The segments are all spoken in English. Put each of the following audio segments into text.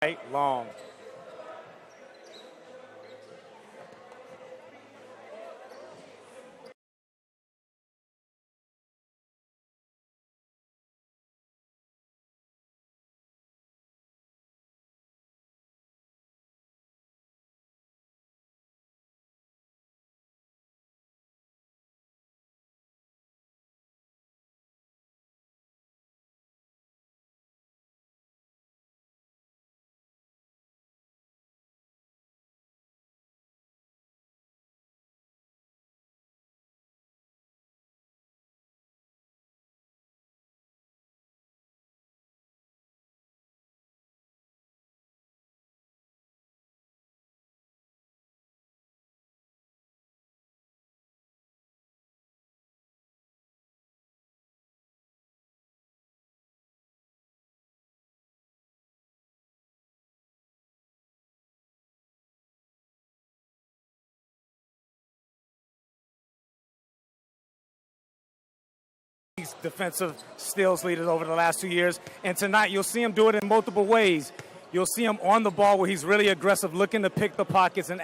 right long. Defensive steals leaders over the last 2 years. And tonight you'll see him do it in multiple ways. You'll see him on the ball where he's really aggressive, looking to pick the pockets and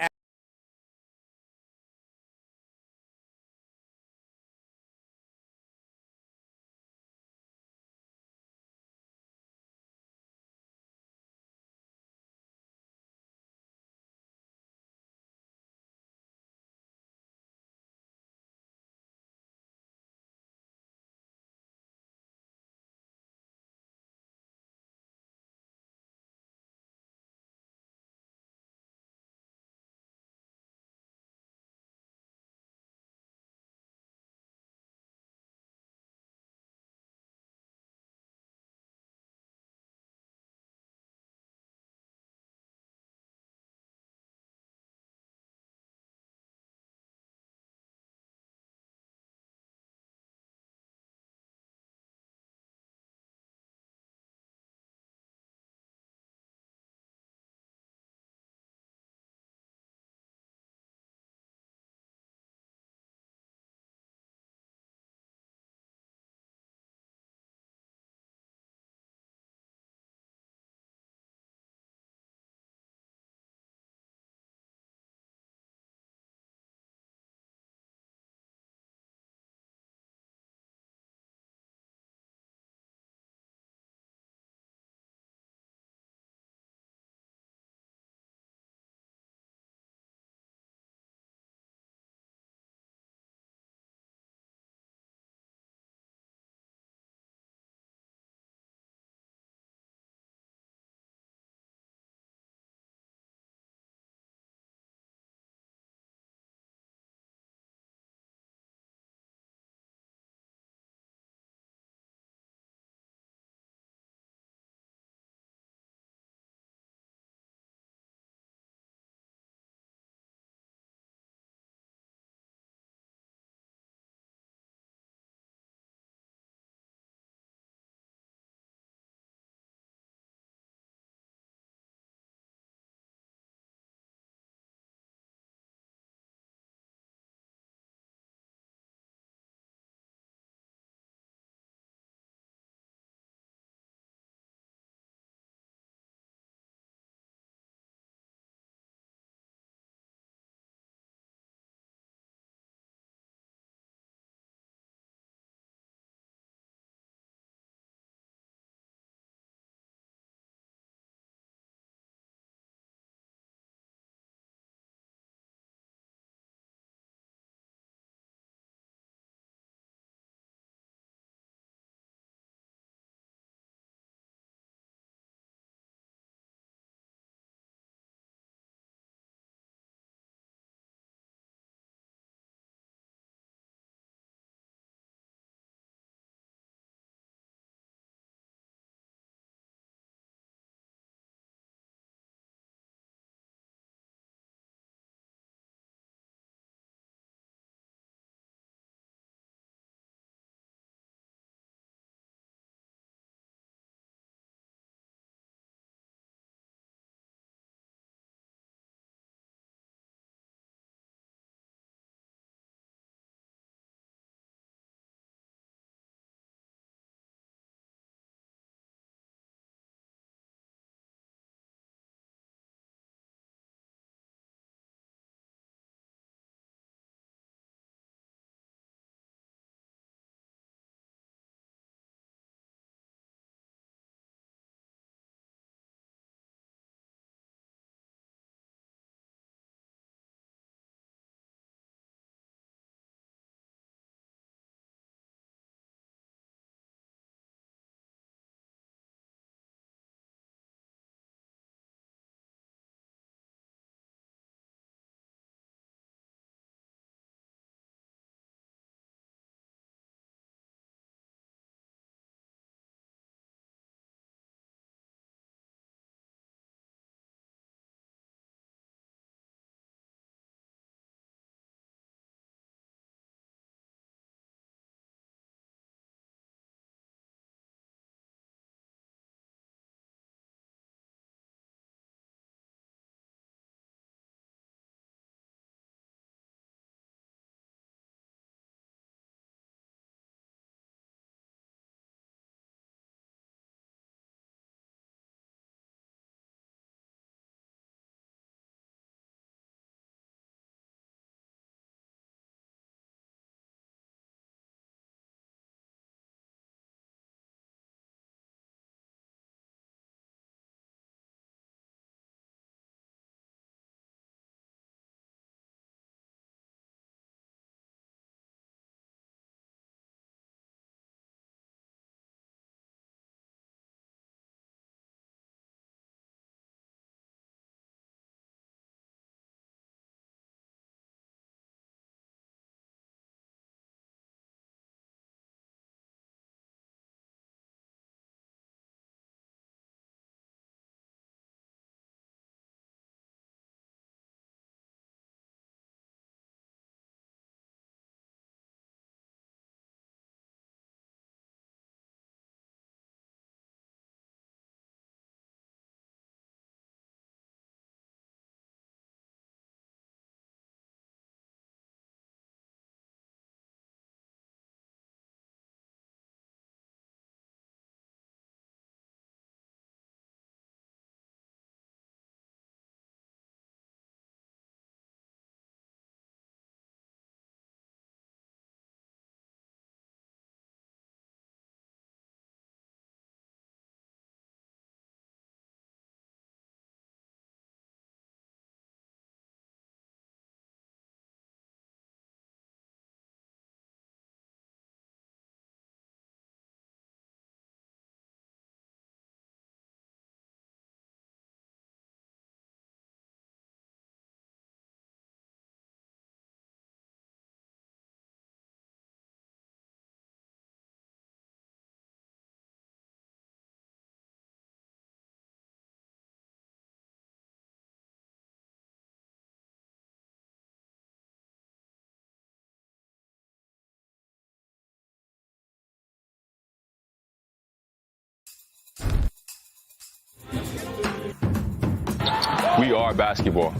We are basketball.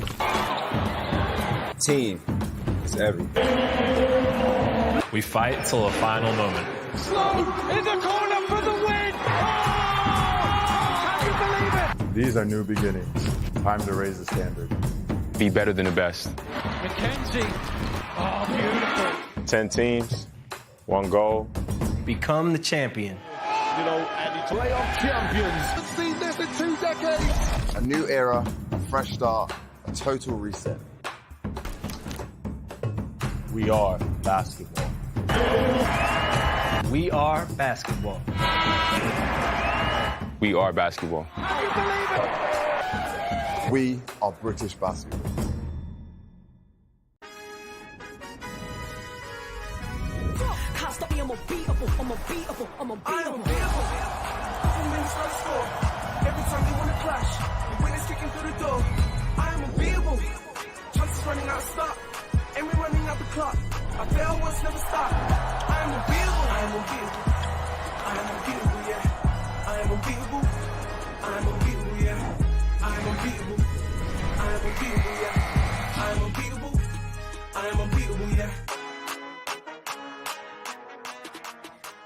Team is everything. We fight till the final moment. Slow in the corner for the win! Oh! Can you believe it? These are new beginnings. Time to raise the standard. Be better than the best. McKenzie. Oh, beautiful. 10 teams, 1 goal. Become the champion. You know, and it's playoff champions. Let's see this in 2 decades. A new era, a fresh start, a total reset. We are basketball. We are basketball. We are basketball. Can you believe it? We are British basketball. Can't stop me, I'm unbeatable, I'm unbeatable, I'm unbeatable. Every time they wanna clash, the winners kicking through the door. I am unbeatable. Chances running out of stock, and we're running out the clock. I fail once, never stop. I am unbeatable, I am unbeatable. I am unbeatable, yeah. I am unbeatable. I am unbeatable, yeah. I am unbeatable. I am unbeatable, yeah. I am unbeatable. I am unbeatable, yeah.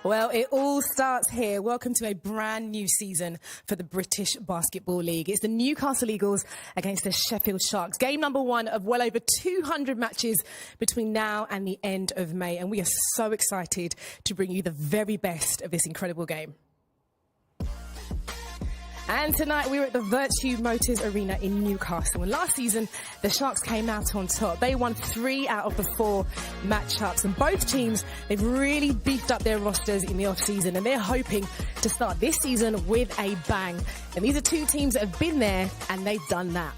Well, it all starts here. Welcome to a brand new season for the British Basketball League. It's the Newcastle Eagles against the Sheffield Sharks. Game number 1 of well over 200 matches between now and the end of May. And we are so excited to bring you the very best of this incredible game. And tonight we were at the Virtue Motors Arena in Newcastle. And last season, the Sharks came out on top. They won 3 out of the 4 matchups. And both teams, they've really beefed up their rosters in the off-season. And they're hoping to start this season with a bang. And these are 2 teams that have been there and they've done that.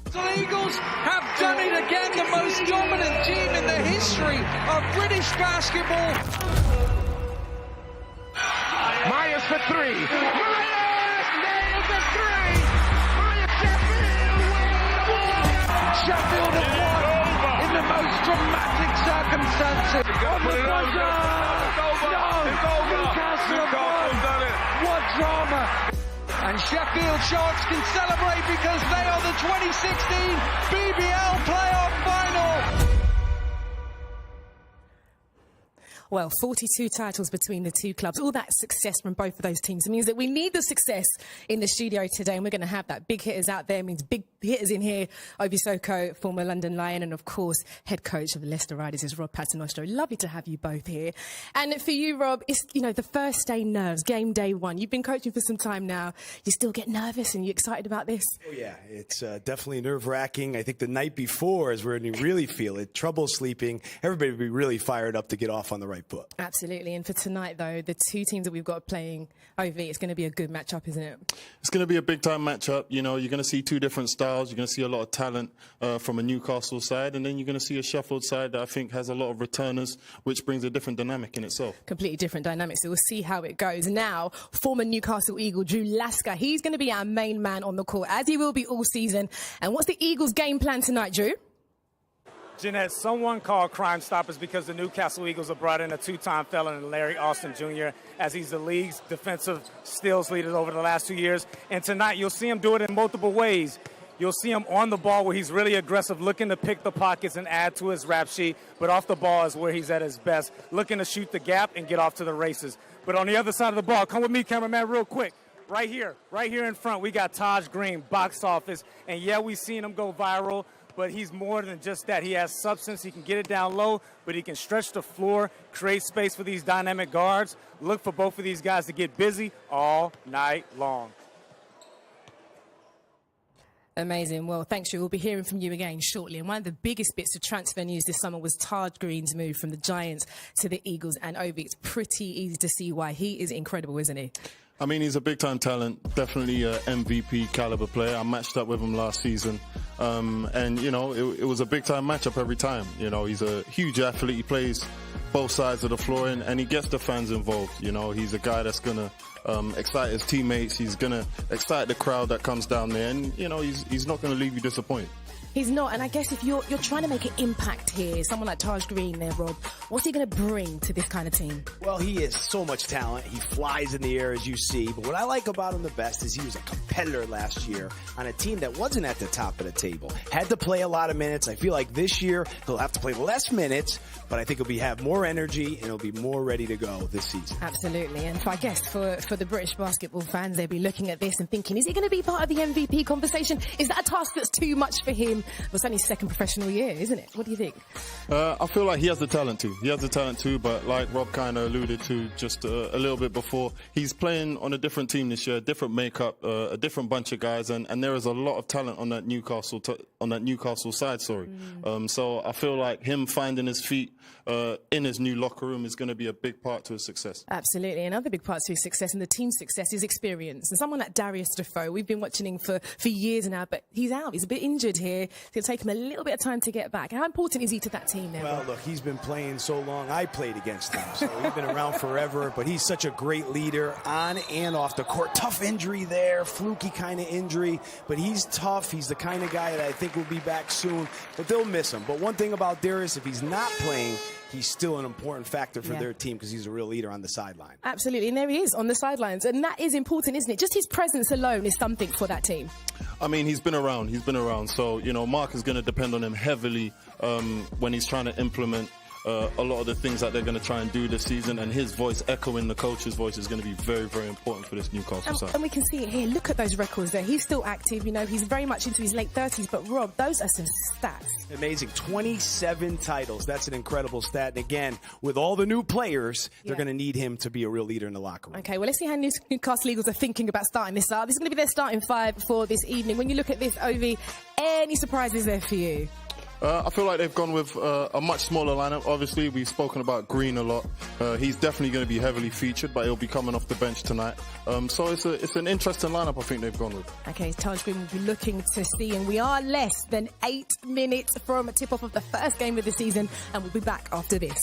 The Eagles have done it again, the most dominant team in the history of British basketball. Myers for 3. Myers nails the 3. Myers, Sheffield have won in the most dramatic circumstances. On the buzzer. No, Newcastle have won. What drama. And Sheffield Sharks can celebrate because they are the 2016 BBL Playoff Final. Well, 42 titles between the 2 clubs. All that success from both of those teams. It means that we need the success in the studio today, and we're going to have that. Big hitters out there. It means big hitters in here. Obi Soko, former London Lion, and of course, head coach of the Leicester Riders is Rob Paternostro. Lovely to have you both here. And for you, Rob, it's, you know, the first day nerves, game day 1. You've been coaching for some time now. You still get nervous, and you excited about this? Oh, yeah. It's definitely nerve-wracking. I think the night before is when you really feel it. Trouble sleeping. Everybody will be really fired up to get off on the right foot. Absolutely. And for tonight, though, the 2 teams that we've got playing OV, it's going to be a good matchup, isn't it? It's going to be a big-time matchup. You know, you're going to see 2 different styles. You're going to see a lot of talent from a Newcastle side, and then you're going to see a Sheffield side that I think has a lot of returners, which brings a different dynamic in itself. Completely different dynamics. So we'll see how it goes. Now, former Newcastle Eagle Drew Lasker, he's going to be our main man on the court, as he will be all season. And what's the Eagles' game plan tonight, Drew? Jeanette, someone called Crime Stoppers because the Newcastle Eagles have brought in a 2-time felon, Larry Austin Jr., as he's the league's defensive steals leader over the last 2 years. And tonight you'll see him do it in multiple ways. You'll see him on the ball where he's really aggressive, looking to pick the pockets and add to his rap sheet. But off the ball is where he's at his best, looking to shoot the gap and get off to the races. But on the other side of the ball, come with me, cameraman, real quick. Right here in front, we got Taj Green, box office. And yeah, we've seen him go viral, but he's more than just that. He has substance. He can get it down low, but he can stretch the floor, create space for these dynamic guards. Look for both of these guys to get busy all night long. Amazing. Well, thanks, Drew. We'll be hearing from you again shortly. And one of the biggest bits of transfer news this summer was Taj Green's move from the Giants to the Eagles. And Obi, it's pretty easy to see why. He is incredible, isn't he? I mean, he's a big-time talent, definitely an MVP caliber player. I matched up with him last season. And, you know, it was a big-time matchup every time. You know, he's a huge athlete. He plays both sides of the floor, and he gets the fans involved. You know, he's a guy that's going to excite his teammates. He's going to excite the crowd that comes down there. And, you know, he's not going to leave you disappointed. He's not, and I guess if you're trying to make an impact here, someone like Taj Green there, Rob, what's he going to bring to this kind of team? Well, he has so much talent. He flies in the air, as you see. But what I like about him the best is he was a competitor last year on a team that wasn't at the top of the table. Had to play a lot of minutes. I feel like this year he'll have to play less minutes, but I think he'll have more energy and he'll be more ready to go this season. Absolutely. And I guess for the British basketball fans, they'll be looking at this and thinking, is he going to be part of the MVP conversation? Is that a task that's too much for him? Well, it's only his second professional year, isn't it? What do you think? I feel like he has the talent too. He has the talent too, but like Rob kind of alluded to just a little bit before, he's playing on a different team this year, different makeup, a different bunch of guys, and there is a lot of talent on that Newcastle side. So I feel like him finding his feet in his new locker room is going to be a big part to his success. Absolutely. Another big part to his success and the team's success is experience. And someone like Darius Defoe, we've been watching him for years now, but he's out. He's a bit injured here. It's going to take him a little bit of time to get back. How important is he to that team now? Well, look, he's been playing so long. I played against him, so he's been around forever, but he's such a great leader on and off the court. Tough injury there, fluky kind of injury, but he's tough. He's the kind of guy that I think will be back soon, but they'll miss him. But one thing about Darius, if he's not playing, he's still an important factor for their team because he's a real leader on the sideline. Absolutely, and there he is on the sidelines, and that is important, isn't it? Just his presence alone is something for that team. I mean, he's been around. So, Mark is going to depend on him heavily when he's trying to implement a lot of the things that they're going to try and do this season, and his voice echoing the coach's voice is going to be very, very important for this Newcastle side. And we can see it here. Look at those records there. He's still active. He's very much into his late 30s, but Rob, those are some stats. Amazing. 27 titles. That's an incredible stat. And again, with all the new players, they're going to need him to be a real leader in the locker room. Okay, well, let's see how Newcastle Eagles are thinking about starting this out. This is going to be their starting five for this evening. When you look at this, Ovi, any surprises there for you? I feel like they've gone with a much smaller lineup. Obviously, we've spoken about Green a lot. He's definitely going to be heavily featured, but he'll be coming off the bench tonight. So it's an interesting lineup I think they've gone with. Okay, Taj Green will be looking to see, and we are less than 8 minutes from a tip-off of the first game of the season, and we'll be back after this.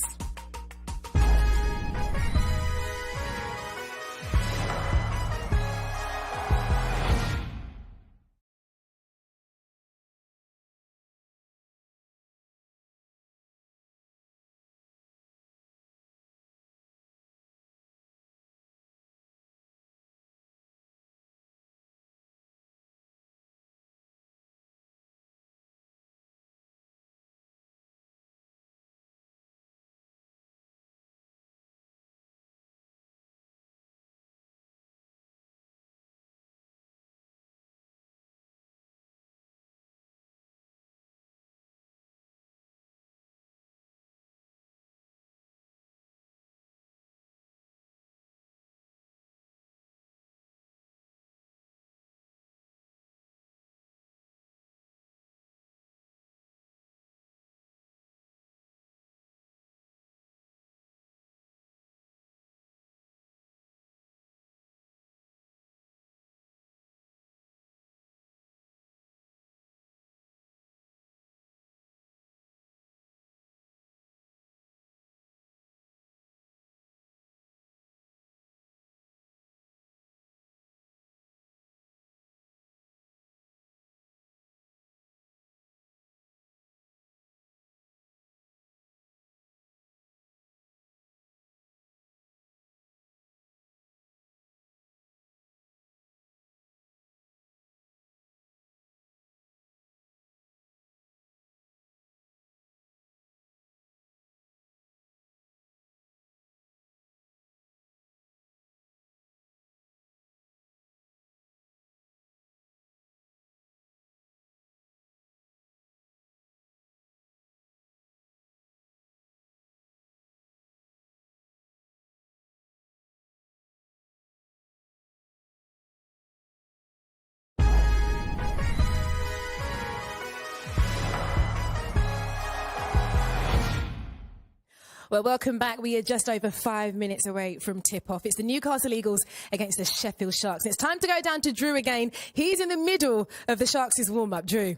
Well, welcome back. We are just over 5 minutes away from tip-off. It's the Newcastle Eagles against the Sheffield Sharks. It's time to go down to Drew again. He's in the middle of the Sharks' warm-up. Drew.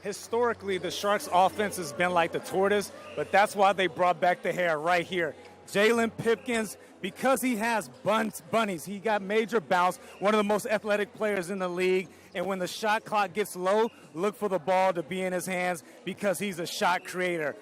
Historically, the Sharks' offense has been like the tortoise, but that's why they brought back the hair right here. Jalen Pipkins, because he has bunnies, he got major bounce, one of the most athletic players in the league. And when the shot clock gets low, look for the ball to be in his hands because he's a shot creator.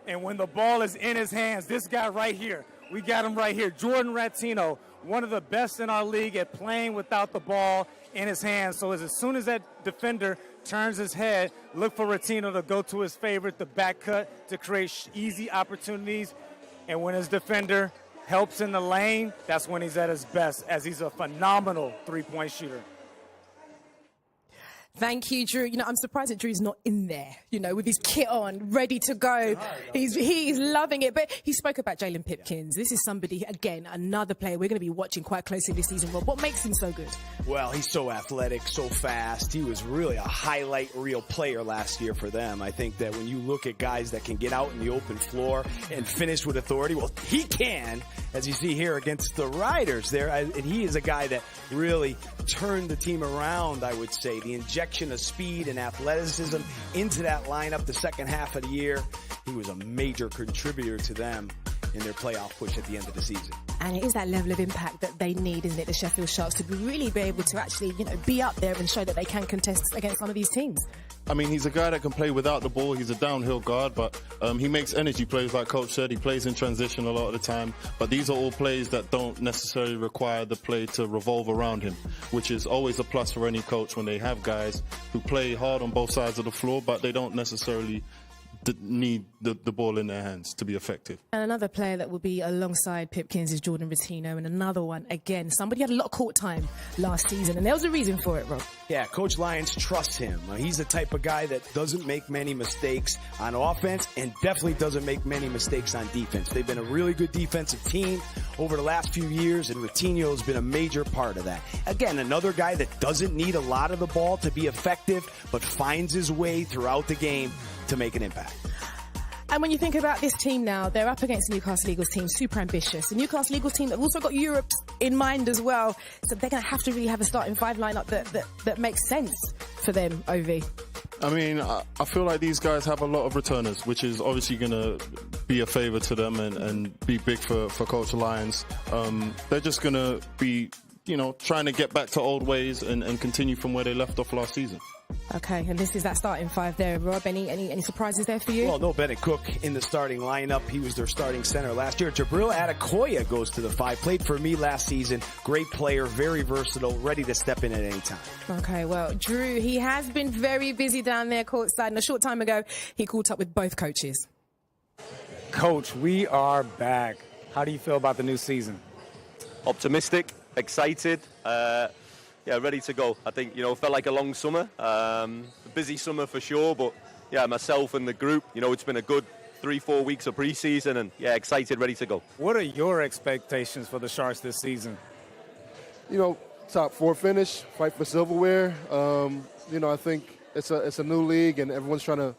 And when the ball is in his hands, this guy right here, we got him right here, Jordan Ratino, one of the best in our league at playing without the ball in his hands. So as soon as that defender turns his head, look for Ratino to go to his favorite, the back cut, to create easy opportunities. And when his defender helps in the lane, that's when he's at his best, as he's a phenomenal three-point shooter. Thank you, Drew. You know, I'm surprised that Drew's not in there, you know, with his kit on, ready to go. He's loving it. But he spoke about Jalen Pipkins. This is somebody, again, another player we're going to be watching quite closely this season. Rob, what makes him so good? Well, he's so athletic, so fast. He was really a highlight reel player last year for them. I think that when you look at guys that can get out in the open floor and finish with authority, well, he can, as you see here against the Riders there. And he is a guy that really turned the team around, I would say. The injection of speed and athleticism into that lineup the second half of the year. He was a major contributor to them in their playoff push at the end of the season. And it is that level of impact that they need, isn't it, the Sheffield Sharks, to really be able to actually, you know, be up there and show that they can contest against some of these teams. I mean, he's a guy that can play without the ball. He's a downhill guard, but he makes energy plays, like Coach said. He plays in transition a lot of the time. But these are all plays that don't necessarily require the play to revolve around him, which is always a plus for any coach when they have guys who play hard on both sides of the floor, but they don't necessarily need the ball in their hands to be effective. And another player that will be alongside Pipkins is Jordan Ratino, and another one, again, somebody had a lot of court time last season, and there was a reason for it, Rob. Yeah, Coach Lyons trusts him. He's the type of guy that doesn't make many mistakes on offense and definitely doesn't make many mistakes on defense. They've been a really good defensive team over the last few years, and Ratino has been a major part of that. Again, another guy that doesn't need a lot of the ball to be effective, but finds his way throughout the game to make an impact. And when you think about this team now, they're up against the Newcastle Eagles team, super ambitious. The Newcastle Eagles team that have also got Europe in mind as well. So they're going to have to really have a starting five lineup that makes sense for them, Ovi. I mean, I feel like these guys have a lot of returners, which is obviously going to be a favour to them and be big for Coach Lyons. They're just going to be, you know, trying to get back to old ways and continue from where they left off last season. Okay, and this is that starting five there. Rob, any surprises there for you? Well, no Bennett Cook in the starting lineup. He was their starting center last year. Jabril Adekoya goes to the five. Played for me last season. Great player, very versatile, ready to step in at any time. Okay, well, Drew, he has been very busy down there courtside, and a short time ago, he caught up with both coaches. Coach, we are back. How do you feel about the new season? Optimistic, excited. Yeah, ready to go. I think, you know, it felt like a long summer, a busy summer for sure, but yeah, myself and the group, you know, it's been a good 3-4 weeks of pre-season and yeah, excited, ready to go. What are your expectations for the Sharks this season? You know, top 4 finish, fight for silverware. You know, I think it's a new league and everyone's trying to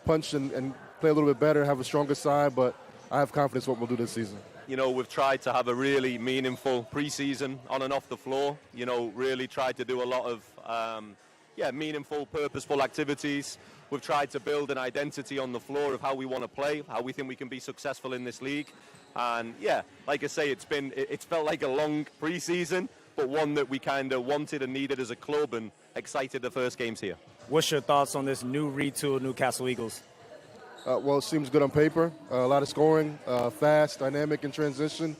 punch and play a little bit better, have a stronger side, but I have confidence what we'll do this season. You know, we've tried to have a really meaningful pre-season on and off the floor. You know, really tried to do a lot of, meaningful, purposeful activities. We've tried to build an identity on the floor of how we want to play, how we think we can be successful in this league. And yeah, like I say, it's felt like a long pre-season, but one that we kind of wanted and needed as a club, and excited the first games here. What's your thoughts on this new retooled Newcastle Eagles? Well, it seems good on paper. A lot of scoring, fast, dynamic in transition.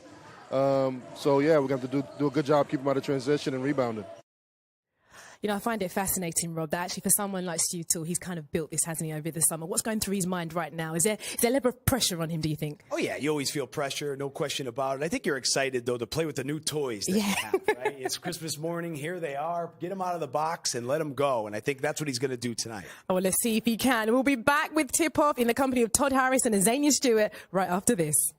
So, yeah, we're going to have to do a good job keeping them out of transition and rebounding. You know, I find it fascinating, Rob, that actually for someone like Stu Toole, he's kind of built this, hasn't he, over the summer. What's going through his mind right now? Is there a level of pressure on him, do you think? Oh, yeah, you always feel pressure, no question about it. I think you're excited, though, to play with the new toys that you have, right? It's Christmas morning, here they are. Get them out of the box and let them go, and I think that's what he's going to do tonight. Oh, well, let's see if he can. We'll be back with Tip-Off in the company of Todd Harris and Azania Stewart right after this.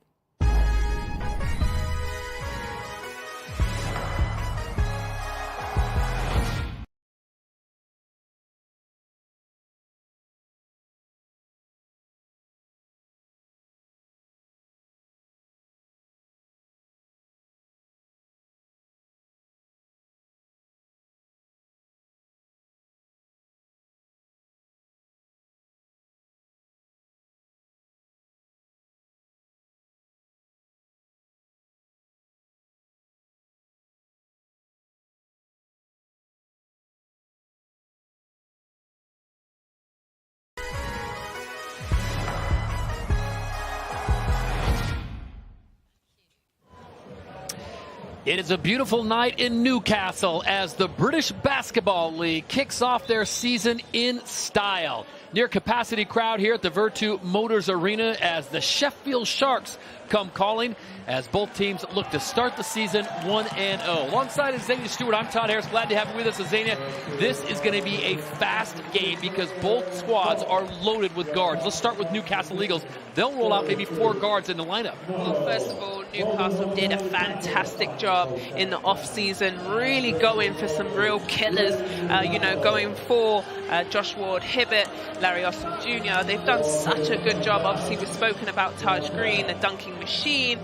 It is a beautiful night in Newcastle as the British Basketball League kicks off their season in style. Near capacity crowd here at the Virtu Motors Arena as the Sheffield Sharks come calling as both teams look to start the season 1-0. Alongside Azania Stewart, I'm Todd Harris. Glad to have you with us, Azania. This is going to be a fast game because both squads are loaded with guards. Let's start with Newcastle Eagles. They'll roll out maybe 4 guards in the lineup. Well, first of all, Newcastle did a fantastic job in the off-season, really going for some real killers, going for Josh Ward-Hibbert, Larry Austin Jr. They've done such a good job. Obviously, we've spoken about Taj Green, the dunking machine.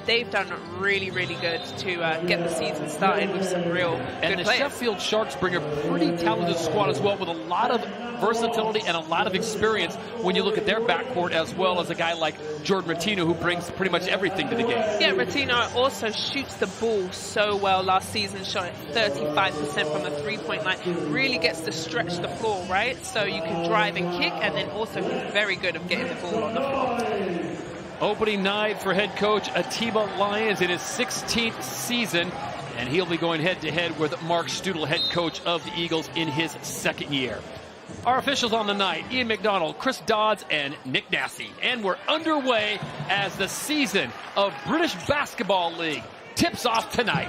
They've done really, really good to get the season started with some real good the players. Sheffield Sharks bring a pretty talented squad as well with a lot of versatility and a lot of experience when you look at their backcourt, as well as a guy like Jordan Ratino, who brings pretty much everything to the game. Yeah, Ratino also shoots the ball so well last season, shot at 35% from the three-point line. Really gets to stretch the floor, right? So you can drive and kick, and then also he's very good at getting the ball on the floor. Opening night for head coach Atiba Lyons in his 16th season, and he'll be going head-to-head with Mark Studel, head coach of the Eagles, in his 2nd year. Our officials on the night, Ian McDonald, Chris Dodds, and Nick Nassie. And we're underway as the season of British Basketball League tips off tonight.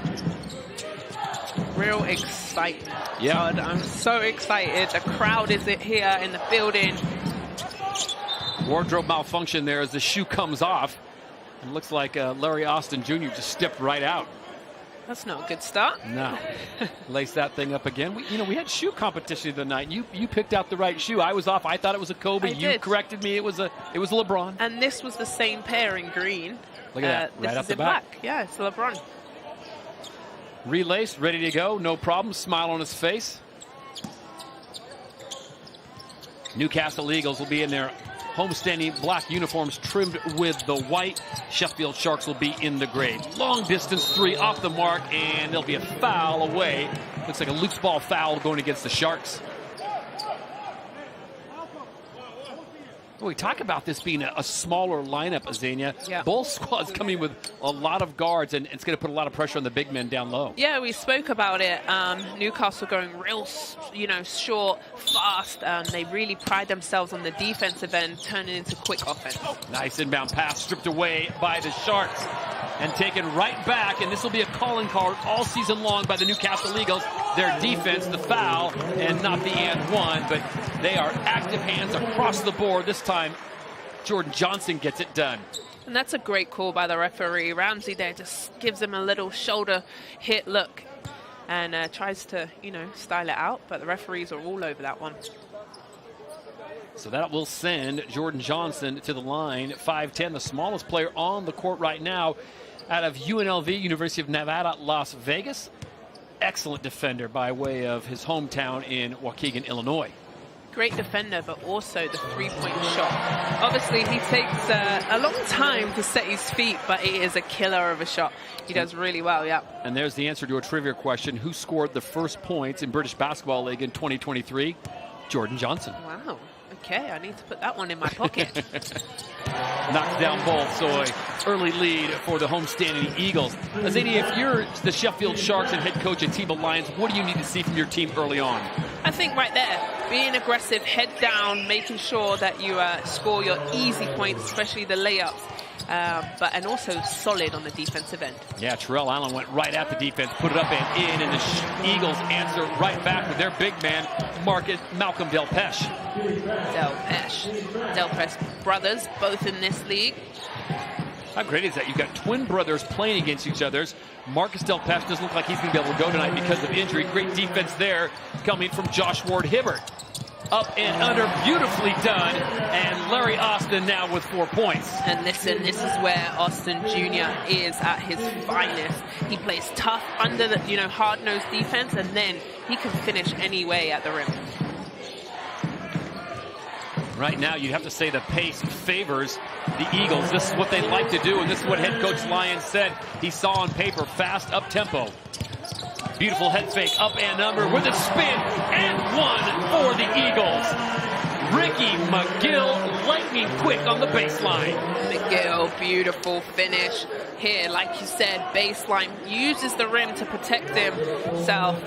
Real excitement. Yeah, God, I'm so excited. The crowd is here in the building. Wardrobe malfunction there as the shoe comes off. It looks like Larry Austin Jr. just stepped right out. That's not a good start. No. Lace that thing up again. We had shoe competition tonight. You picked out the right shoe. I was off. I thought it was a Kobe. You corrected me. It was a LeBron. And this was the same pair in green. Look at that. Right this off is the in back. black. Yeah, it's LeBron. Relaced, ready to go. No problem. Smile on his face. Newcastle Eagles will be in their homestanding black uniforms trimmed with the white. Sheffield Sharks will be in the gray. Long distance 3 off the mark, and there'll be a foul away. Looks like a loose ball foul going against the Sharks. We talk about this being a smaller lineup, Azania. Yeah. Both squads coming with a lot of guards, and it's going to put a lot of pressure on the big men down low. Yeah, we spoke about it. Newcastle going real, short, fast. They really pride themselves on the defensive end, turning into quick offense. Nice inbound pass stripped away by the Sharks and taken right back. And this will be a calling card all season long by the Newcastle Eagles. Their defense, the foul, and not the and one, but they are active hands across the board. This time, Jordan Johnson gets it done. And that's a great call by the referee. Ramsey there just gives him a little shoulder hit look and tries to, style it out. But the referees are all over that one. So that will send Jordan Johnson to the line, 5'10", the smallest player on the court right now out of UNLV, University of Nevada, Las Vegas. Excellent defender by way of his hometown in Waukegan, Illinois. Great defender, but also the three-point shot. Obviously, he takes a long time to set his feet, but it is a killer of a shot. He does really well, yeah. And there's the answer to a trivia question. Who scored the first points in British Basketball League in 2023? Jordan Johnson. Wow. Okay, I need to put that one in my pocket. Knocks down both, so an early lead for the homestanding Eagles. Azania, if you're the Sheffield Sharks and head coach Atiba Lyons, what do you need to see from your team early on? I think right there, being aggressive, head down, making sure that you score your easy points, especially the layups. And also solid on the defensive end. Yeah, Terrell Allen went right at the defense, put it up and in, and the Eagles answer right back with their big man, Malcolm Delpeche. Delpeche brothers, both in this league. How great is that? You've got twin brothers playing against each other. Marcus Delpeche doesn't look like he's going to be able to go tonight because of injury. Great defense there coming from Josh Ward-Hibbert. Up and under, beautifully done, and Larry Austin now with 4 points. And listen, this is where Austin Jr. is at his finest. He plays tough under the, hard-nosed defense, and then he can finish any way at the rim. Right now, you have to say the pace favors the Eagles. This is what they like to do, and this is what head coach Lyons said he saw on paper, fast up-tempo. Beautiful head fake, up and under with a spin, and one for the Eagles. Ricky McGill, lightning quick on the baseline. McGill, beautiful finish here. Like you said, baseline, uses the rim to protect himself.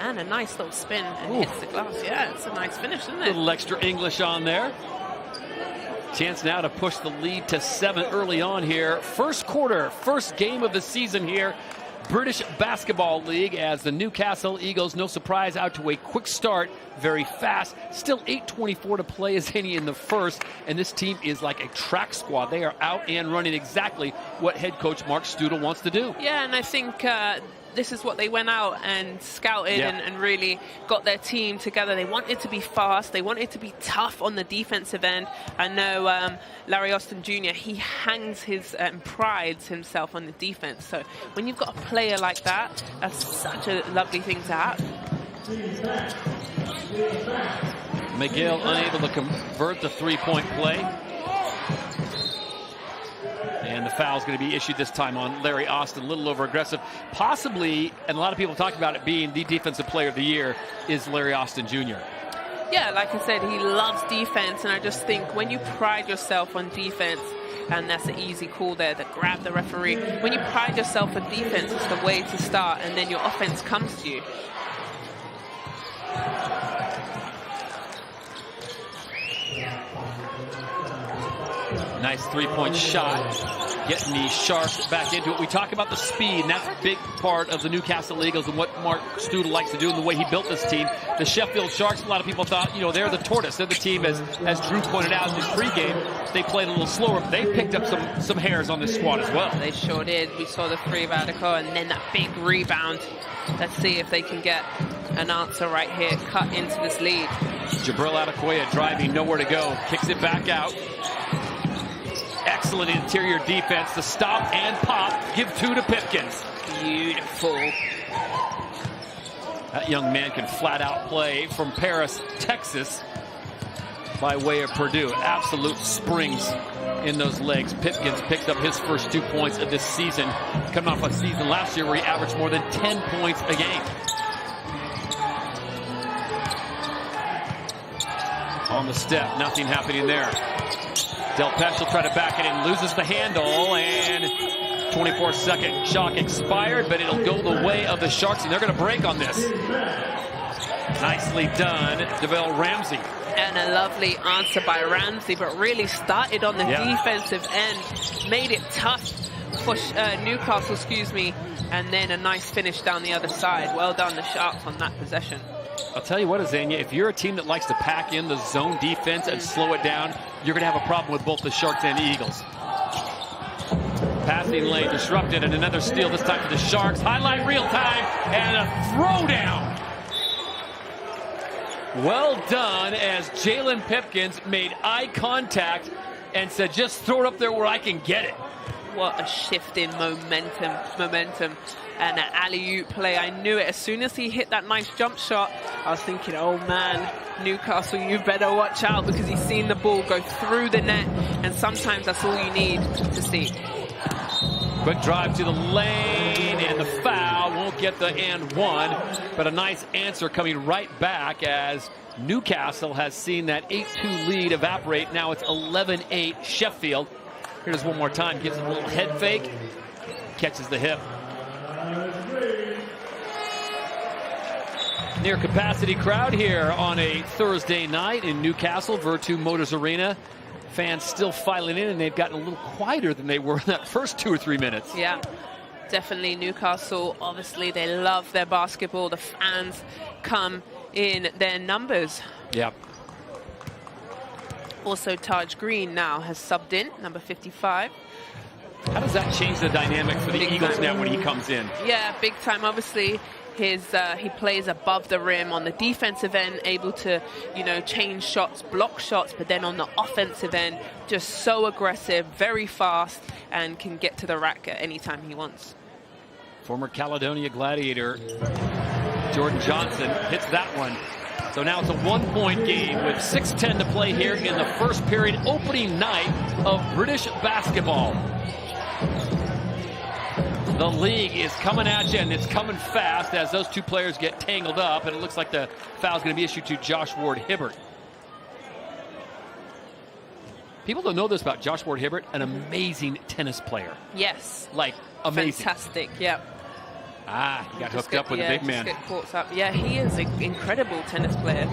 And a nice little spin and hits the glass. Yeah, it's a nice finish, isn't it? A little extra English on there. Chance now to push the lead to 7 early on here. First quarter, first game of the season here. British Basketball League as the Newcastle Eagles, no surprise, out to a quick start, very fast. Still 8:24 to play as any in the first, and this team is like a track squad. They are out and running exactly what head coach Mark Studel wants to do. Yeah, and I think this is what they went out and scouted and really got their team together. They wanted to be fast. They wanted to be tough on the defensive end. I know Larry Austin Jr., he hangs his and prides himself on the defense. So when you've got a player like that, that's such a lovely thing to have. McGill unable to convert the three-point play. And the foul's going to be issued this time on Larry Austin, a little over-aggressive. Possibly, and a lot of people talk about it being the defensive player of the year, is Larry Austin Jr. Yeah, like I said, he loves defense, and I just think when you pride yourself on defense, and that's an easy call there to grab the referee. When you pride yourself on defense, it's the way to start, and then your offense comes to you. Nice three-point shot, getting the Sharks back into it. We talk about the speed, and that's a big part of the Newcastle Eagles and what Mark Studel likes to do and the way he built this team. The Sheffield Sharks, a lot of people thought, they're the tortoise. They're the team, as Drew pointed out in his pregame, they played a little slower, but they picked up some hairs on this squad as well. They sure did. We saw the free radical and then that big rebound. Let's see if they can get an answer right here, cut into this lead. Jabril Adekoya driving, nowhere to go, kicks it back out. Excellent interior defense to stop and pop. Give 2 to Pipkins. Beautiful. That young man can flat out play from Paris, Texas, by way of Purdue. Absolute springs in those legs. Pipkins picked up his first 2 points of this season, coming off a season last year where he averaged more than 10 points a game. On the step, nothing happening there. Del Pesh will try to back it in, loses the handle, and 24-second shot expired, but it'll go the way of the Sharks, and they're going to break on this. Nicely done, DeVille Ramsey. And a lovely answer by Ramsey, but really started on the defensive end, made it tough for Newcastle, and then a nice finish down the other side. Well done, the Sharks, on that possession. I'll tell you what, Azania, if you're a team that likes to pack in the zone defense and slow it down, you're going to have a problem with both the Sharks and the Eagles. Passing lane disrupted, and another steal, this time for the Sharks. Highlight real time, and a throwdown. Well done, as Jalen Pipkins made eye contact and said, just throw it up there where I can get it. What a shift in momentum. And an alley-oop play. I knew it. As soon as he hit that nice jump shot, I was thinking, oh man, Newcastle, you better watch out, because he's seen the ball go through the net, and sometimes that's all you need to see. Quick drive to the lane, and the foul won't get the and one, but a nice answer coming right back as Newcastle has seen that 8-2 lead evaporate. Now it's 11-8 Sheffield. Here's one more time, gives it a little head fake, catches the hip. Near capacity crowd here on a Thursday night in Newcastle, Virtu Motors Arena. Fans still filing in, and they've gotten a little quieter than they were in that first 2 or 3 minutes. Yeah, definitely Newcastle. Obviously, they love their basketball. The fans come in their numbers. Yep. Also, Taj Green now has subbed in, number 55. How does that change the dynamic for the Eagles now when he comes in? Yeah, big time. Obviously, he plays above the rim on the defensive end, able to, change shots, block shots, but then on the offensive end, just so aggressive, very fast, and can get to the rack at any time he wants. Former Caledonia Gladiator Jordan Johnson hits that one. So now it's a 1-point game with 6:10 to play here in the first period, opening night of British basketball. The league is coming at you, and it's coming fast as those two players get tangled up, and it looks like the foul's going to be issued to Josh Ward Hibbert. People don't know this about Josh Ward-Hibbert, an amazing tennis player. Yes. Like, amazing. Fantastic, yeah. He got hooked up with a big man. Get caught up. Yeah, he is an incredible tennis player.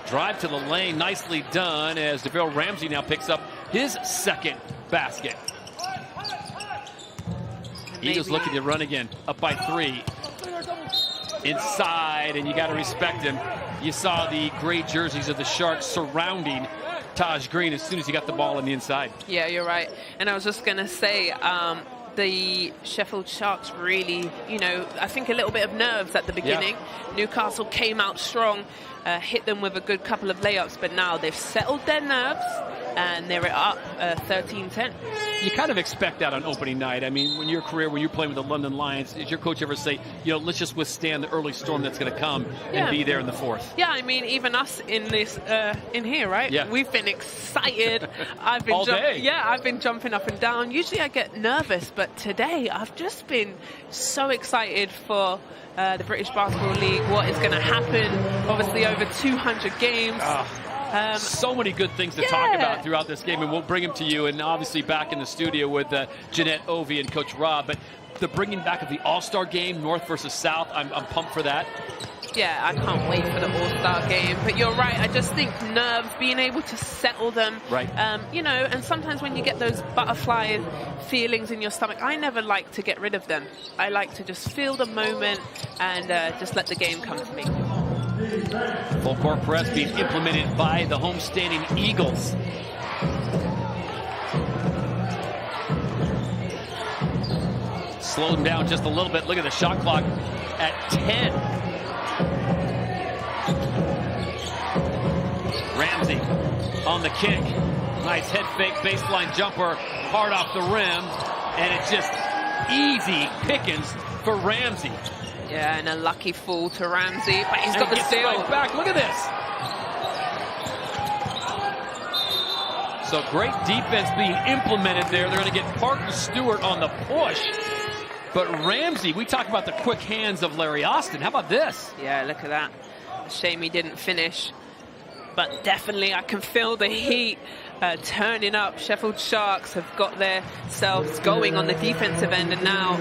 Drive to the lane, nicely done, as DeVille Ramsey now picks up his second basket. Eagles looking to run again, up by 3. Inside, and you got to respect him. You saw the gray jerseys of the Sharks surrounding Taj Green as soon as he got the ball on the inside. Yeah, you're right. And I was just going to say, the Sheffield Sharks really, I think a little bit of nerves at the beginning. Yeah. Newcastle came out strong, hit them with a good couple of layups, but now they've settled their nerves and they're up 13-10. You kind of expect that on opening night. I mean, when you're playing with the London Lions, did your coach ever say, let's just withstand the early storm that's going to come and be there in the fourth? Yeah, I mean, even us in this, in here, right? Yeah. We've been excited. I've been all day. Yeah, I've been jumping up and down. Usually I get nervous, but today I've just been so excited for the British Basketball League, what is going to happen. Obviously, over 200 games. So many good things to talk about throughout this game, and we'll bring them to you. And obviously back in the studio with Jeanette Ovey and Coach Rob. But the bringing back of the All-Star game, North versus South, I'm pumped for that. Yeah, I can't wait for the All-Star game. But you're right, I just think nerves, being able to settle them. Right. And sometimes when you get those butterfly feelings in your stomach, I never like to get rid of them. I like to just feel the moment and just let the game come to me. Full court press being implemented by the homestanding Eagles. Slow them down just a little bit. Look at the shot clock at 10. Ramsey on the kick. Nice head fake baseline jumper. Hard off the rim. And it's just easy pickings for Ramsey. Yeah, and a lucky fall to Ramsey, but he's got the steal. Right back. Look at this. So great defense being implemented there. They're going to get Parker Stewart on the push. But Ramsey, we talk about the quick hands of Larry Austin. How about this? Yeah, look at that. Shame he didn't finish. But definitely I can feel the heat turning up. Sheffield Sharks have got themselves going on the defensive end, and now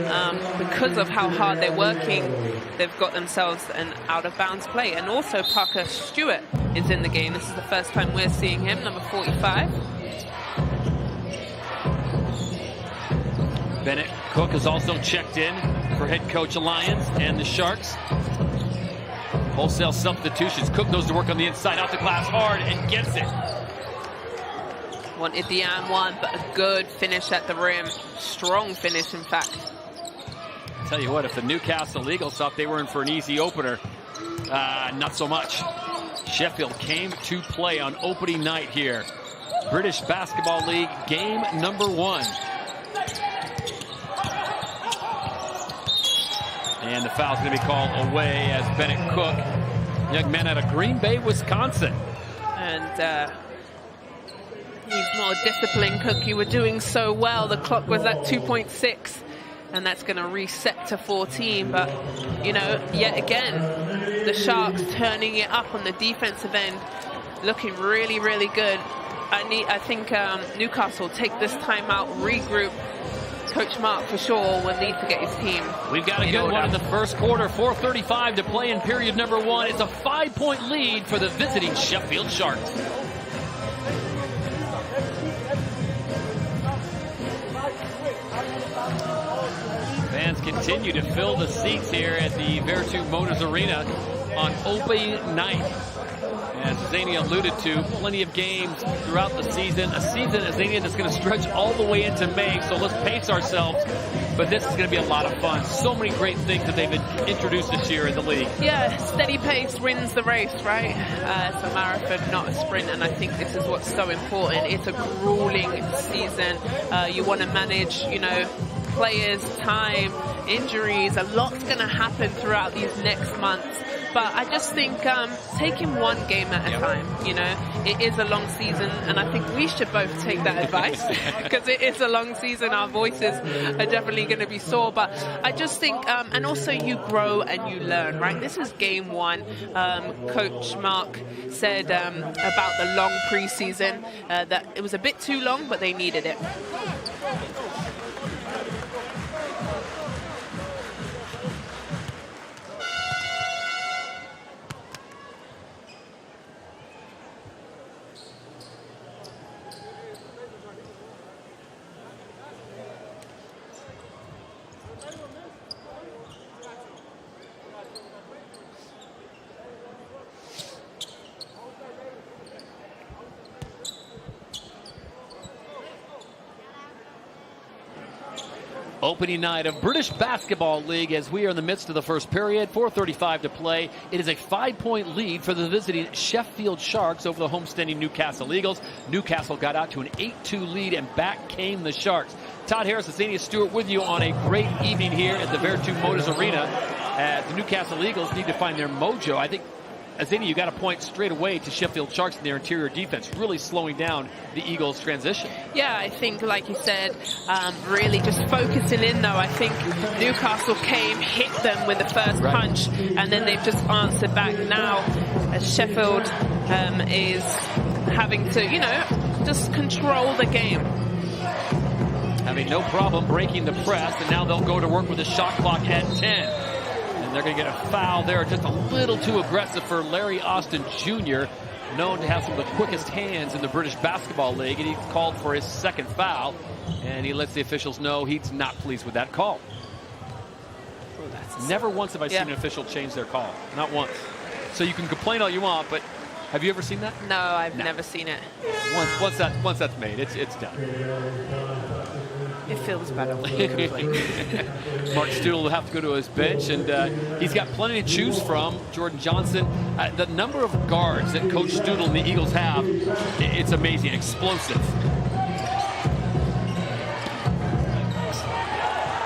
because of how hard they're working, they've got themselves an out-of-bounds play. And also Parker Stewart is in the game. This is the first time we're seeing him, number 45. Bennett Cook has also checked in for head coach Lions and the Sharks. Wholesale substitutions. Cook goes to work on the inside, out the glass hard, and gets it. Wanted the and one, but a good finish at the rim. Strong finish, in fact. Tell you what, if the Newcastle Eagles thought they were in for an easy opener, not so much. Sheffield came to play on opening night here. British Basketball League game number 1. And the foul's going to be called away as Bennett Cook, young man out of Green Bay, Wisconsin. And he's not a disciplined Cook. You were doing so well. The clock was at 2.6, and that's going to reset to 14. But, yet again, the Sharks turning it up on the defensive end, looking really, really good. I think Newcastle take this time out, regroup. Coach Mark, for sure, will need to get his team. We've got a good one in the first quarter. 4:35 to play in period number 1. It's a 5-point lead for the visiting Sheffield Sharks. Fans continue to fill the seats here at the Vertu Motors Arena on opening night. As Zania alluded to, plenty of games throughout the season. A season, Zania, that's going to stretch all the way into May, so let's pace ourselves. But this is going to be a lot of fun. So many great things that they've introduced this year in the league. Yeah, steady pace wins the race, right? It's a marathon, not a sprint, and I think this is what's so important. It's a grueling season. You want to manage, players, time, injuries. A lot's going to happen throughout these next months. But I just think taking one game at a time, you know, it is a long season, and I think we should both take that advice because it is a long season. Our voices are definitely going to be sore, but I just think, and also you grow and you learn, right? This is game one. Coach Mark said about the long preseason that it was a bit too long, but they needed it. Opening night of British Basketball League as we are in the midst of the first period. 4:35 to play. It is a 5-point lead for the visiting Sheffield Sharks over the homestanding Newcastle Eagles. Newcastle got out to an 8-2 lead, and back came the Sharks. Todd Harris and Zania Stewart with you on a great evening here at the Virtu Motors Arena. The Newcastle Eagles need to find their mojo. I think, Azania, you got a point straight away to Sheffield Sharks in their interior defense, really slowing down the Eagles' transition. Yeah, I think, like you said, really just focusing in, though. I think Newcastle came, hit them with the first punch, and then they've just answered back now as Sheffield is having to, you know, just control the game. Having no problem breaking the press, and now they'll go to work with the shot clock at 10. They're going to get a foul there, just a little too aggressive for Larry Austin Jr., known to have some of the quickest hands in the British Basketball League, and he called for his second foul, and he lets the officials know he's not pleased with that call. Never once have I seen an official change their call. Not once. So you can complain all you want, but have you ever seen that? No, I've never seen it. Once that's made, it's done. It feels better. Mark Stewart will have to go to his bench, and he's got plenty to choose from. Jordan Johnson, the number of guards that Coach Stewart and the Eagles have, it's amazing, explosive.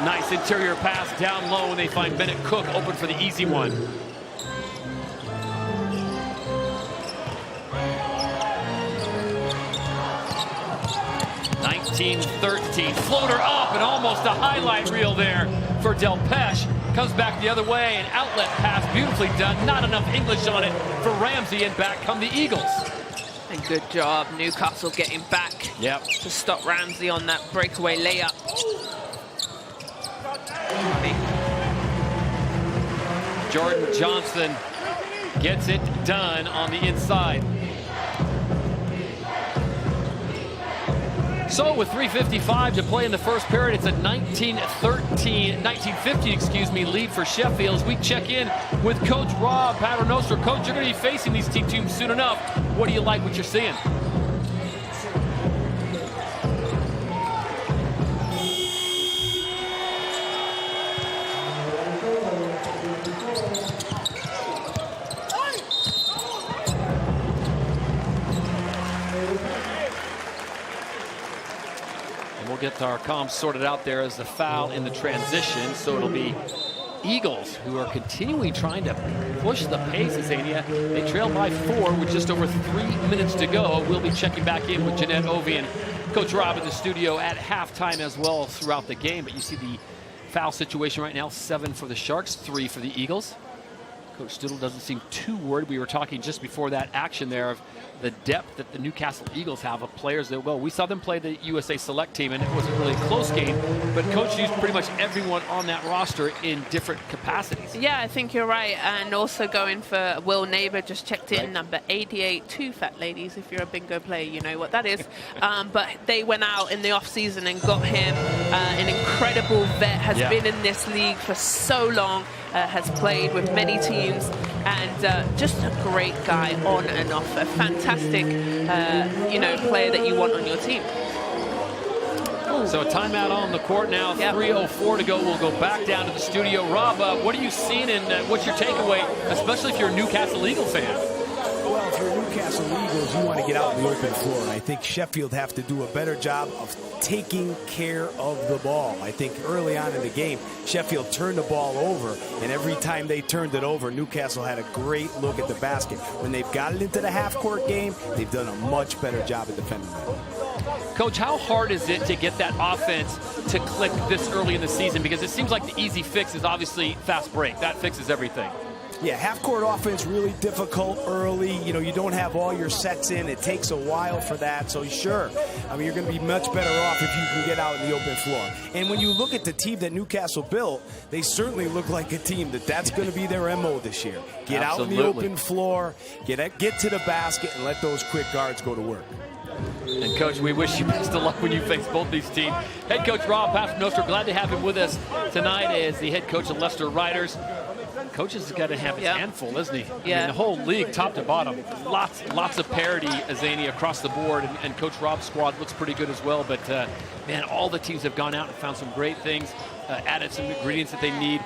Nice interior pass down low, and they find Bennett Cook open for the easy one. (19-13) floater up, and almost a highlight reel there for Del Pesh. Comes back the other way, an outlet pass, beautifully done. Not enough English on it for Ramsey, and back come the Eagles. And good job, Newcastle getting back to stop Ramsey on that breakaway layup. Jordan Johnson gets it done on the inside. So with 3:55 to play in the first period, it's a 19-15 lead for Sheffield. As we check in with Coach Rob Paternoster. Coach, you're going to be facing these teams soon enough. What do you like what you're seeing? We'll get our comms sorted out there as the foul in the transition. So it'll be Eagles who are continually trying to push the pace, Azania. They trail by 4 with just over 3 minutes to go. We'll be checking back in with Jeanette Ovey and Coach Rob in the studio at halftime as well throughout the game. But you see the foul situation right now, 7 for the Sharks, 3 for the Eagles. Coach Stidle doesn't seem too worried. We were talking just before that action there of the depth that the Newcastle Eagles have of players that, well, we saw them play the USA Select team, and it wasn't really a close game, but Coach used pretty much everyone on that roster in different capacities. Yeah, I think you're right. And also going for Will Neighbor, just checked in, number 88, 2 fat ladies. If you're a bingo player, you know what that is. But they went out in the off-season and got him an incredible vet, has been in this league for so long, has played with many teams, and just a great guy on and off. A fantastic, player that you want on your team. So a timeout on the court now, 3:04 to go. We'll go back down to the studio. Rob, what are you seeing, and what's your takeaway, especially if you're a Newcastle Eagle fan? Well, if you're Newcastle Eagles, you want to get out in the open floor. And I think Sheffield have to do a better job of taking care of the ball. I think early on in the game, Sheffield turned the ball over, and every time they turned it over, Newcastle had a great look at the basket. When they've got it into the half-court game, they've done a much better job at defending that. Coach, how hard is it to get that offense to click this early in the season? Because it seems like the easy fix is obviously fast break. That fixes everything. Yeah, half-court offense really difficult early. You know, you don't have all your sets in. It takes a while for that. So, sure, I mean, you're going to be much better off if you can get out in the open floor. And when you look at the team that Newcastle built, they certainly look like a team that's going to be their MO this year. Get out in the open floor, get to the basket, and let those quick guards go to work. And, Coach, we wish you best of luck when you face both these teams. Head coach Rob Paternoster, glad to have him with us tonight as the head coach of Leicester Riders. Coach has got to have his handful, isn't he? Yeah. I mean, the whole league, top to bottom, lots of parity, Azania, across the board, and Coach Rob's squad looks pretty good as well. But, man, all the teams have gone out and found some great things, added some ingredients that they need.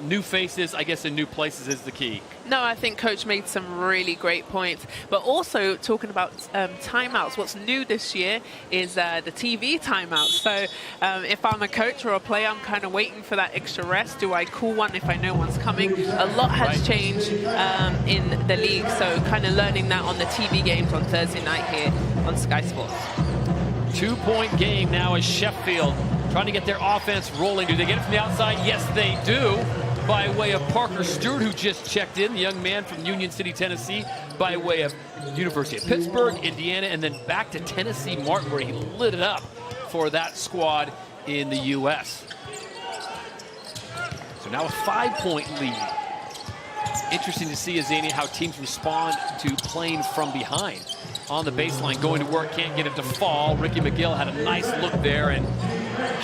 New faces, I guess, in new places is the key. No, I think Coach made some really great points. But also talking about timeouts, what's new this year is the TV timeouts. So if I'm a coach or a player, I'm kind of waiting for that extra rest. Do I call one if I know one's coming? A lot has changed in the league. So kind of learning that on the TV games on Thursday night here on Sky Sports. 2-point game now as Sheffield trying to get their offense rolling. Do they get it from the outside? Yes, they do. By way of Parker Stewart, who just checked in, the young man from Union City, Tennessee, by way of University of Pittsburgh, Indiana, and then back to Tennessee Martin, where he lit it up for that squad in the U.S. So now a 5-point lead. Interesting to see, Azania, how teams respond to playing from behind. On the baseline, going to work, can't get it to fall. Ricky McGill had a nice look there, and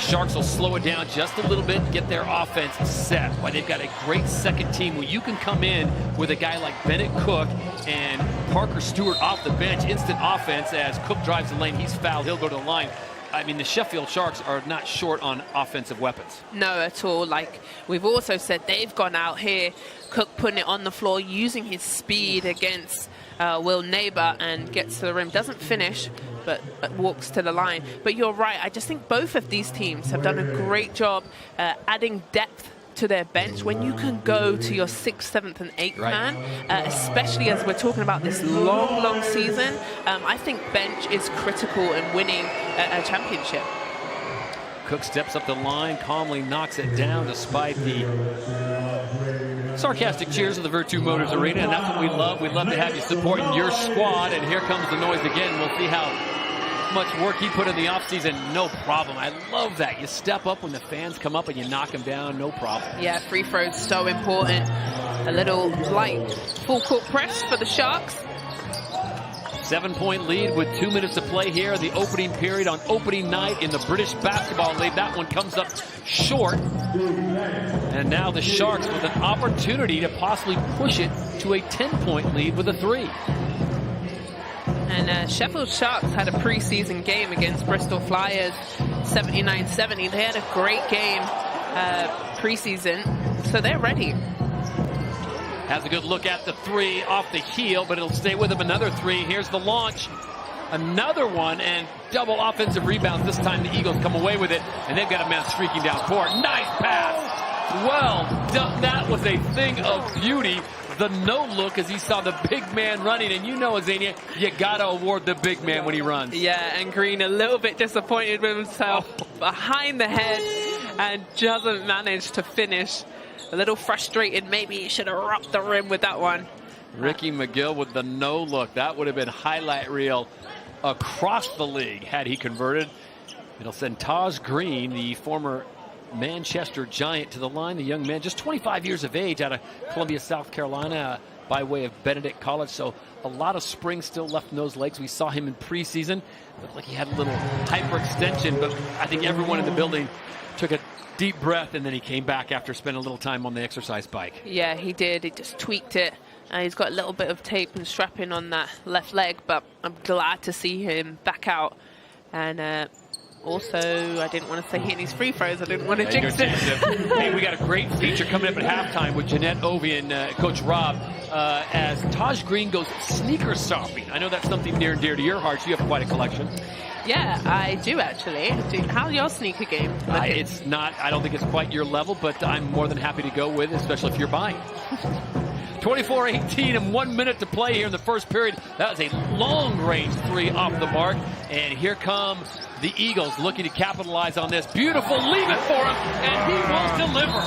Sharks will slow it down just a little bit and get their offense set. Why, they've got a great second team where you can come in with a guy like Bennett Cook and Parker Stewart off the bench. Instant offense as Cook drives the lane. He's fouled. He'll go to the line. I mean, the Sheffield Sharks are not short on offensive weapons. No, at all. Like we've also said, they've gone out here, Cook putting it on the floor, using his speed against Will Neighbor and gets to the rim. Doesn't finish, but walks to the line. But you're right. I just think both of these teams have done a great job adding depth to their bench when you can go to your 6th, 7th, and 8th man, especially as we're talking about this long season. I think bench is critical in winning a championship. Cook steps up the line, calmly knocks it down despite the sarcastic cheers of the Virtu Motors Arena, and that's what we love. We'd love to have you supporting your squad, and here comes the noise again. We'll see how much work he put in the offseason. No problem. I love that. You step up when the fans come up and you knock them down. No problem. Yeah, free throws so important. A little light full court press for the Sharks. 7-point lead with 2 minutes to play here in the opening period on opening night in the British Basketball League. That one comes up short. And now the Sharks with an opportunity to possibly push it to a 10-point lead with a 3. And Sheffield Sharks had a preseason game against Bristol Flyers, 79-70. They had a great game preseason, so they're ready. Has a good look at the 3 off the heel, but it'll stay with him. Another 3. Here's the launch. Another one, and double offensive rebounds. This time the Eagles come away with it, and they've got a man streaking down court. Nice pass. Well done. That was a thing of beauty. The no-look as he saw the big man running. And you know, Azania, you got to award the big man when he runs. Yeah, and Green a little bit disappointed with himself behind the head and doesn't manage to finish. A little frustrated. Maybe he should have rocked the rim with that one. Ricky McGill with the no-look. That would have been highlight reel across the league had he converted. It'll send Taj Green, the former Manchester Giant, to the line. The young man, just 25 years of age, out of Columbia, South Carolina, by way of Benedict College. So a lot of spring still left in those legs. We saw him in preseason. Looked like he had a little hyperextension, but I think everyone in the building took a deep breath, and then he came back after spending a little time on the exercise bike. Yeah, he did. He just tweaked it. He's got a little bit of tape and strapping on that left leg, but I'm glad to see him back out and Also, I didn't want to say hitting his free throws. I didn't want to jinx it. Hey, we got a great feature coming up at halftime with Jeanette Ovey and Coach Rob as Taj Green goes sneaker shopping. I know that's something near and dear to your heart. So you have quite a collection. Yeah, I do actually. How's your sneaker game? It's not, I don't think it's quite your level, but I'm more than happy to go with, especially if you're buying. 24-18 and 1 minute to play here in the first period. That was a long-range three off the mark. And here come the Eagles looking to capitalize on this. Beautiful, leave it for him, and he will deliver.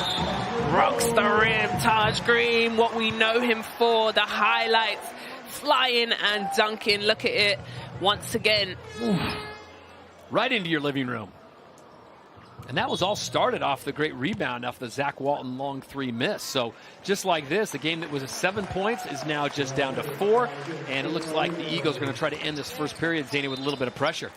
Rocks the rim, Taj Green, what we know him for, the highlights, flying and dunking. Look at it once again. Oof. Right into your living room. And that was all started off the great rebound off the Zach Walton long three miss. So just like this, the game that was at 7 points is now just down to 4. And it looks like the Eagles are going to try to end this first period, Zania, with a little bit of pressure.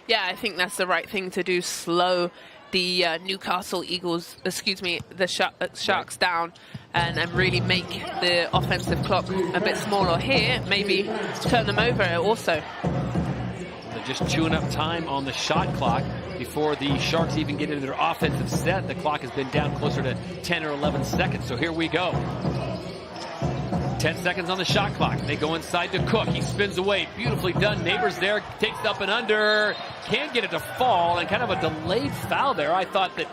Yeah, I think that's the right thing to do. Slow the Newcastle Eagles, the Sharks down and really make the offensive clock a bit smaller here. Maybe turn them over also. They're just chewing up time on the shot clock before the Sharks even get into their offensive set. The clock has been down closer to 10 or 11 seconds. So here we go. 10 seconds on the shot clock. They go inside to Cook. He spins away. Beautifully done. Neighbors there. Takes up and under. Can't get it to fall. And kind of a delayed foul there. I thought that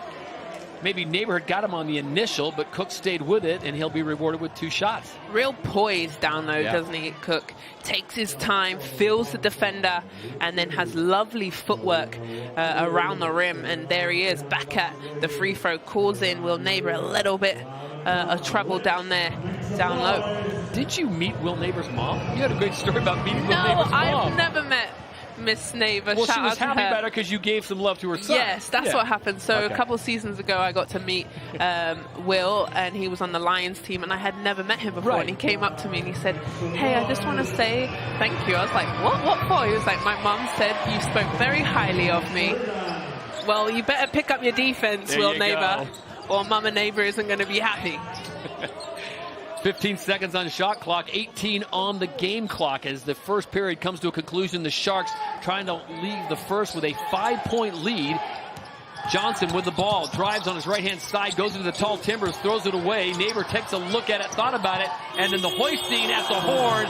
maybe Neighbor had got him on the initial, but Cook stayed with it, and he'll be rewarded with 2 shots. Real poise down low, doesn't he, Cook? Takes his time, feels the defender, and then has lovely footwork around the rim. And there he is, back at the free throw. Calls in Will Neighbor a little bit of trouble down there, down low. Did you meet Will Neighbor's mom? You had a great story about meeting Will No, Neighbor's mom. I've never met Miss Neighbor. Well, Shout she was out to happy her. about her because you gave some love to her son. Yes, that's what happened. So a couple of seasons ago, I got to meet Will, and he was on the Lions team, and I had never met him before. Right. And he came up to me and he said, "Hey, I just want to say thank you." I was like, "What? What for?" He was like, "My mom said you spoke very highly of me." Well, you better pick up your defense, There Will you Neighbor, go. or Mama Neighbor isn't going to be happy. 15 seconds on shot clock, 18 on the game clock as the first period comes to a conclusion. The Sharks trying to leave the first with a 5-point lead. Johnson with the ball, drives on his right-hand side, goes into the tall timbers, throws it away. Neighbor takes a look at it, thought about it, and then the hoisting at the horn.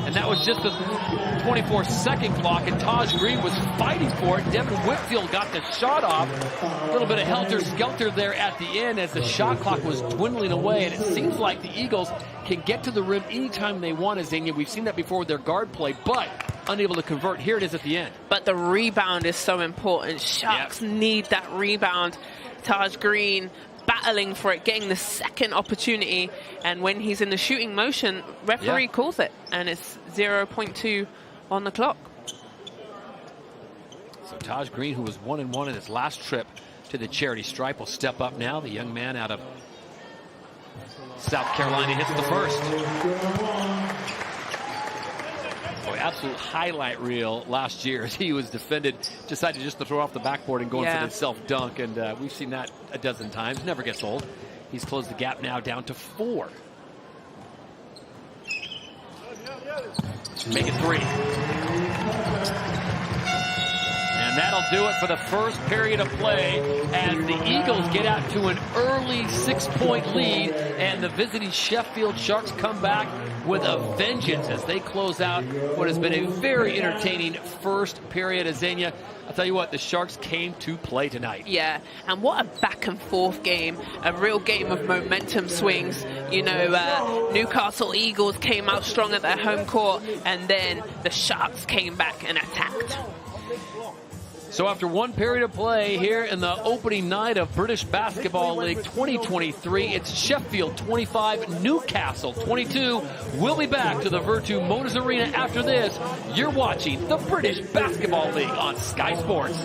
And that was just the 24-second clock, and Taj Green was fighting for it. Devin Whitfield got the shot off. A little bit of helter-skelter there at the end as the shot clock was dwindling away, and it seems like the Eagles can get to the rim anytime they want, Azania. We've seen that before with their guard play, but unable to convert. Here it is at the end. But the rebound is so important. Sharks need that rebound. Taj Green battling for it, getting the second opportunity, and when he's in the shooting motion, referee calls it, and it's 0.2 on the clock. So Taj Green, who was 1-1 in his last trip to the charity stripe, will step up now. The young man out of South Carolina hits the first. Boy, absolute highlight reel last year as he was defended, decided just to throw off the backboard and go in for the self-dunk, and we've seen that a dozen times. Never gets old. He's closed the gap now down to 4. Make it 3. And that'll do it for the first period of play as the Eagles get out to an early 6-point lead, and the visiting Sheffield Sharks come back with a vengeance as they close out what has been a very entertaining first period. Azania, I'll tell you what, the Sharks came to play tonight. Yeah, and what a back and forth game, a real game of momentum swings. You know, Newcastle Eagles came out strong at their home court, and then the Sharks came back and attacked. So after 1 period of play here in the opening night of British Basketball League 2023, it's Sheffield 25, Newcastle 22. We'll be back to the Virtu Motors Arena after this. You're watching the British Basketball League on Sky Sports.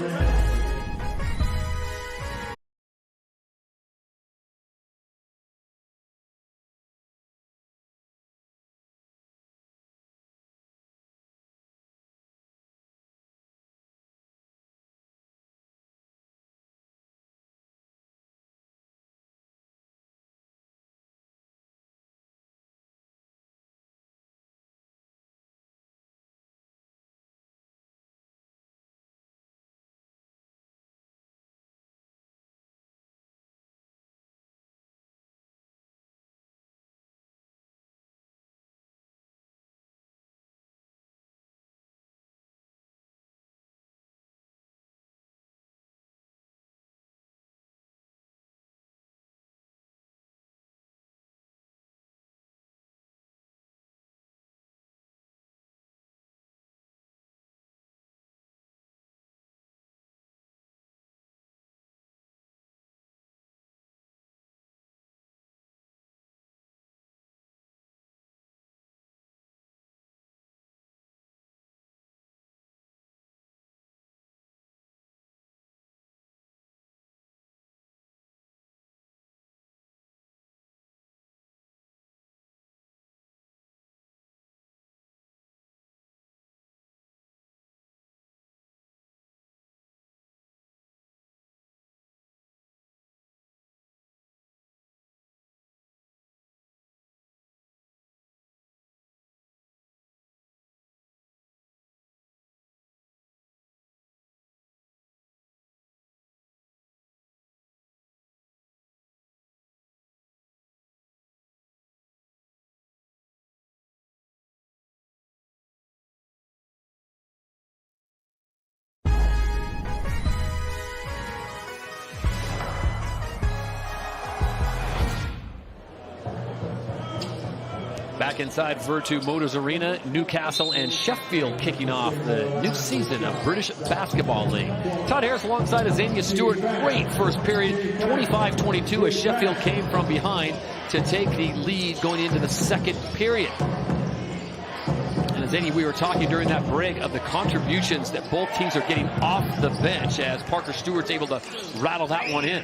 Back inside Virtu Motors Arena, Newcastle and Sheffield kicking off the new season of British Basketball League. Todd Harris alongside Azania Stewart. Great first period, 25-22 as Sheffield came from behind to take the lead going into the second period. And Azania, we were talking during that break of the contributions that both teams are getting off the bench as Parker Stewart's able to rattle that one in.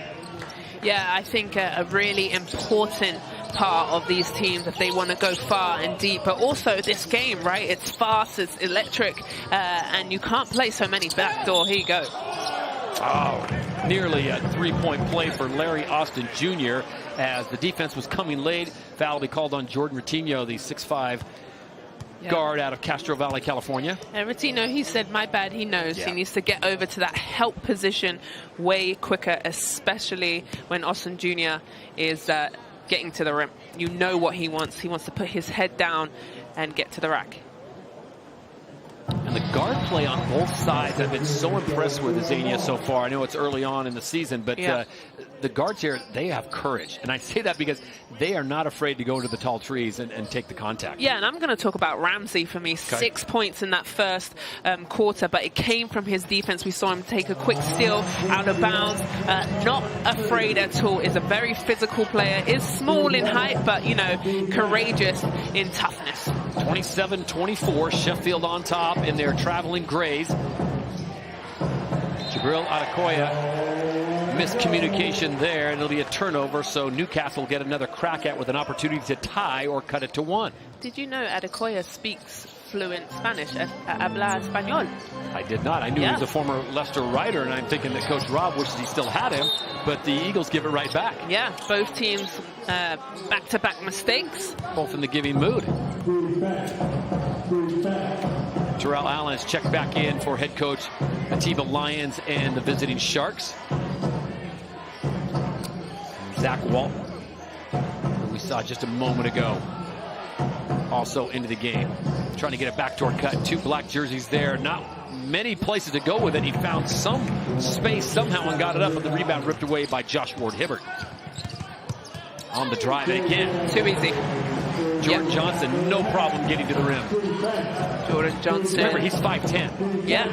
Yeah, I think a really important part of these teams if they want to go far and deep, but also this game, right? It's fast, it's electric, and you can't play so many backdoor. Here you go. Oh, nearly a three-point play for Larry Austin Jr. as the defense was coming late. Foul will be called on Jordan Ratinho, the 6'5" guard out of Castro Valley, California. And Ratinho, he said, my bad, he knows. Yeah. He needs to get over to that help position way quicker, especially when Austin Jr. is getting to the rim. You know what he wants. He wants to put his head down and get to the rack. And the guard play on both sides, I've been so impressed with Azania so far. I know it's early on in the season, but the guards here, they have courage. And I say that because they are not afraid to go into the tall trees and take the contact. Yeah, and I'm going to talk about Ramsey for me. 6 points in that first quarter, but it came from his defense. We saw him take a quick steal out of bounds. Not afraid at all. Is a very physical player. Is small in height, but, you know, courageous in toughness. 27-24, Sheffield on top in their traveling grays. Jabril Adekoya, miscommunication there, and it'll be a turnover, so Newcastle get another crack at with an opportunity to tie or cut it to 1. Did you know Adekoya speaks fluent Spanish? Habla español. I did not. I knew he was a former Leicester Rider, and I'm thinking that Coach Rob wishes he still had him, but the Eagles give it right back. Yeah, both teams back-to-back mistakes. Both in the giving mood. Terrell Allen is checked back in for head coach Atiba Lions and the visiting Sharks. Zach Walton, who we saw just a moment ago, also into the game. Trying to get a backdoor cut. 2 black jerseys there. Not many places to go with it. He found some space somehow and got it up, but the rebound ripped away by Josh Ward-Hibbert. On the drive again. Too easy. Jordan Johnson, no problem getting to the rim. Jordan Johnson. Remember, he's 5'10". Yeah.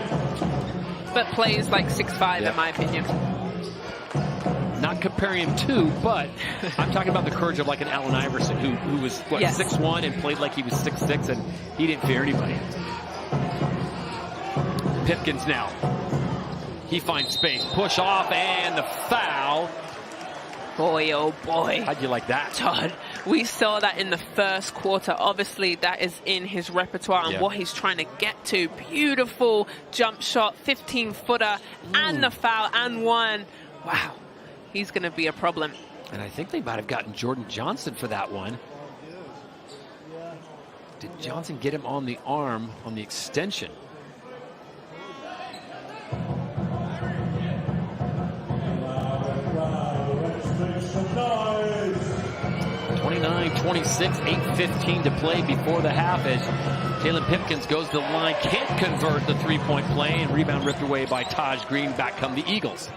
But plays like 6'5", in my opinion. Not comparing him to, but I'm talking about the courage of like an Allen Iverson who was, what, 6'1" and played like he was 6'6", and he didn't fear anybody. Pipkins now. He finds space. Push off, and the foul. Boy, oh boy. How'd you like that? Todd, we saw that in the first quarter. Obviously, that is in his repertoire and what he's trying to get to. Beautiful jump shot, 15-footer, and the foul, and one. Wow, he's going to be a problem. And I think they might have gotten Jordan Johnson for that one. Did Johnson get him on the arm on the extension? 29-26, 8:15 to play before the half as Jalen Pipkins goes to the line, can't convert the three-point play, and rebound ripped away by Taj Green. Back come the Eagles.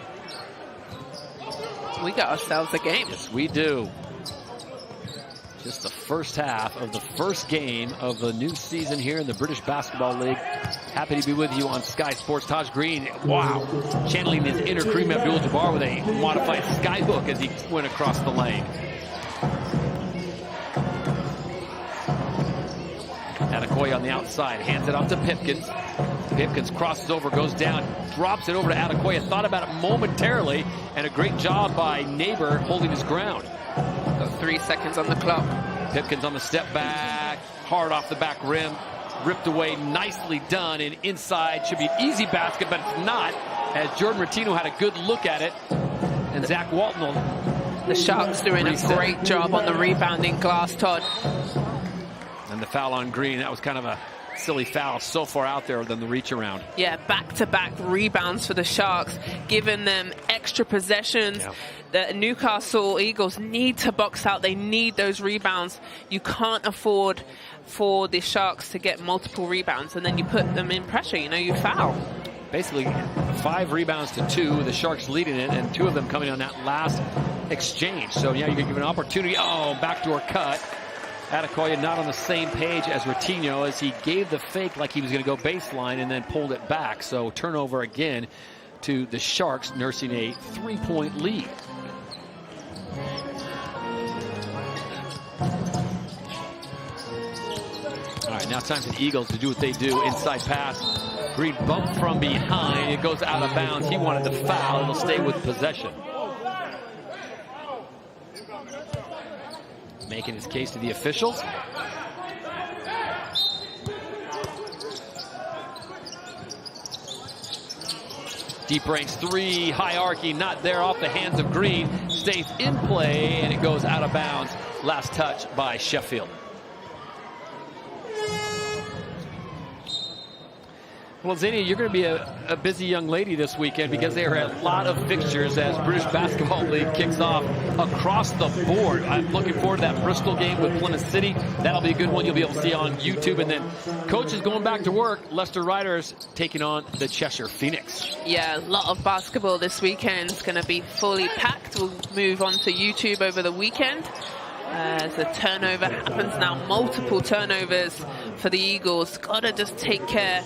We got ourselves a game. Yes, we do. Just the first half of the first game of the new season here in the British Basketball League. Happy to be with you on Sky Sports. Taj Green, wow, channeling his inner Kareem Abdul-Jabbar with a modified skyhook as he went across the lane. Adekoya on the outside, hands it off to Pipkins. Pipkins crosses over, goes down, drops it over to Adekoya. Thought about it momentarily, and a great job by Neighbor holding his ground. Got 3 seconds on the clock. Pipkins on the step back, hard off the back rim, ripped away, nicely done, and inside should be an easy basket, but it's not, as Jordan Ratinho had a good look at it, and Zach Walton will The Sharks doing a great job on the rebounding glass, Todd. And the foul on Green, that was kind of a silly foul, so far out there than the reach around. Yeah, back-to-back rebounds for the Sharks, giving them extra possessions. Yeah. The Newcastle Eagles need to box out. They need those rebounds. You can't afford for the Sharks to get multiple rebounds, and then you put them in pressure. You know, you foul. Basically, 5 rebounds to 2. The Sharks leading it, and 2 of them coming on that last exchange. So, yeah, you can give an opportunity. Oh, backdoor cut. Adekoya not on the same page as Ratinho, as he gave the fake like he was going to go baseline and then pulled it back. So turnover again to the Sharks, nursing a 3-point lead. All right, now time for the Eagles to do what they do. Inside pass. Green bump from behind. It goes out of bounds. He wanted the foul. It'll stay with possession. Making his case to the officials. Deep range three, high arcing, not there, off the hands of Green. Stays in play, and it goes out of bounds. Last touch by Sheffield. Well, Zania, you're going to be a busy young lady this weekend because there are a lot of fixtures as British Basketball League kicks off across the board. I'm looking forward to that Bristol game with Plymouth City. That'll be a good one you'll be able to see on YouTube. And then Coach is going back to work. Leicester Riders taking on the Cheshire Phoenix. Yeah, a lot of basketball this weekend. It's going to be fully packed. We'll move on to YouTube over the weekend. As a turnover happens now, multiple turnovers for the Eagles. Got to just take care.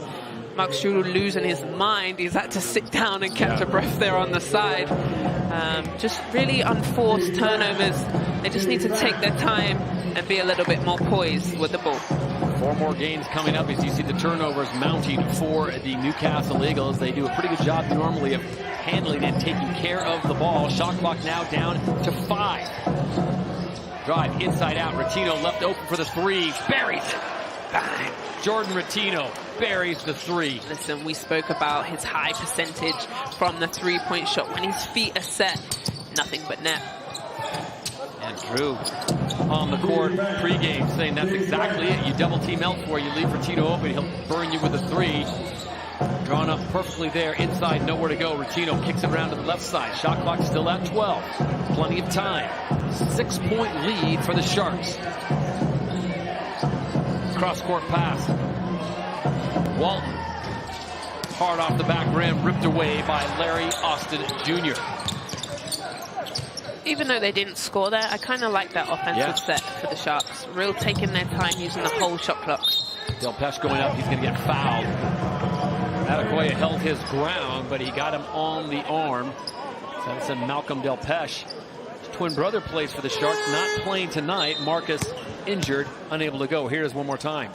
Mark Strudel losing his mind. He's had to sit down and catch a breath there on the side. Just really unforced turnovers. They just need to take their time and be a little bit more poised with the ball. 4 more games coming up as you see the turnovers mounting for the Newcastle Eagles. They do a pretty good job normally of handling and taking care of the ball. Shot clock now down to 5. Drive inside out. Ratinho left open for the 3. Buries it. Bang. Jordan Ratinho buries the 3. Listen, we spoke about his high percentage from the 3-point shot. When his feet are set, nothing but net. And Drew on the court pregame saying that's exactly it. You double team elsewhere, you leave Ratinho open, he'll burn you with a 3. Drawn up perfectly there, inside, nowhere to go. Ratinho kicks it around to the left side. Shot clock still at 12. Plenty of time. 6-point lead for the Sharks. Cross-court pass. Walton. Hard off the back rim, ripped away by Larry Austin Jr. Even though they didn't score there, I kind of like that offensive set for the Sharks. Real taking their time using the whole shot clock. Delpeche going up, he's going to get fouled. Adekoya held his ground, but he got him on the arm. So that's a Malcolm Delpeche. His twin brother plays for the Sharks, not playing tonight. Marcus injured, unable to go. Here is one more time.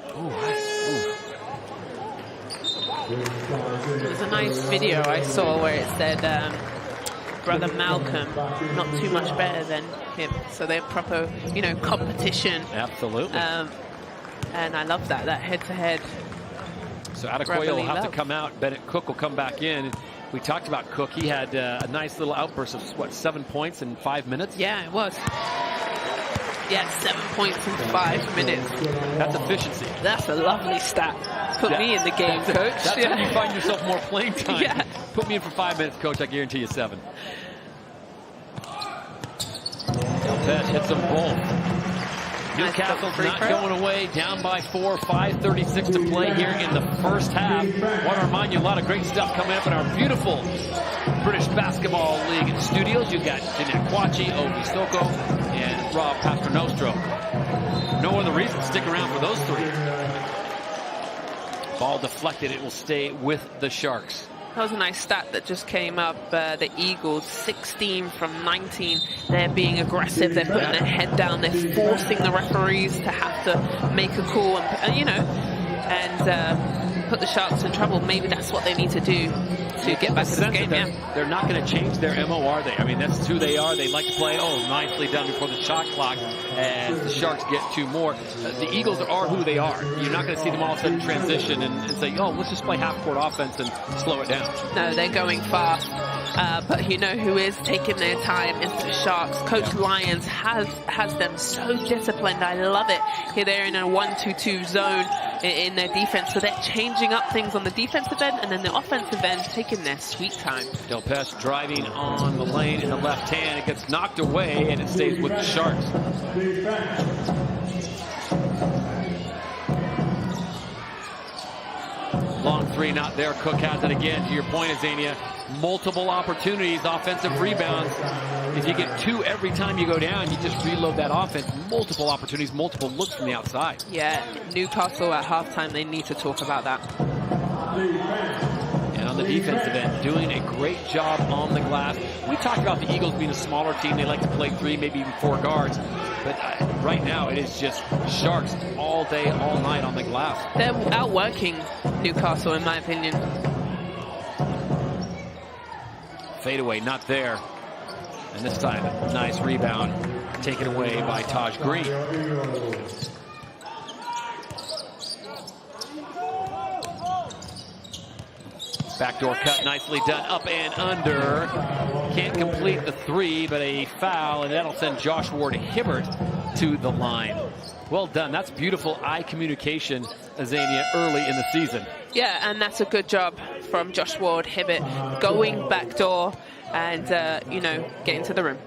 It was a nice video I saw where it said brother Malcolm not too much better than him, so they're proper, you know, competition. Absolutely. And I love that head-to-head. So Adekoya will have to come out. Bennett Cook will come back in. We talked about Cook. He had a nice little outburst of, what, 7 points in 5 minutes? Yeah, it was. Yeah, 7 points in 5 minutes. That's efficiency. That's a lovely stat. Put me in the game, Coach. That's when you find yourself more playing time. Yeah. Put me in for 5 minutes, Coach. I guarantee you 7. Delpeche hits them both. Newcastle's not going away, down by 4, 5:36 to play here in the first half. Want to remind you, a lot of great stuff coming up in our beautiful British Basketball League studios. You've got Jeanette Quachi, Ovi Soko, and Rob Pasternostro. No other reason to stick around for those 3. Ball deflected, it will stay with the Sharks. That was a nice stat that just came up. The Eagles, 16 from 19. They're being aggressive. They're putting their head down. They're forcing the referees to have to make a call and you know, and put the Sharks in trouble. Maybe that's what they need to do to get back to this game. They're not going to change their MO, are they? I mean, that's who they are. They like to play, nicely done before the shot clock as the Sharks get 2 more. The Eagles are who they are. You're not going to see them all of a sudden transition and say, let's just play half-court offense and slow it down. No, they're going fast. But you know who is taking their time is the Sharks. Coach Lyons has them so disciplined. I love it. Here they're in a 1-2-2 zone in their defense. So they're changing up things on the defensive end, and then the offensive end taking their sweet time. Delpeche driving on the lane in the left hand. It gets knocked away, and it stays with the Sharks. Long 3 not there. Cook has it again. To your point, Azania, multiple opportunities, offensive rebounds. If you get 2 every time you go down, you just reload that offense. Multiple opportunities, multiple looks from the outside. Yeah, Newcastle at halftime, they need to talk about that. And on the defensive end, doing a great job on the glass. We talked about the Eagles being a smaller team. They like to play 3, maybe even 4 guards. But right now, it is just Sharks all day, all night on the glass. They're outworking Newcastle, in my opinion. Fadeaway, not there. And this time, nice rebound taken away by Taj Green. Backdoor cut, nicely done, up and under. Can't complete the 3, but a foul, and that'll send Josh Ward-Hibbert to the line. Well done. That's beautiful eye communication, Azania, early in the season. Yeah, and that's a good job from Josh Ward-Hibbert, going backdoor and, getting to the rim.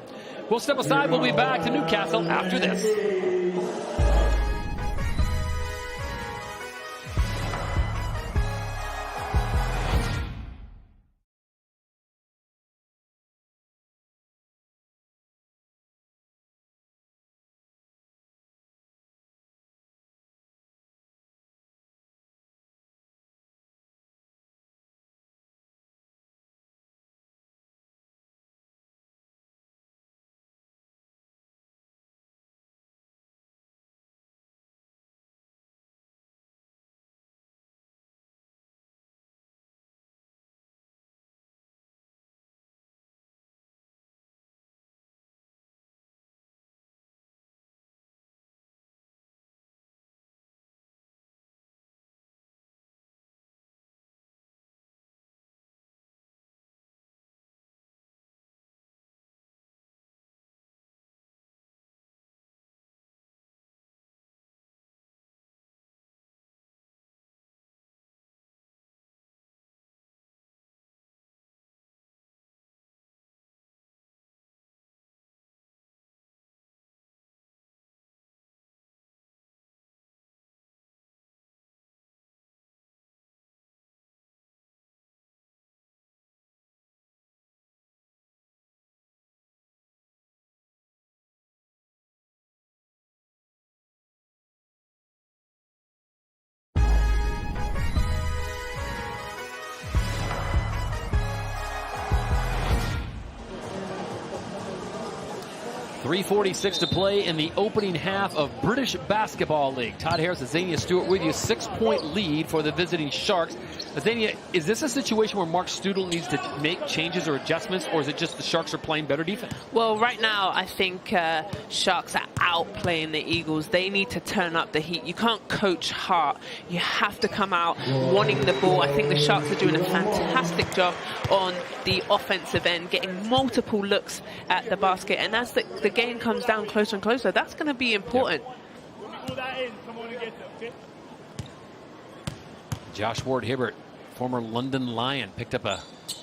We'll step aside. We'll be back to Newcastle after this. .346 to play in the opening half of British Basketball League. Todd Harris, Azania Stewart with you. 6-point lead for the visiting Sharks. Azania, is this a situation where Mark Studel needs to make changes or adjustments, or is it just the Sharks are playing better defense? Well, right now, I think Sharks are outplaying the Eagles. They need to turn up the heat. You can't coach hard. You have to come out wanting the ball. I think the Sharks are doing a fantastic job on the offensive end, getting multiple looks at the basket. And as the game comes down closer and closer, that's going to be important. Josh Ward-Hibbert, former London Lion, picked up a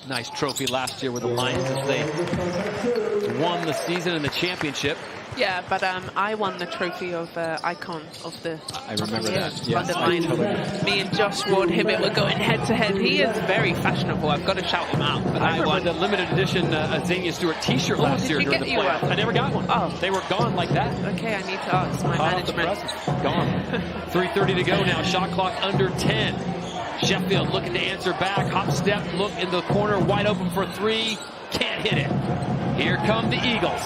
nice trophy last year with the Lions as they won the season and the championship. Yeah, but I won the trophy of icon of the. I remember that. Yes, Lions. Me and Josh Ward-Hibbert were going head to head. He is very fashionable. I've got to shout him out. But I won the limited edition Azania Stewart T-shirt last year during the playoffs. I never got one. Oh, they were gone like that. Okay, I need to ask my management. Gone. 3:30 to go now. Shot clock under 10. Sheffield looking to answer back. Hop step, look in the corner, wide open for 3. Can't hit it. Here come the Eagles.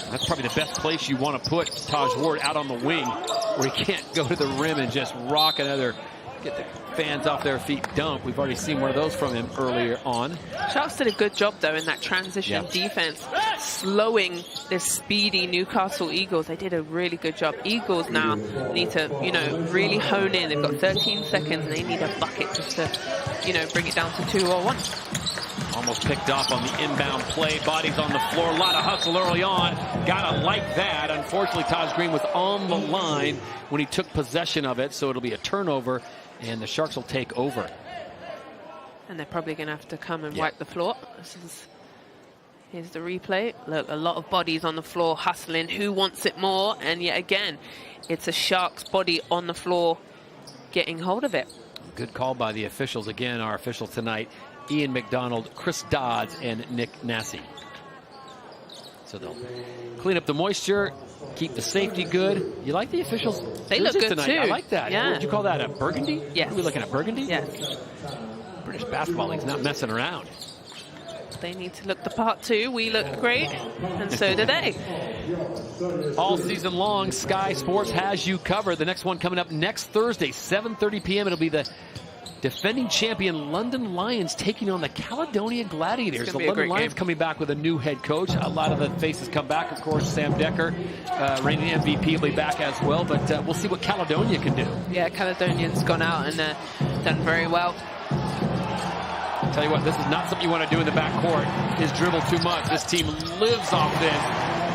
That's probably the best place you want to put Taj Ward, out on the wing, where he can't go to the rim and just rock another, get the fans off their feet dunk. We've already seen one of those from him earlier on. Sharks did a good job, though, in that transition defense, slowing this speedy Newcastle Eagles. They did a really good job. Eagles now need to, really hone in. They've got 13 seconds, and they need a bucket just to, bring it down to 2 or 1. Almost picked off on the inbound play. Bodies on the floor. A lot of hustle early on. Gotta like that. Unfortunately, Taj Green was on the line when he took possession of it, so it'll be a turnover, and the Sharks will take over. And they're probably going to have to come and wipe the floor. Here's the replay. Look, a lot of bodies on the floor hustling. Who wants it more? And yet again, it's a Sharks body on the floor getting hold of it. Good call by the officials. Again, our official tonight, Ian McDonald, Chris Dodds, and Nick Nassi. So they'll clean up the moisture, keep the safety good. You like the officials? They look good tonight. too. I like that. Yeah. What would you call that? A burgundy? Yes. Are we looking at burgundy? Yes. British Basketball League's not messing around. They need to look the part too. We look great, and so do they. All season long, Sky Sports has you covered. The next one coming up next Thursday, 7:30 p.m. It'll be the defending champion London Lions taking on the Caledonia Gladiators. The London Lions coming back with a new head coach. A lot of the faces come back. Of course, Sam Decker, reigning MVP, will be back as well. But we'll see what Caledonia can do. Yeah, Caledonian's gone out and done very well. I'll tell you what, this is not something you want to do in the backcourt, is dribble too much. This team lives off this.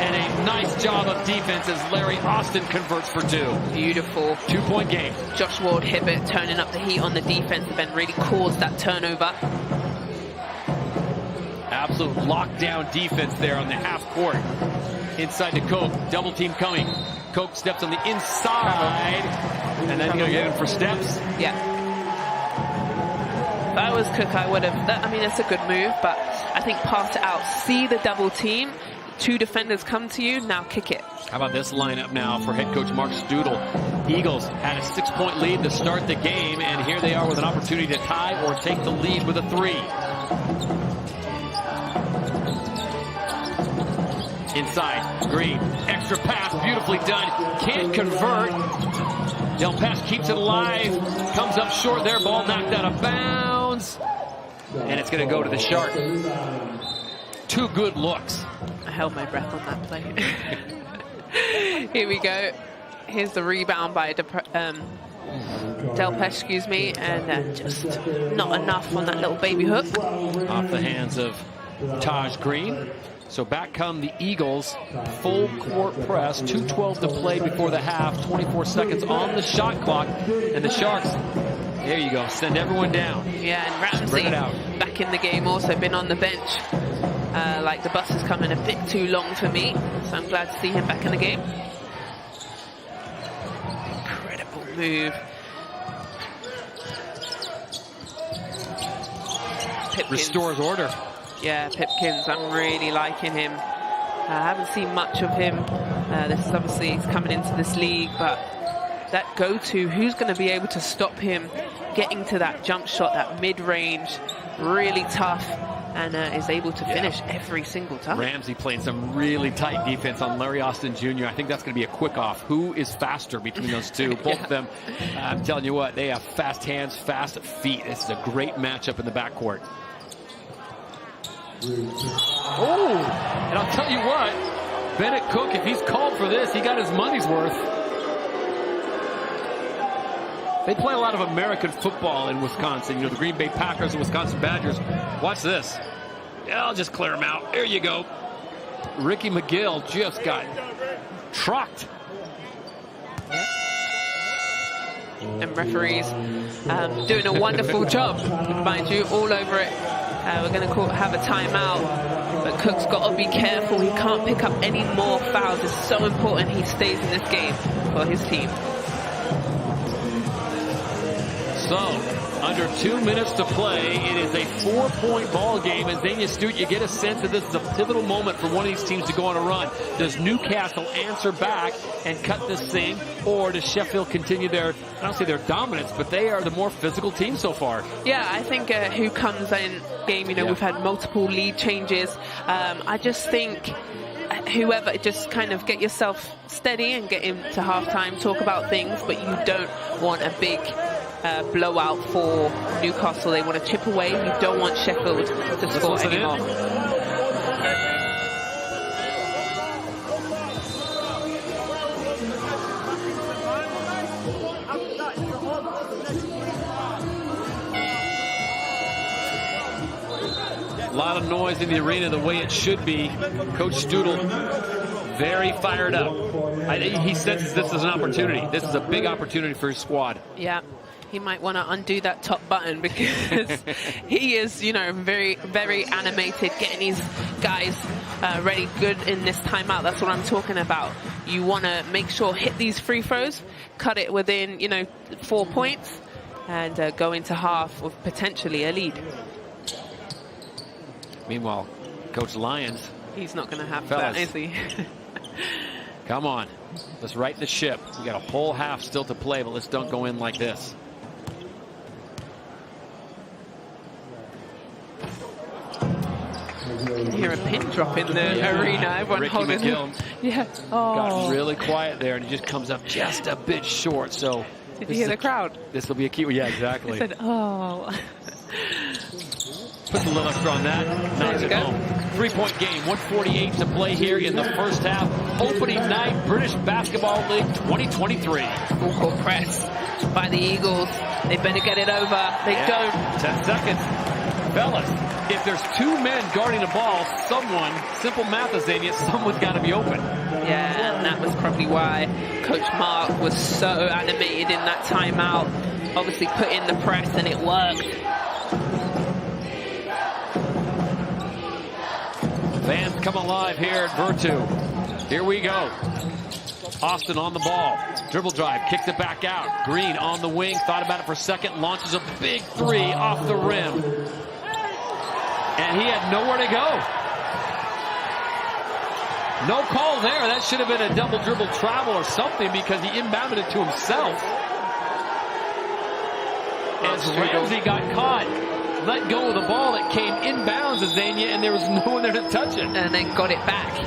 And a nice job of defense as Larry Austin converts for two. Beautiful. 2-point game. Josh Ward-Hibbert turning up the heat on the defensive end, really caused that turnover. Absolute lockdown defense there on the half court. Inside to Koch, double team coming. Koch steps on the inside, and then he'll get him for steps. Yeah. If I was Cook, I would have, I mean, it's a good move, but I think pass it out. See the double team. Two defenders come to you, now kick it. How about this lineup now for head coach Mark Studel? Eagles had a 6-point lead to start the game, and here they are with an opportunity to tie or take the lead with a 3. Inside, Green, extra pass, beautifully done, can't convert. Del Pass keeps it alive, comes up short there, ball knocked out of bounds, and it's going to go to the Sharks. 2 good looks. I held my breath on that play. Here we go. Here's the rebound by Delpesh, excuse me, and just not enough on that little baby hook. Off the hands of Taj Green. So back come the Eagles, full court press, 2:12 to play before the half, 24 seconds on the shot clock, and the Sharks, there you go, send everyone down. Yeah, and Ramsey back in the game, also been on the bench. Like the bus is coming a bit too long for me, so I'm glad to see him back in the game. Incredible move. Pipkins. Restores order. Yeah, Pipkins, I'm really liking him. I haven't seen much of him. This is obviously, he's coming into this league, but that go-to, who's going to be able to stop him getting to that jump shot, that mid-range, really tough, and is able to finish every single time. Ramsey playing some really tight defense on Larry Austin Jr. I think that's going to be a quick off. Who is faster between those two? Both of them, I'm telling you what, they have fast hands, fast feet. This is a great matchup in the backcourt. Oh, and I'll tell you what, Bennett Cook, if he's called for this, he got his money's worth. They play a lot of American football in Wisconsin. You know, the Green Bay Packers and Wisconsin Badgers. Watch this. Yeah, I'll just clear him out. There you go. Ricky McGill just got trucked. And referees doing a wonderful job, mind you, all over it. We're going to have a timeout, but Cook's got to be careful. He can't pick up any more fouls. It's so important he stays in this game for his team. So, under 2 minutes to play, it is a 4-point ball game. As Dania Stute, you get a sense that this is a pivotal moment for one of these teams to go on a run. Does Newcastle answer back and cut this thing, or does Sheffield continue their, I don't say their dominance, but they are the more physical team so far? Yeah, I think who comes in game, you know, we've had multiple lead changes. I just think whoever, just kind of get yourself steady and get into halftime, talk about things, but you don't want a big blowout for Newcastle. They want to chip away. You don't want Sheffield to score anymore. A lot of noise in the arena, the way it should be. Coach Studel, very fired up. He senses this is an opportunity. This is a big opportunity for his squad. Yeah. He might want to undo that top button because he is, you know, very, very animated, getting these guys ready good in this timeout. That's what I'm talking about. You want to make sure, hit these free throws, cut it within, you know, 4 points, and go into half with potentially a lead. Meanwhile, Coach Lyons. He's not going to have Fellas. that, is he? Come on. Let's right the ship. We got a whole half still to play, but let's don't go in like this. You can hear a pin drop in the arena. Everyone Ricky holding McGill Yeah. Oh. got really quiet there, and he just comes up just a bit short. So Did you hear the crowd? This will be a key. Yeah, exactly. They said, oh. Puts a little extra on that. Knocks it home. 3-point game. 1:48 to play here in the first half. Opening night, British Basketball League 2023. Full court press by the Eagles. They better get it over. They don't. 10 seconds. Fellas, if there's 2 men guarding the ball, someone, simple math, Azania, someone's got to be open. Yeah, and that was probably why Coach Mark was so animated in that timeout. Obviously put in the press and it worked. Fans come alive here at Virtu. Here we go. Austin on the ball. Dribble drive, kicks it back out. Green on the wing, thought about it for a second, launches a big 3 off the rim. And he had nowhere to go. No call there. That should have been a double dribble travel or something because he inbounded it to himself. As Ramsey got caught, let go of the ball that came inbounds, Azania, and there was no one there to touch it. And then got it back.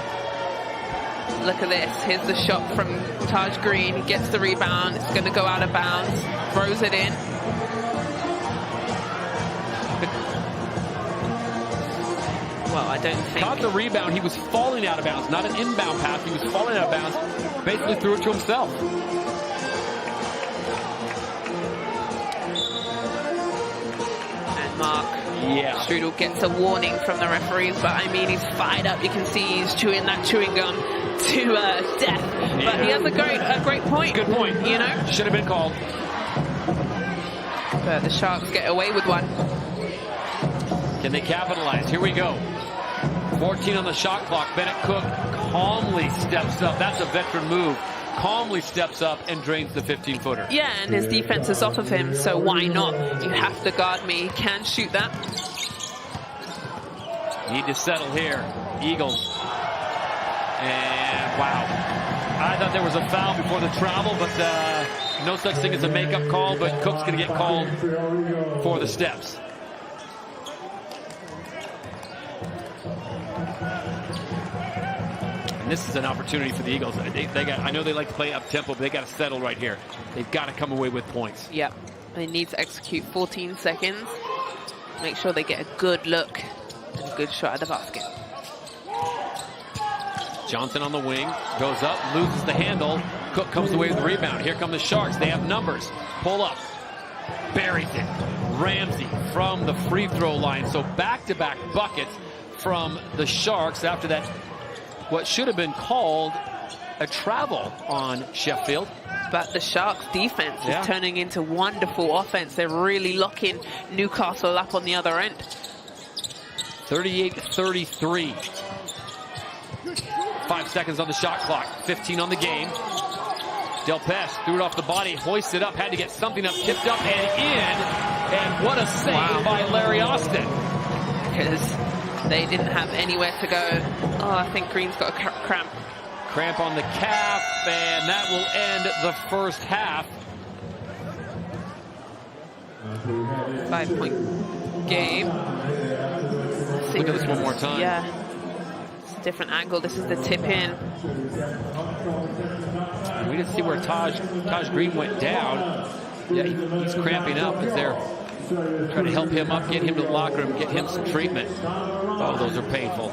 Look at this. Here's the shot from Taj Green. He gets the rebound. It's going to go out of bounds. Throws it in. Well, I don't think... Caught the rebound. He was falling out of bounds. Not an inbound pass. He was falling out of bounds. Basically threw it to himself. And Mark Strudel gets a warning from the referees, but I mean, he's fired up. You can see he's chewing that chewing gum to death. But he has a great point. Good point. You know? Should have been called. But the Sharks get away with one. Can they capitalize? Here we go. 14 on the shot clock. Bennett Cook calmly steps up. That's a veteran move. Calmly steps up and drains the 15-footer. Yeah, and his defense is off of him, so why not? You have to guard me. He can shoot that. Need to settle here. Eagles. And wow. I thought there was a foul before the travel, but no such thing as a makeup call, but Cook's going to get called for the steps. And this is an opportunity for the Eagles. I know they like to play up tempo, but they got to settle right here. They've got to come away with points. Yep. They need to execute 14 seconds. Make sure they get a good look and a good shot at the basket. Johnson on the wing, goes up, loses the handle. Cook comes away with the rebound. Here come the Sharks. They have numbers. Pull up. Buries it. Ramsey from the free throw line. So back-to-back buckets from the Sharks after that, what should have been called a travel on Sheffield. But the Sharks defense is turning into wonderful offense. They're really locking Newcastle up on the other end. 38-33. 5 seconds on the shot clock. 15 on the game. Del Pes threw it off the body, hoisted up, had to get something up, tipped up and in. And what a save by Larry Austin. Because they didn't have anywhere to go. Oh, I think Green's got a cramp. Cramp on the calf, and that will end the first half. 5-point game. Look at this one more time. Yeah. It's a different angle. This is the tip in. And we didn't see where Taj Green went down. Yeah, he's cramping up as they're trying to help him up, get him to the locker room, get him some treatment. Oh, those are painful.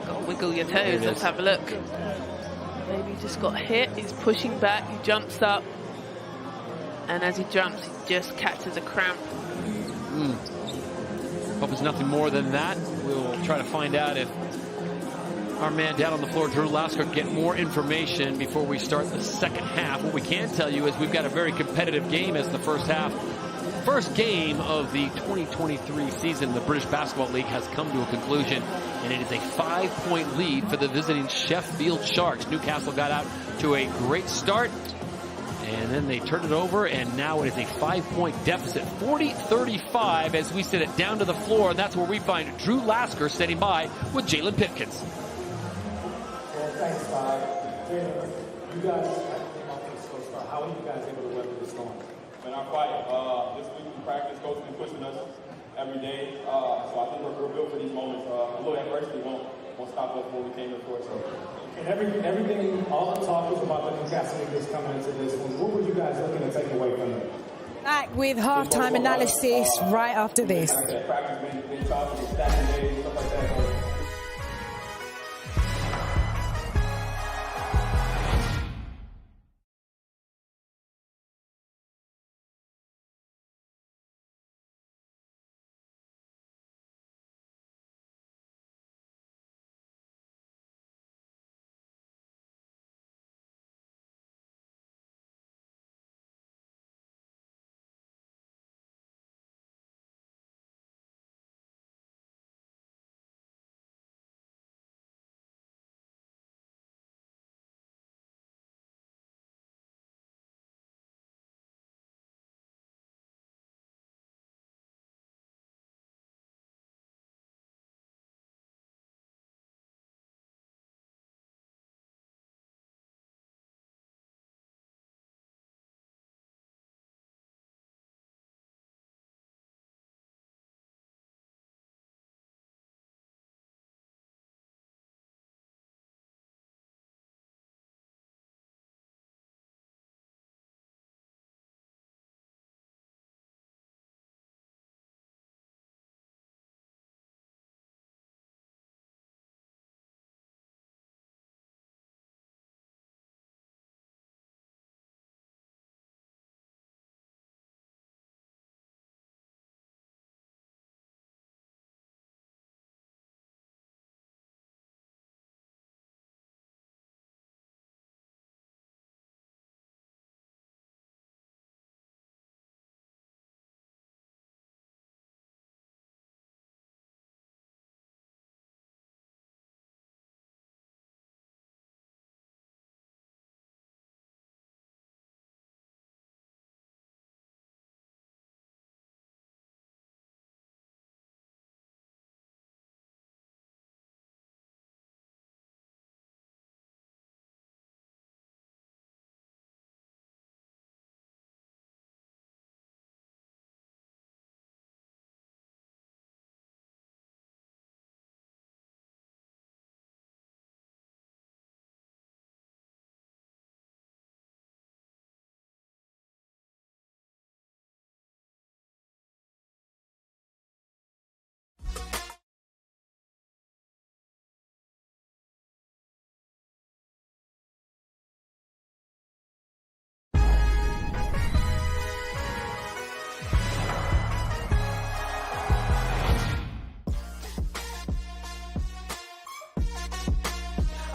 Gotta wiggle your toes. Let's have a look. Maybe he just got hit. He's pushing back. He jumps up. And as he jumps, he just catches a cramp. Hope it's nothing more than that. We'll try to find out if our man down on the floor, Drew Lasker, get more information before we start the second half. What we can tell you is we've got a very competitive game as the first half. First game of the 2023 season, the British Basketball League has come to a conclusion, and it is a 5-point lead for the visiting Sheffield Sharks. Newcastle got out to a great start. And then they turn it over, and now it is a 5-point deficit, 40-35, as we send it down to the floor, and that's where we find Drew Lasker standing by with Jalen Pipkins. Well, thanks, Bob. Jalen, you guys, how are you guys able to weather this storm? In our fight, this week in practice, coach has been pushing us every day, so I think we're built for these moments. A little adversity won't stop us when we came in for it. So. And everything, all the talk was about the Newcastle Eagles coming into this one. What were you guys looking to take away from it? Back with halftime analysis right after this. Practice been tough, and stacking days, stuff like that.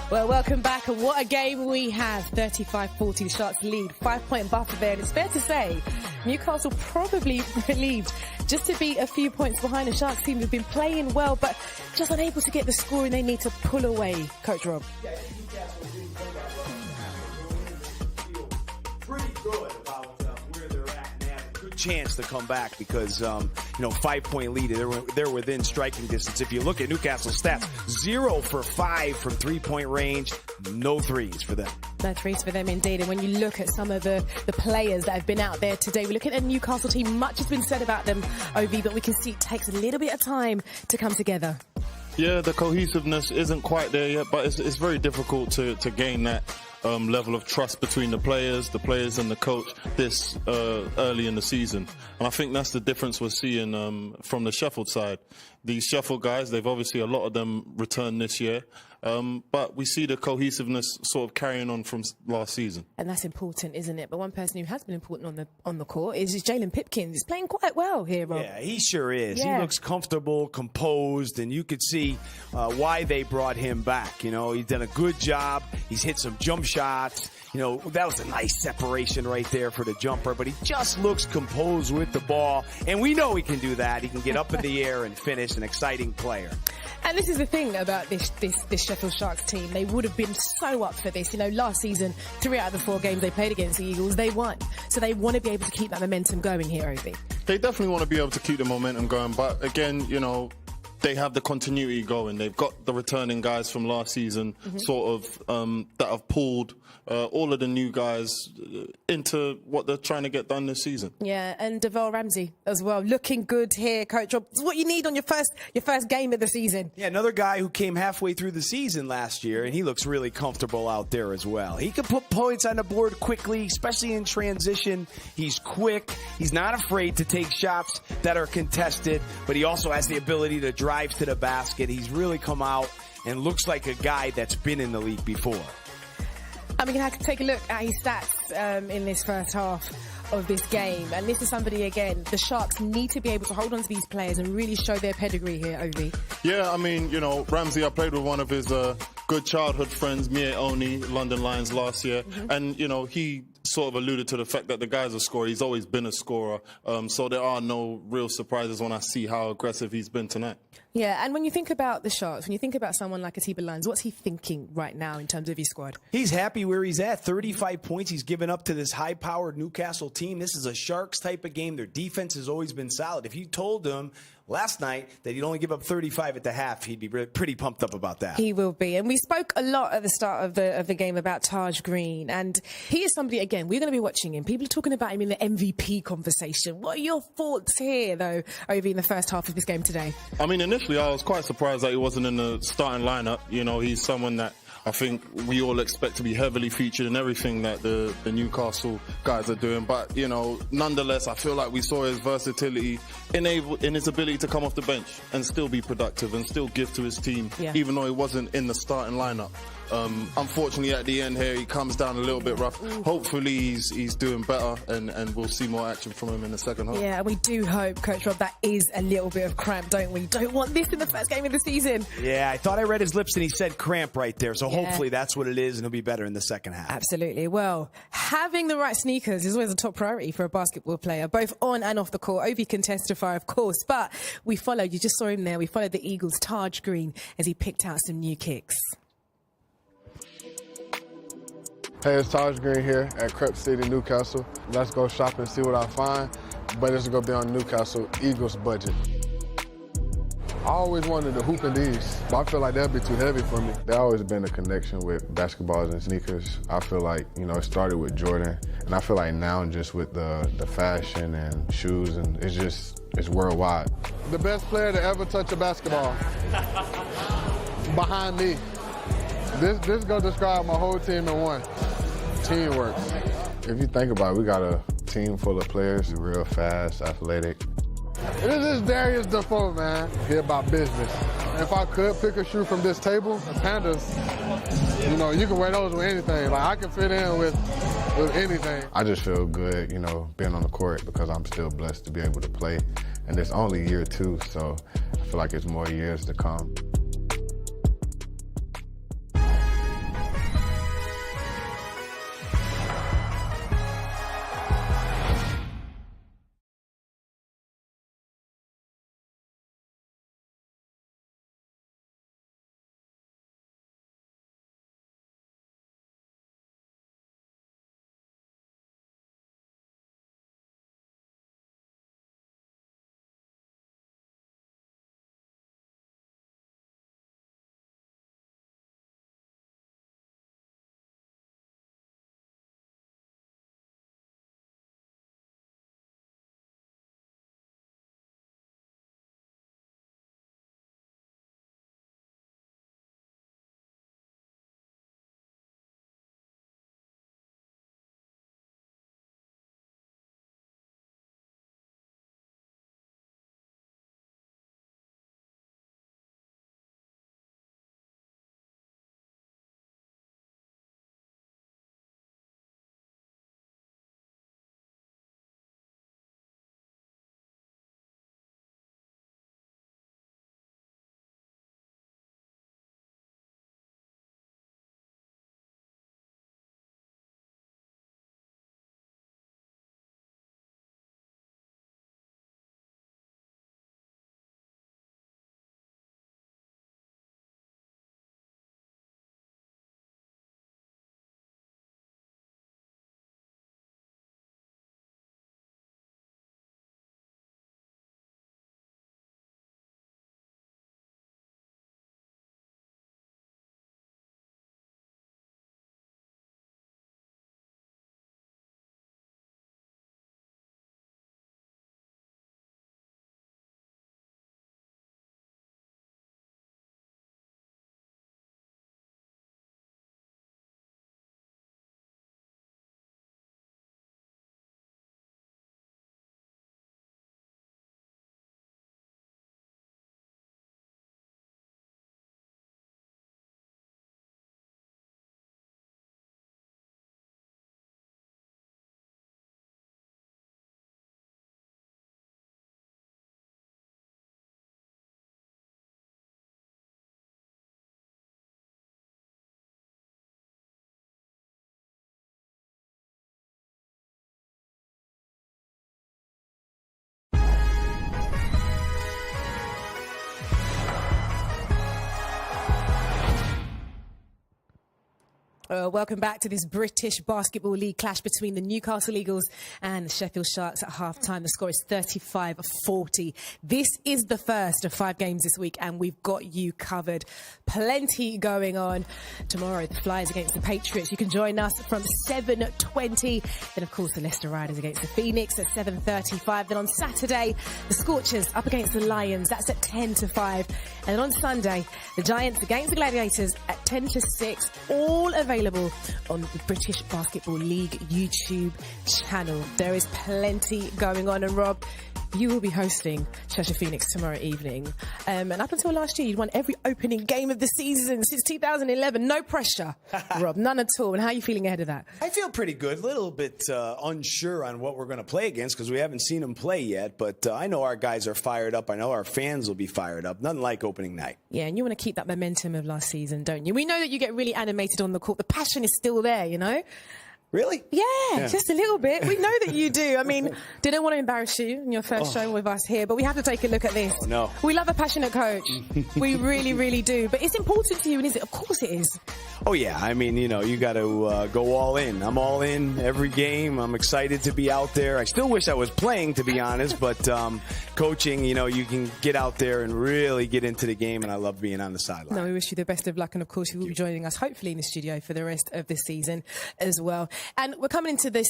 Well, welcome back, and what a game we have. 35-40, the Sharks lead, 5-point buffer there, and it's fair to say Newcastle probably relieved just to be a few points behind. The Sharks team have been playing well, but just unable to get the scoring they need to pull away. Coach Rob. Yeah, Newcastle didn't play that well. Feel pretty good about where they're at, and they have a good chance to come back because, 5-point lead. They're within striking distance. If you look at Newcastle's stats, 0 for 5 from 3-point range, no threes for them. No threes for them indeed. And when you look at some of the players that have been out there today, we look at a Newcastle team. Much has been said about them, OV, but we can see it takes a little bit of time to come together. Yeah, the cohesiveness isn't quite there yet, but it's very difficult to gain that level of trust between the players and the coach this early in the season. And I think that's the difference we're seeing from the Sheffield side. These Sheffield guys, they've obviously, a lot of them returned this year. But we see the cohesiveness sort of carrying on from last season. And that's important, isn't it? But one person who has been important on the court is Jalen Pipkins. He's playing quite well here, Rob. Yeah, he sure is. Yeah. He looks comfortable, composed, and you could see why they brought him back. He's done a good job. He's hit some jump shots. You know, that was a nice separation right there for the jumper, but he just looks composed with the ball. And we know he can do that. He can get up in the air and finish, an exciting player. And this is the thing about this Sheffield Sharks team. They would have been so up for this. You know, last season, 3 out of the 4 games they played against the Eagles, they won. So they want to be able to keep that momentum going here, Ovi. They definitely want to be able to keep the momentum going. But again, you know, they have the continuity going. They've got the returning guys from last season, sort of, that have pulled all of the new guys into what they're trying to get done this season. Yeah, and Devell Ramsey as well, looking good here, Coach Rob. It's what you need on your first game of the season. Yeah, another guy who came halfway through the season last year, and he looks really comfortable out there as well. He can put points on the board quickly, especially in transition. He's quick. He's not afraid to take shots that are contested, but he also has the ability to drive to the basket. He's really come out and looks like a guy that's been in the league before. And we can take a look at his stats in this first half of this game. And this is somebody, again, the Sharks need to be able to hold on to these players and really show their pedigree here, Ovi. Yeah, I mean, you know, Ramsey, I played with one of his good childhood friends, Mie Oni, London Lions last year. And, you know, he sort of alluded to the fact that the guy's a scorer. He's always been a scorer. So there are no real surprises when I see how aggressive he's been tonight. Yeah, and when you think about the Sharks, when you think about someone like Atiba Lands, what's he thinking right now in terms of his squad? He's happy where he's at. 35 points he's given up to this high-powered Newcastle team. This is a Sharks type of game. Their defense has always been solid. If you told him last night that he'd only give up 35 at the half, he'd be pretty pumped up about that. He will be. And we spoke a lot at the start of the game about Taj Green. And he is somebody, again, we're going to be watching him. People are talking about him in the MVP conversation. What are your thoughts here, though, over in the first half of this game today? I mean, initially, I was quite surprised that he wasn't in the starting lineup. You know, he's someone that I think we all expect to be heavily featured in everything that the Newcastle guys are doing. But, you know, nonetheless, I feel like we saw his versatility in his ability to come off the bench and still be productive and still give to his team, even though he wasn't in the starting lineup. Unfortunately, at the end here, he comes down a little bit rough. Hopefully, he's doing better, and we'll see more action from him in the second half. Yeah, we do hope, Coach Rob, that is a little bit of cramp, don't we? Don't want this in the first game of the season. Yeah, I thought I read his lips and he said cramp right there. So hopefully that's what it is, and he'll be better in the second half. Absolutely. Well, having the right sneakers is always a top priority for a basketball player, both on and off the court. Ovi can testify, of course, but we followed, you just saw him there, we followed the Eagles' Taj Green as he picked out some new kicks. Hey, it's Taj Green here at Crep City, Newcastle. Let's go shop and see what I find, but it's going to be on Newcastle Eagles budget. I always wanted to hoop in these, but I feel like that'd be too heavy for me. There's always been a connection with basketballs and sneakers. I feel like, you know, it started with Jordan, and I feel like now just with the fashion and shoes, and it's worldwide. The best player to ever touch a basketball behind me. This is going to describe my whole team in one. Teamwork. If you think about it, we got a team full of players, real fast, athletic. This is Darius Defoe, man. He about business. If I could pick a shoe from this table, the Pandas, you know, you can wear those with anything. Like, I can fit in with anything. I just feel good, you know, being on the court because I'm still blessed to be able to play. And it's only year 2, so I feel like it's more years to come. Welcome back to this British Basketball League clash between the Newcastle Eagles and the Sheffield Sharks at half-time. The score is 35-40. This is the first of 5 games this week, and we've got you covered. Plenty going on. Tomorrow, the Flyers against the Patriots. You can join us from 7:20. Then, of course, the Leicester Riders against the Phoenix at 7:35. Then on Saturday, the Scorchers up against the Lions. That's at 10-5. And then on Sunday, the Giants against the Gladiators at 10-6. All available on the British Basketball League YouTube channel. There is plenty going on. And Rob, you will be hosting Cheshire Phoenix tomorrow evening. And up until last year, you'd won every opening game of the season since 2011. No pressure, Rob, none at all. And how are you feeling ahead of that? I feel pretty good. A little bit unsure on what we're going to play against because we haven't seen them play yet. But I know our guys are fired up. I know our fans will be fired up. Nothing like opening night. Yeah, and you want to keep that momentum of last season, don't you? We know that you get really animated on the court. The passion is still there, you know? Really? Yeah, just a little bit. We know that you do. I mean, didn't want to embarrass you in your first show with us here, but we have to take a look at this. Oh, no. We love a passionate coach. We really, really do. But it's important to you, and is it? Of course it is. Oh, yeah. I mean, you know, you got to go all in. I'm all in every game. I'm excited to be out there. I still wish I was playing, to be honest, but coaching, you know, you can get out there and really get into the game, and I love being on the sideline. No, we wish you the best of luck, and of course you will be joining us, hopefully, in the studio for the rest of the season as well. And we're coming into this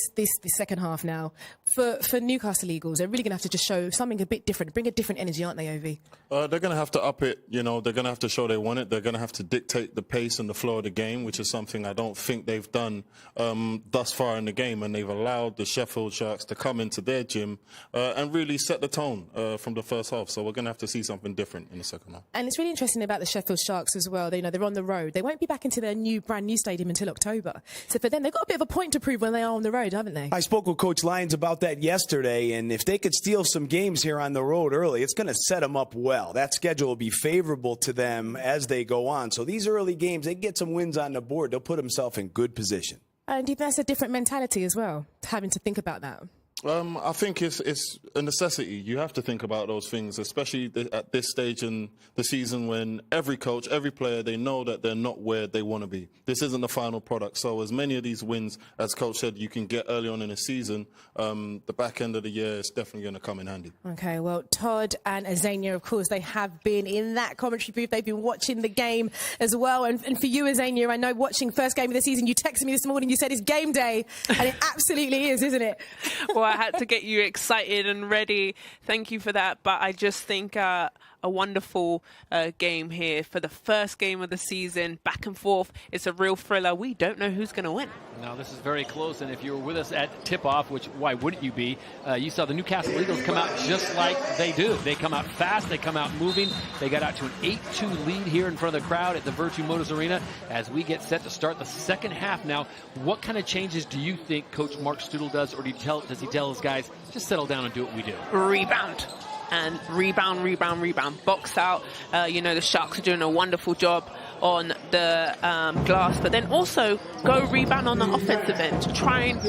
second half now. For Newcastle Eagles, they're really going to have to just show something a bit different, bring a different energy, aren't they, Ovi? They're going to have to up it, you know. They're going to have to show they want it. They're going to have to dictate the pace and the flow of the game, which is something I don't think they've done thus far in the game. And they've allowed the Sheffield Sharks to come into their gym and really set the tone from the first half. So we're going to have to see something different in the second half. And it's really interesting about the Sheffield Sharks as well. They're on the road. They won't be back into their brand new stadium until October. So for them, they've got a bit of a point to prove when they are on the road, haven't they? I spoke with Coach Lyons about that yesterday, and if they could steal some games here on the road early, it's going to set them up well. That schedule will be favorable to them as they go on. So these early games, they get some wins on the board. They'll put themselves in good position. And that's a different mentality as well, having to think about that. I think it's a necessity. You have to think about those things, especially at this stage in the season when every coach, every player, they know that they're not where they want to be. This isn't the final product. So as many of these wins, as Coach said, you can get early on in the season, the back end of the year is definitely going to come in handy. Okay, well, Todd and Azania, of course, they have been in that commentary booth. They've been watching the game as well. And for you, Azania, I know watching first game of the season, you texted me this morning, you said it's game day. And it absolutely is, isn't it? Well, I had to get you excited and ready. Thank you for that. But I just think a wonderful game here for the first game of the season. Back and forth. It's a real thriller. We don't know who's going to win. Now, this is very close, and if you were with us at tip-off, which why wouldn't you be, you saw the Newcastle Eagles come out just like they do. They come out fast. They come out moving. They got out to an 8-2 lead here in front of the crowd at the Virtu Motors Arena as we get set to start the second half. Now, what kind of changes do you think Coach Mark Studel does, or does he tell his guys, just settle down and do what we do? Rebound. And rebound. Box out. The Sharks are doing a wonderful job on the glass, but then also go rebound on the offensive end to try and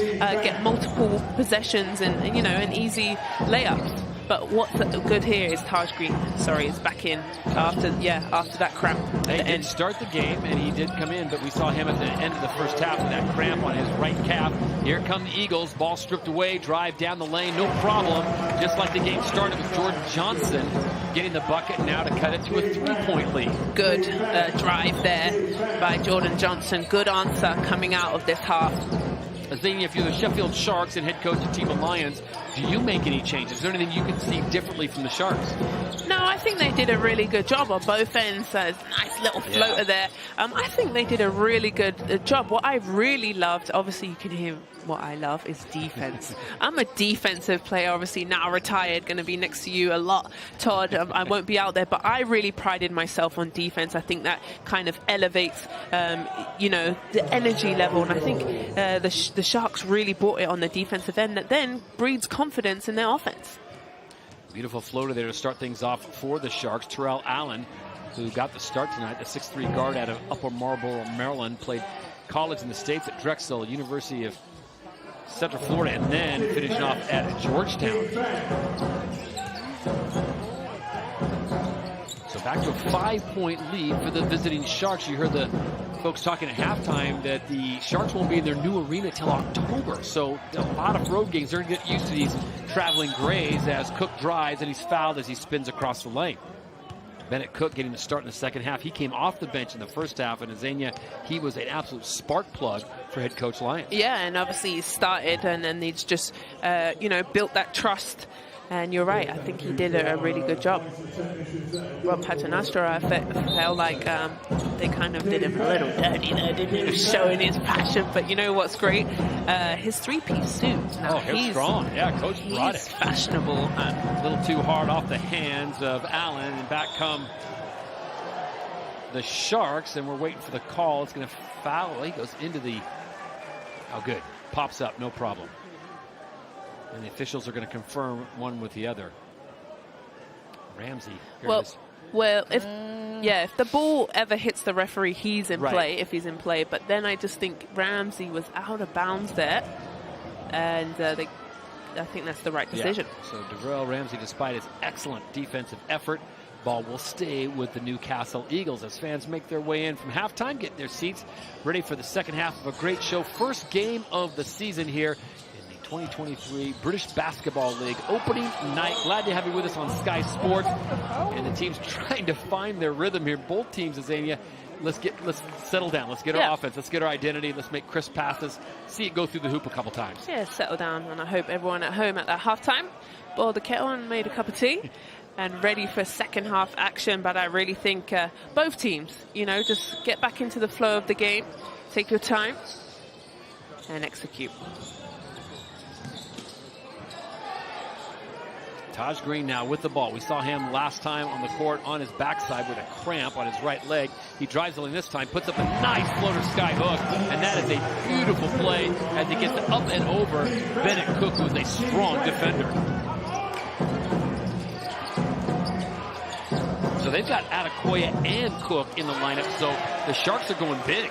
get multiple possessions and an easy layups. But what's good here is Taj Green. Is back in after that cramp. They did start the game, and he did come in, but we saw him at the end of the first half with that cramp on his right calf. Here come the Eagles. Ball stripped away, drive down the lane, no problem. Just like the game started with Jordan Johnson getting the bucket now to cut it to a 3-point lead. Good drive there by Jordan Johnson. Good answer coming out of this half. Azania, if you're the Sheffield Sharks and head coach of Team Lions, do you make any changes? Is there anything you can see differently from the Sharks? No, I think they did a really good job on both ends. Nice little floater there. I think they did a really good job. What I really loved, obviously you can hear what I love, is defense. I'm a defensive player, obviously now retired, going to be next to you a lot, Todd. I won't be out there, but I really prided myself on defense. I think that kind of elevates, the energy level, and I think the Sharks really brought it on the defensive end that then breeds confidence in their offense. Beautiful floater there to start things off for the Sharks. Terrell Allen, who got the start tonight, the 6'3" guard out of Upper Marlboro, Maryland, played college in the States at Drexel, University of Central Florida, and then finishing off at Georgetown. So back to a 5-point lead for the visiting Sharks. You heard the folks talking at halftime that the Sharks won't be in their new arena till October. So a lot of road games. They're going to get used to these traveling grays as Cook drives and he's fouled as he spins across the lane. Bennett Cook getting the start in the second half. He came off the bench in the first half, and Azania, he was an absolute spark plug for head coach Lyons. Yeah, and obviously he started, and then he's just, built that trust. And you're right, I think he did a really good job. Rob Paternastra, I felt like they kind of did him a little dirty there, didn't he? Showing his passion, but you know what's great? His three-piece suit. Now, he's strong. Yeah, coach brought it. He's fashionable. A little too hard off the hands of Allen, and back come the Sharks, and we're waiting for the call. It's going to foul. He goes into the... Oh, good. Pops up, no problem. And the officials are going to confirm one with the other. Ramsey. Well, if the ball ever hits the referee, he's in play, if he's in play. But then I just think Ramsey was out of bounds there. And I think that's the right decision. Yeah. So Darrell Ramsey, despite his excellent defensive effort, ball will stay with the Newcastle Eagles as fans make their way in from halftime, getting their seats ready for the second half of a great show. First game of the season here in the 2023 British Basketball League opening night. Glad to have you with us on Sky Sports. And the team's trying to find their rhythm here. Both teams, Azania, let's settle down. Let's get our offense. Let's get our identity. Let's make crisp passes. See it go through the hoop a couple times. Yeah, settle down. And I hope everyone at home at that halftime boiled the kettle and made a cup of tea. And ready for second half action. But I really think both teams, just get back into the flow of the game, take your time, and execute. Taj Green now with the ball. We saw him last time on the court on his backside with a cramp on his right leg. He drives the lane this time, puts up a nice floater sky hook, and that is a beautiful play as he gets up and over Bennett Cook, who's a strong defender. So they've got Adekoya and Cook in the lineup, so the Sharks are going big.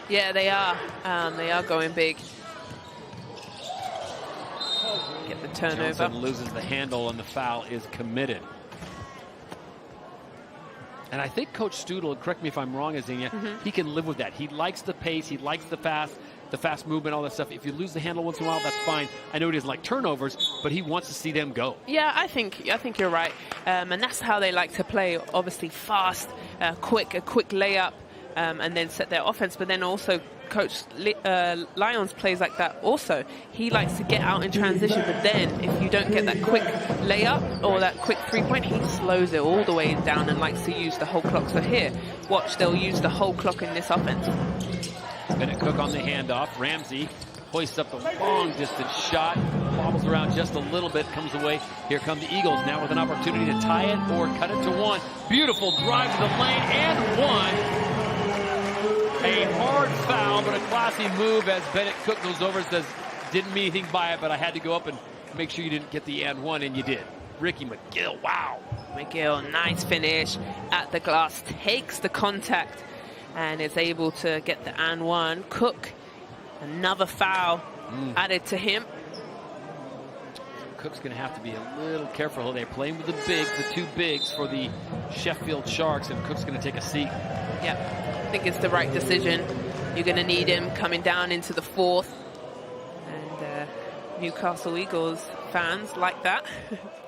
Yeah, they are. They are going big. Get the turnover. Johnson loses the handle and the foul is committed. And I think Coach Studel, correct me if I'm wrong, Azania, he can live with that. He likes the pace, he likes the fast movement, all that stuff. If you lose the handle once in a while, that's fine. I know he doesn't like turnovers, but he wants to see them go. Yeah, I think you're right. And that's how they like to play, obviously fast, a quick layup, and then set their offense. But then also Coach Lyons plays like that also. He likes to get out in transition, but then if you don't get that quick layup or that quick three-point, he slows it all the way down and likes to use the whole clock. So here, watch, they'll use the whole clock in this offense. Bennett Cook on the handoff. Ramsey hoists up the long-distance shot. Bobbles around just a little bit, comes away. Here come the Eagles now with an opportunity to tie it or cut it to one. Beautiful drive to the lane and one. A hard foul, but a classy move as Bennett Cook goes over and says, didn't mean anything by it, but I had to go up and make sure you didn't get the and one, and you did. Ricky McGill, wow. McGill, nice finish at the glass, takes the contact and is able to get the and one. Cook, another foul added to him. Cook's going to have to be a little careful. They're playing with the bigs, the two bigs for the Sheffield Sharks, and Cook's going to take a seat. Yeah, I think it's the right decision. You're going to need him coming down into the fourth. And Newcastle Eagles fans like that.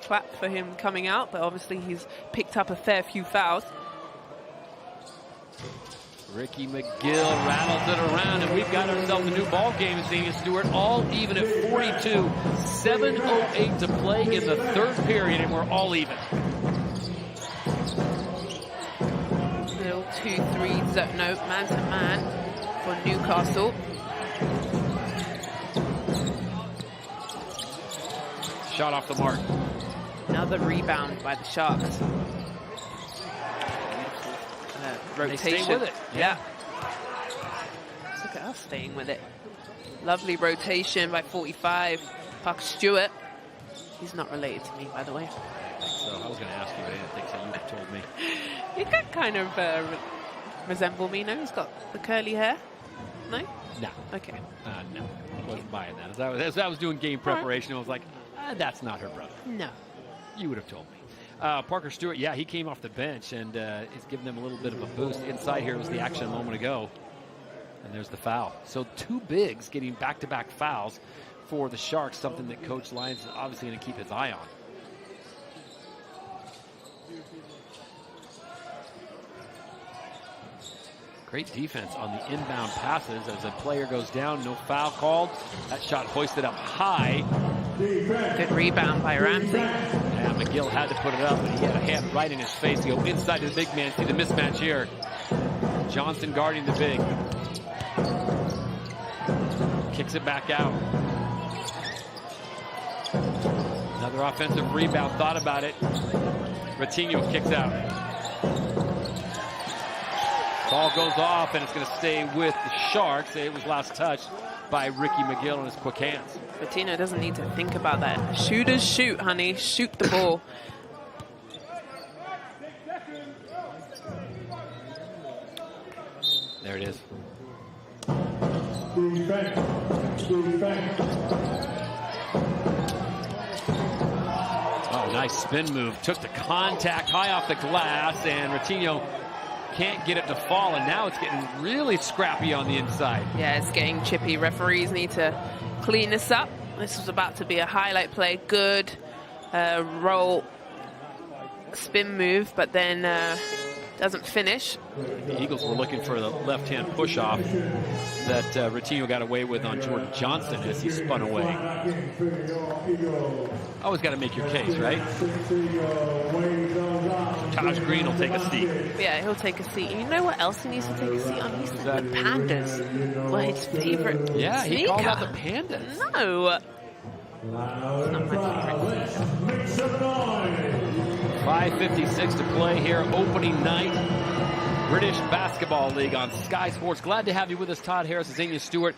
Clap for him coming out, but obviously he's picked up a fair few fouls. Ricky McGill rattles it around, and we've got ourselves a new ball game, Xenia Stewart, all even at 42. 7:08 to play in the third period, and we're all even. Little 2-3, no, man-to-man for Newcastle. Shot off the mark. Another rebound by the Sharks. Rotation. They stay with it. Yeah. Look at us staying with it. Lovely rotation by 45. Parker Stewart. He's not related to me, by the way. So I was going to ask you, but I didn't think so. You would have told me. He could kind of resemble me, no? He's got the curly hair. No? No. Okay. No. I wasn't buying that. As I was doing game preparation, I was like, that's not her brother. No. You would have told me. Parker Stewart, yeah, he came off the bench and is giving them a little bit of a boost. Inside here was the action a moment ago. And there's the foul. So 2 bigs getting back-to-back fouls for the Sharks, something that Coach Lyons is obviously going to keep his eye on. Great defense on the inbound passes as a player goes down, no foul called. That shot hoisted up high. Good rebound by Ramsey. Yeah, McGill had to put it up, but he had a hand right in his face to go inside to the big man. See the mismatch here. Johnson guarding the big. Kicks it back out. Another offensive rebound, thought about it. Ratinho kicks out. Ball goes off, and it's going to stay with the Sharks. It was last touched by Ricky McGill on his quick hands. Bettina doesn't need to think about that. Shooters shoot, honey. Shoot the ball. There it is. Oh, nice spin move. Took the contact high off the glass, and Ratinho can't get it to fall, and now it's getting really scrappy on the inside. Yeah, it's getting chippy. Referees need to clean this up. This was about to be a highlight play. Good roll spin move, but then doesn't finish. The Eagles were looking for the left-hand push-off that Ratinho got away with on Jordan Johnson as he spun away. Always got to make your case, right? Taj Green will take a seat. Yeah, he'll take a seat. And you know what else he needs to take a seat on? He said the Pandas were his favorite Yeah, sneaker. he called out the Pandas. No. It's not my favorite sneaker. 5:56 to play here, opening night. British Basketball League on Sky Sports. Glad to have you with us, Todd Harris and Xenia Stewart.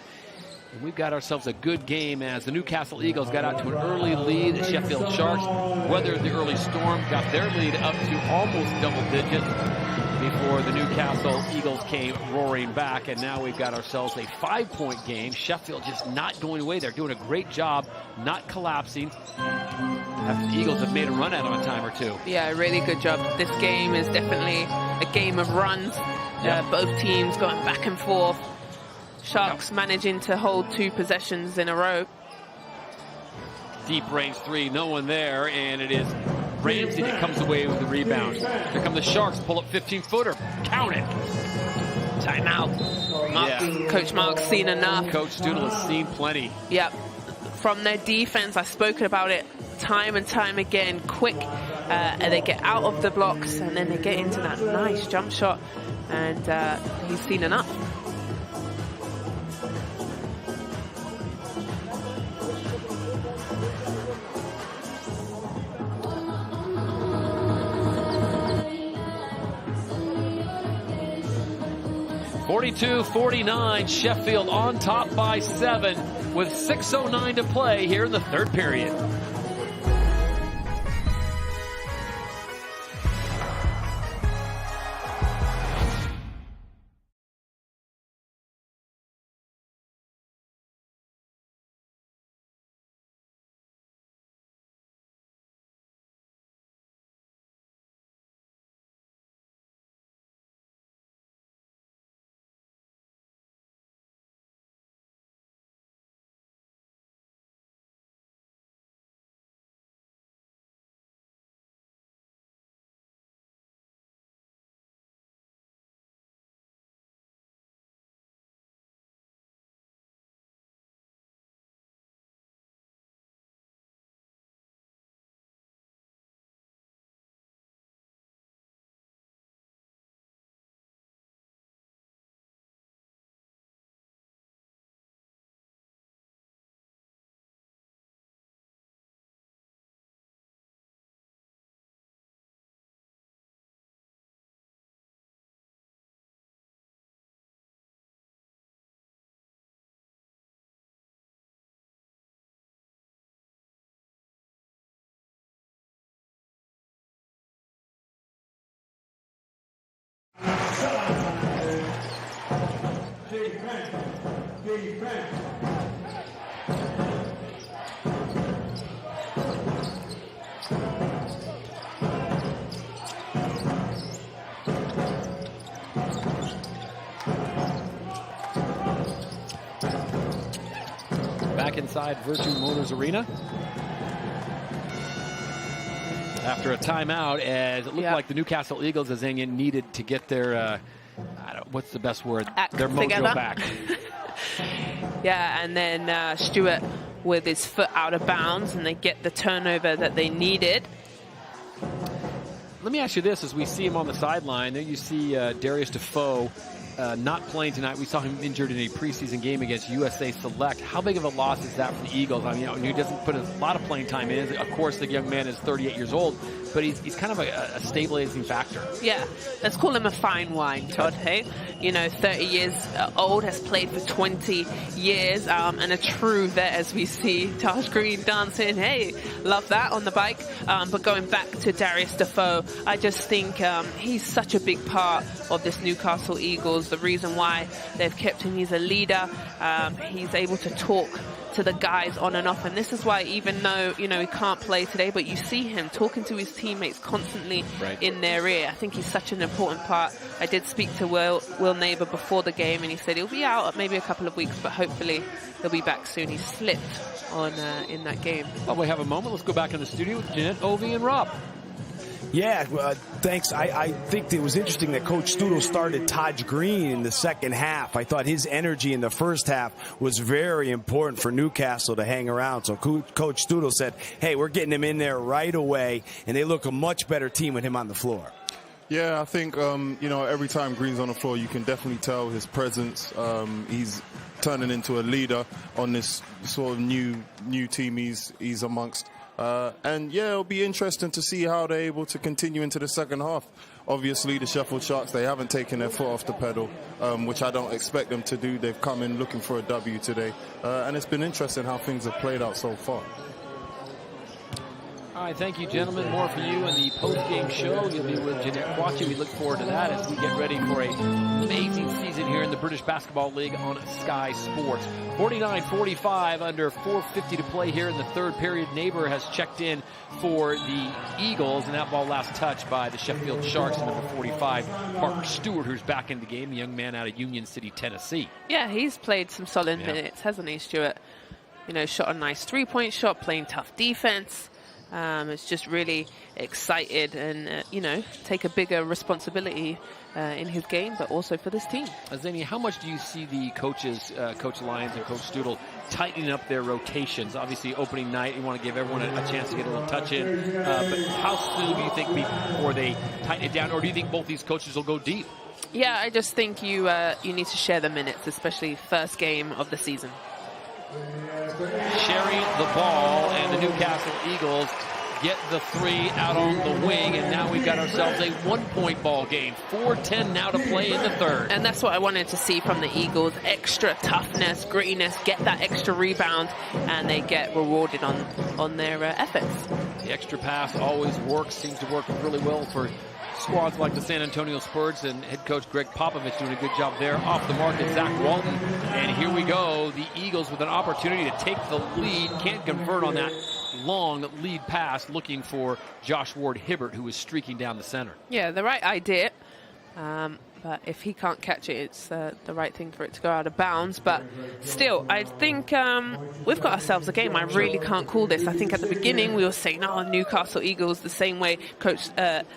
And we've got ourselves a good game as the Newcastle Eagles got out to an early lead. The Sheffield Sharks weathered the early storm, got their lead up to almost double digits before the Newcastle Eagles came roaring back. And now we've got ourselves a 5-point game. Sheffield just not going away. They're doing a great job not collapsing after the Eagles have made a run at them a time or two. Yeah, really good job. This game is definitely a game of runs. Both teams going back and forth. Sharks managing to hold 2 possessions in a row. Deep range 3, no one there, and it is Ramsey that comes away with the rebound. Here come the Sharks, pull up 15-footer. Count it. Timeout. Coach Mark's seen enough. Coach Doodle has seen plenty. Yep. From their defense, I've spoken about it time and time again. Quick, and they get out of the blocks, and then they get into that nice jump shot, and he's seen enough. (42-49), Sheffield on top by 7 with 6:09 to play here in the third period. back inside Virtu Motors Arena after a timeout, as it looked like the Newcastle Eagles, as Anya, needed to get their, what's the best word? Their mojo back. Yeah, and then Stewart with his foot out of bounds, and they get the turnover that they needed. Let me ask you this, as we see him on the sideline, there you see Darius Defoe not playing tonight. We saw him injured in a preseason game against USA Select. How big of a loss is that for the Eagles? I mean, he doesn't put a lot of playing time in. Of course, the young man is 38 years old, but he's kind of a stabilizing factor. Yeah, let's call him a fine wine, Todd, hey? 30 years old, has played for 20 years, and a true vet, as we see Taj Green dancing. Hey, love that on the bike. But going back to Darius Defoe, I just think he's such a big part of this Newcastle Eagles. The reason why they've kept him, he's a leader. He's able to talk to the guys on and off, and this is why, even though he can't play today, but you see him talking to his teammates constantly in their ear. I think he's such an important part. I did speak to Will Neighbour before the game, and he said he'll be out maybe a couple of weeks, but hopefully he'll be back soon. He slipped on in that game. Well, we have a moment. Let's go back in the studio with Jeanette, Ovi, and Rob. Yeah, thanks. I think it was interesting that Coach Studel started Taj Green in the second half. I thought his energy in the first half was very important for Newcastle to hang around. So Coach Studel said, hey, we're getting him in there right away, and they look a much better team with him on the floor. Yeah, I think, every time Green's on the floor, you can definitely tell his presence. He's turning into a leader on this sort of new team he's amongst. And yeah, it'll be interesting to see how they're able to continue into the second half. Obviously, the Sheffield Sharks, they haven't taken their foot off the pedal, which I don't expect them to do. They've come in looking for a W today. And it's been interesting how things have played out so far. All right, thank you, gentlemen. More for you in the post-game show. You'll be with Jeanette Quachi. We look forward to that as we get ready for an amazing season here in the British Basketball League on Sky Sports. 49-45, under 4:50 to play here in the third period. Neighbor has checked in for the Eagles, and that ball last touched by the Sheffield Sharks, number 45, Parker Stewart, who's back in the game, the young man out of Union City, Tennessee. Yeah, he's played some solid minutes, hasn't he, Stewart? Shot a nice three-point shot, playing tough defense. It's just really excited and, take a bigger responsibility in his game, but also for this team. Azania, how much do you see the coaches, Coach Lyons and Coach Studel, tightening up their rotations? Obviously, opening night, you want to give everyone a chance to get a little touch in. But how soon do you think before they tighten it down, or do you think both these coaches will go deep? Yeah, I just think you need to share the minutes, especially first game of the season. Sharing the ball, and the Newcastle Eagles get the three out on the wing, and now we've got ourselves a one-point ball game. 4:10 now to play in the third. And that's what I wanted to see from the Eagles. Extra toughness, grittiness, get that extra rebound, and they get rewarded on their efforts. The extra pass always works, seems to work really well for squads like the San Antonio Spurs, and head coach Greg Popovich doing a good job there. Off the market, Zach Walton. And here we go, the Eagles with an opportunity to take the lead. Can't convert on that long lead pass, looking for Josh Ward-Hibbert, who is streaking down the center. Yeah, the right idea. But if he can't catch it, it's the right thing for it to go out of bounds. But still, I think we've got ourselves a game. I really can't call this. I think at the beginning we were saying, Newcastle Eagles, the same way Coach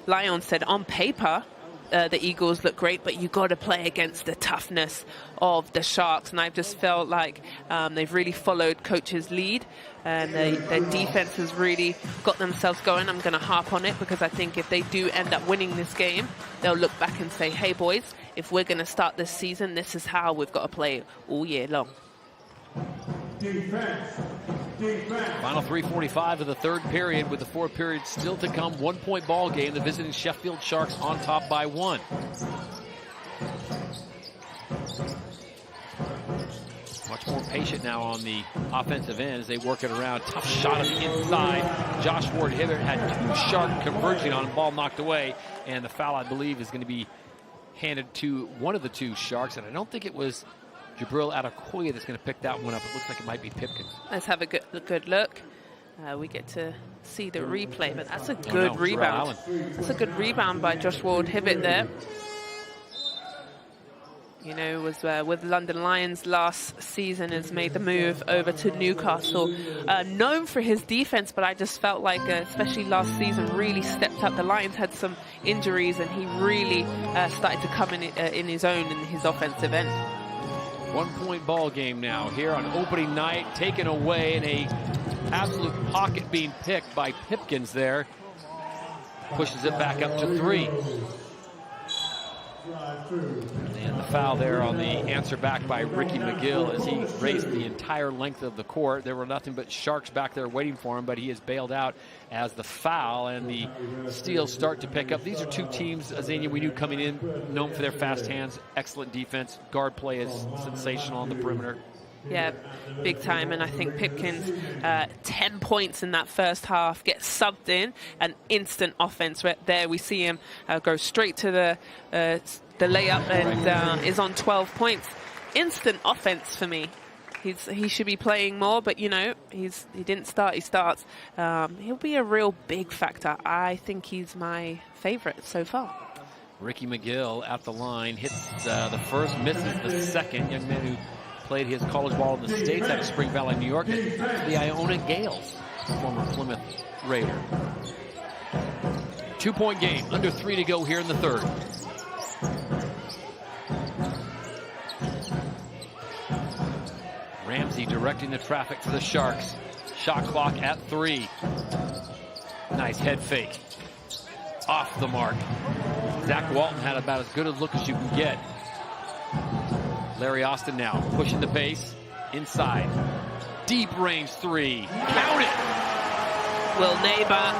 Lyon said, on paper, the Eagles look great, but you got to play against the toughness of the Sharks. And I've just felt like they've really followed Coach's lead, and their defense has really got themselves going. I'm going to harp on it because I think if they do end up winning this game, they'll look back and say, hey, boys, if we're going to start this season, this is how we've got to play all year long. Final 3:45 of the third period, with the fourth period still to come. 1-point ball game. The visiting Sheffield Sharks on top by 1. Much more patient now on the offensive end as they work it around. Tough shot on the inside. Josh Ward-Hibbert had two Shark converging on him. Ball knocked away, and the foul, I believe, is going to be handed to one of the two Sharks, and I don't think it was Jabril Adekoya that's going to pick that one up. It looks like it might be Pipkins. Let's have a good look. We get to see the replay, but that's a good rebound. That's a good rebound by Josh Ward-Hibbert there. You know, was with London Lions last season, has made the move over to Newcastle. Known for his defense, but I just felt like, especially last season, really stepped up. The Lions had some injuries, and he really started to come in his own in his offensive end. 1-point ball game now here on opening night, taken away in a absolute pocket being picked by Pipkins there. Pushes it back up to 3. And the foul there on the answer back by Ricky McGill as he raced the entire length of the court. There were nothing but Sharks back there waiting for him, but he is bailed out as the foul and the steals start to pick up. These are two teams, Azania, we knew coming in, known for their fast hands, excellent defense. Guard play is sensational on the perimeter. Yeah, big time. And I think Pipkins, 10 points in that first half, gets subbed in, an instant offense. Right there, we see him go straight to the layup and is on 12 points. Instant offense for me. He should be playing more, but you know, he didn't start. He starts. He'll be a real big factor. I think he's my favorite so far. Ricky McGill at the line hits the first, misses the second. Young man who played his college ball in the States out of Spring Valley, New York, the Iona Gales, former Plymouth Raider. 2-point game, under 3 to go here in the third. Ramsey directing the traffic for the Sharks. Shot clock at 3. Nice head fake. Off the mark. Zach Walton had about as good a look as you can get. Larry Austin now pushing the pace inside. Deep range 3. Count it! Will Neighbor.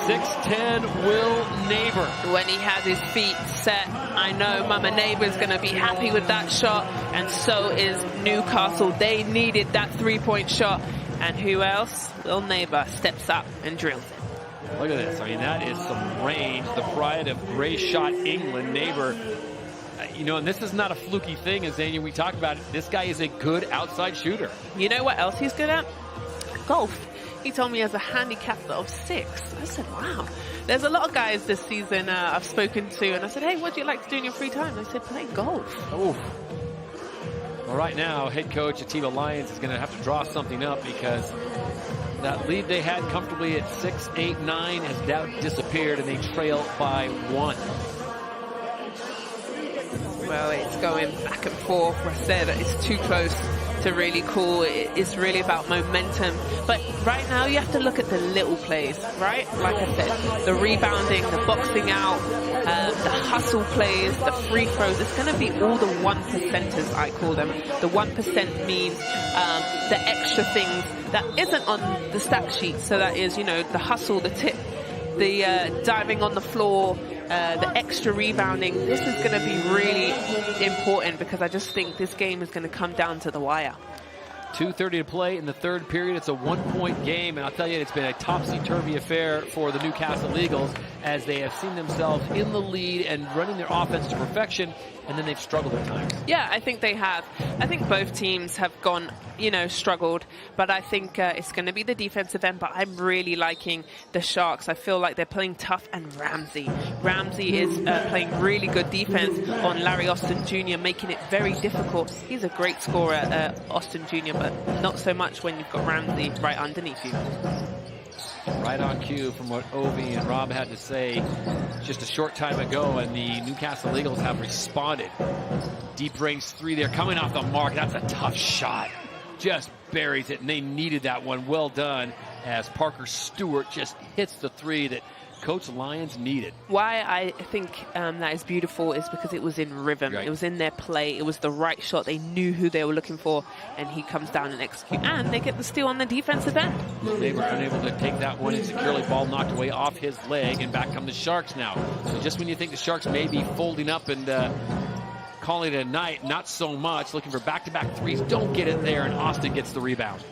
6'10" Will Neighbor. When he has his feet set, I know Mama Neighbor's going to be happy with that shot, and so is Newcastle. They needed that 3-point shot. And who else? Will Neighbor steps up and drills it. Look at this. I mean, that is some range. The pride of Gray Shot England. Neighbor. You know, and this is not a fluky thing, as Zania, we talked about it. This guy is a good outside shooter. You know what else he's good at? Golf. He told me he has a handicap of 6. I said, wow. There's a lot of guys this season I've spoken to, and I said, hey, what do you like to do in your free time? They said, play golf. Oh. Well, right now, head coach Atiba Lions is going to have to draw something up because that lead they had comfortably at 6, 8, 9 has now disappeared, and they trail by 1. Well, it's going back and forth. I said it's too close to really call. It's really about momentum. But right now, you have to look at the little plays, right? Like I said, the rebounding, the boxing out, the hustle plays, the free throws. It's going to be all the 1%ers, I call them. The 1% means the extra things that isn't on the stat sheet. So that is, you know, the hustle, the tip, the diving on the floor, the extra rebounding. This is going to be really important because I just think this game is going to come down to the wire. 2:30 to play in the third period. It's a 1-point game, and I'll tell you, it's been a topsy-turvy affair for the Newcastle Eagles as they have seen themselves in the lead and running their offense to perfection, and then they've struggled at times. Yeah, I think they have. I think both teams have gone, you know, struggled, but I think it's going to be the defensive end, but I'm really liking the Sharks. I feel like they're playing tough, and Ramsey is playing really good defense on Larry Austin Jr., making it very difficult. He's a great scorer, Austin Jr., but not so much when you've got Ramsey right underneath you. Right on cue from what Ovi and Rob had to say just a short time ago, and the Newcastle Eagles have responded. Deep range 3 there, coming off the mark. That's a tough shot. Just buries it, and they needed that one. Well done, as Parker Stewart just hits the 3 that Coach Lyons needed. Why I think that is beautiful is because it was in rhythm. Right. It was in their play. It was the right shot. They knew who they were looking for, and he comes down and executes. And they get the steal on the defensive end. They were unable to take that one insecurely. Ball knocked away off his leg, and back come the Sharks now. So just when you think the Sharks may be folding up and calling it a night, not so much. Looking for back-to-back 3s. Don't get it there, and Austin gets the rebound.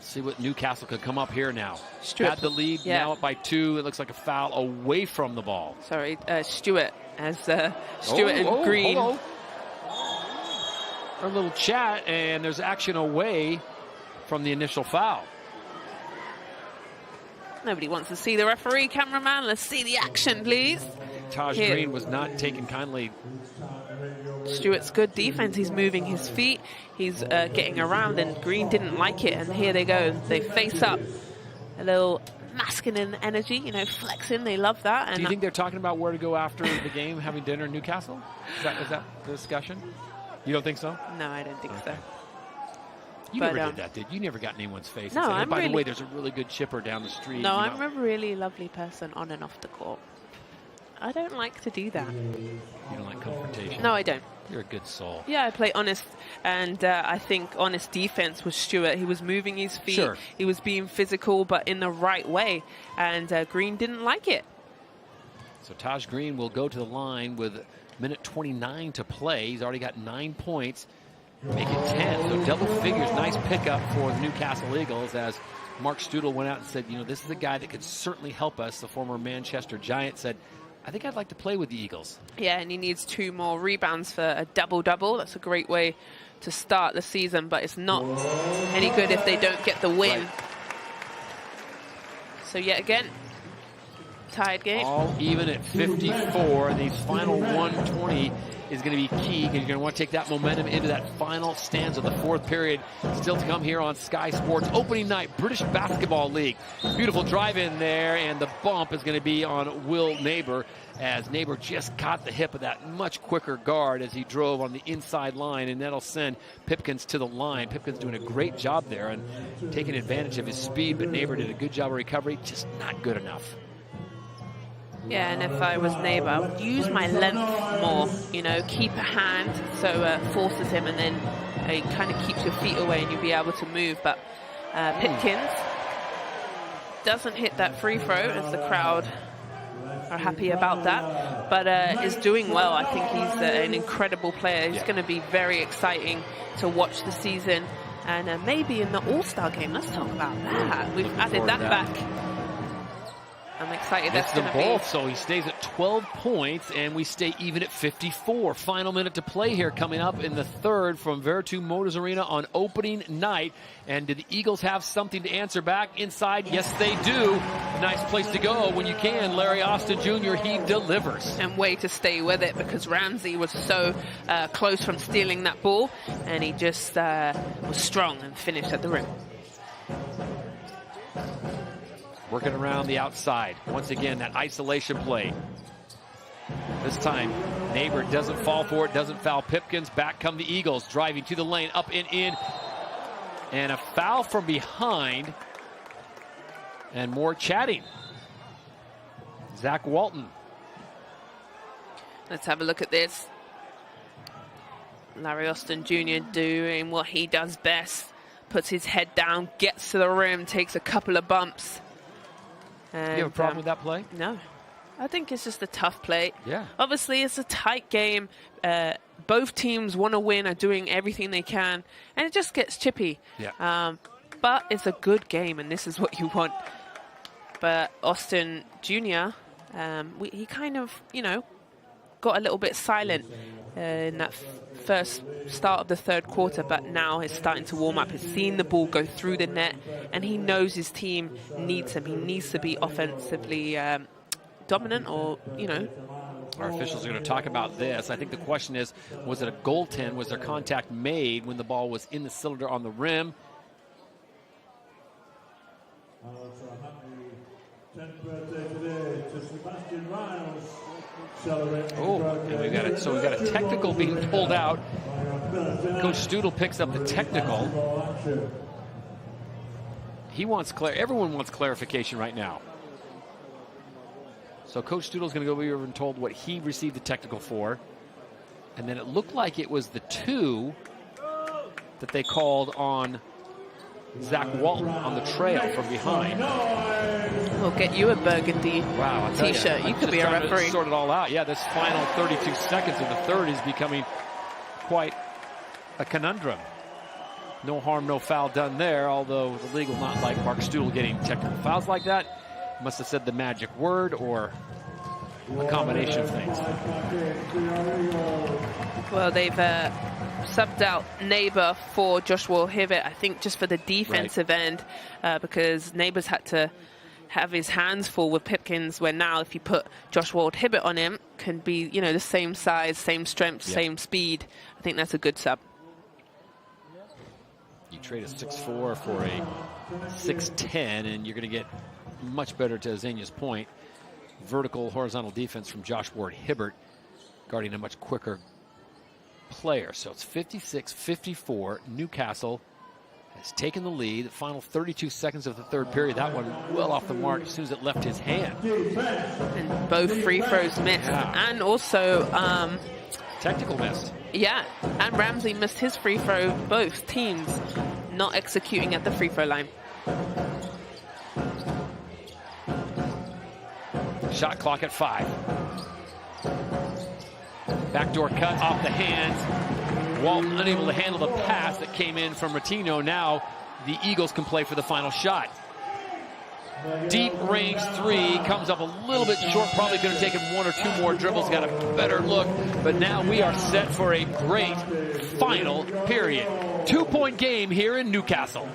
See what Newcastle could come up here now. Stewart. Had the lead, now up by 2. It looks like a foul away from the ball. Sorry, Stewart, as Stewart and Green. Hello. A little chat, and there's action away from the initial foul. Nobody wants to see the referee, cameraman. Let's see the action, please. Taj Here. Green was not taken kindly. Stewart's good defense. He's moving his feet. He's getting around, and Green didn't like it. And here they go. They face up. A little masculine energy, you know, flexing. They love that. And Do you think they're talking about where to go after the game, having dinner in Newcastle? Is that the discussion? You don't think so? No, I don't think so. You never did that, did you? You never got in anyone's face No, and said, I'm by really, the way, there's a really good chipper down the street. No, I'm a really lovely person on and off the court. I don't like to do that. You don't like confrontation? No, I don't. You're a good soul. Yeah, I play honest, and I think honest defense was Stewart. He was moving his feet. Sure. He was being physical, but in the right way, and Green didn't like it. So Taj Green will go to the line with minute 29 to play. He's already got 9 points. Make it 10. So double figures. Nice pickup for the Newcastle Eagles as Mark Studel went out and said, you know, this is a guy that could certainly help us. The former Manchester Giant said, I think I'd like to play with the Eagles. Yeah, and he needs 2 more rebounds for a double-double. That's a great way to start the season, but it's not any good if they don't get the win. Right. So yet again, tied game. All even at 54. And these final 120 is going to be key because you're going to want to take that momentum into that final stanza. The fourth period still to come here on Sky Sports. Opening night, British Basketball League. Beautiful drive in there, and the bump is going to be on Will Neighbor as Neighbor just caught the hip of that much quicker guard as he drove on the inside line, and that'll send Pipkins to the line. Pipkins doing a great job there and taking advantage of his speed, but Neighbor did a good job of recovery, just not good enough. Yeah, and if I was Neighbor, I would use my length more, you know, keep a hand so forces him, and then it kind of keeps your feet away and you'll be able to move. But Pipkins doesn't hit that free throw as the crowd are happy about that, but is doing well. I think he's an incredible player. He's going to be very exciting to watch the season, and maybe in the All-Star game. Let's talk about that. We've added that back. I'm excited. That's That's them going to both, so he stays at 12 points, and we stay even at 54. Final minute to play here coming up in the third from Vertu Motors Arena on opening night. And do the Eagles have something to answer back inside? Yes, they do. A nice place to go when you can. Larry Austin Jr., he delivers. And way to stay with it because Ramsey was so close from stealing that ball, and he just was strong and finished at the rim. Working around the outside. Once again, that isolation play. This time, Neighbor doesn't fall for it, doesn't foul Pipkins. Back come the Eagles, driving to the lane, up and in. And a foul from behind. And more chatting. Zach Walton. Let's have a look at this. Larry Austin Jr. doing what he does best. Puts his head down, gets to the rim, takes a couple of bumps. And, You have a problem with that play? No. I think it's just a tough play. Yeah. Obviously, it's a tight game. Both teams want to win, are doing everything they can, and it just gets chippy. Yeah. But it's a good game, and this is what you want. But Austin Jr., he kind of, you know, got a little bit silent in that first start of the third quarter, but now he's starting to warm up. He's seen the ball go through the net, and he knows his team needs him. He needs to be offensively dominant, or, you know. Our officials are going to talk about this. I think the question is, was it a goaltend? Was there contact made when the ball was in the cylinder on the rim? Oh, and we've got it. So we've got a technical being pulled out. Coach Studel picks up the technical. He wants everyone wants clarification right now. So Coach Studel's going to go over and told what he received the technical for. And then it looked like it was the 2 that they called on Zach Walton on the trail from behind. We'll get you a burgundy t-shirt. You could be a referee. Sort it all out. Yeah, this final 32 seconds of the third is becoming quite a conundrum. No harm, no foul done there, although the league will not like Mark Studel getting technical fouls like that. Must have said the magic word or a combination of things. Well, they've subbed out Neighbor for Joshua Hibbett, I think just for the defensive end, because Neighbor's had to have his hands full with Pipkins, where now if you put Josh Ward-Hibbert on him, can be, you know, the same size, same strength, same speed. I think that's a good sub. You trade a 6'4" for a 6'10", and you're going to get much better, to Xenia's point, vertical, horizontal defense from Josh Ward-Hibbert, guarding a much quicker player. So it's 56-54. Newcastle has taken the lead. The final 32 seconds of the third period. That one well off the mark as soon as it left his hand. And both free throws missed. And also... technical missed. Yeah, and Ramsey missed his free throw. Both teams not executing at the free throw line. Shot clock at 5. Backdoor cut off the hands. Walton unable to handle the pass that came in from Ratino. Now the Eagles can play for the final shot. Deep range 3 comes up a little bit short. Probably could have taken 1 or 2 more dribbles, got a better look. But now we are set for a great final period. 2-point game here in Newcastle.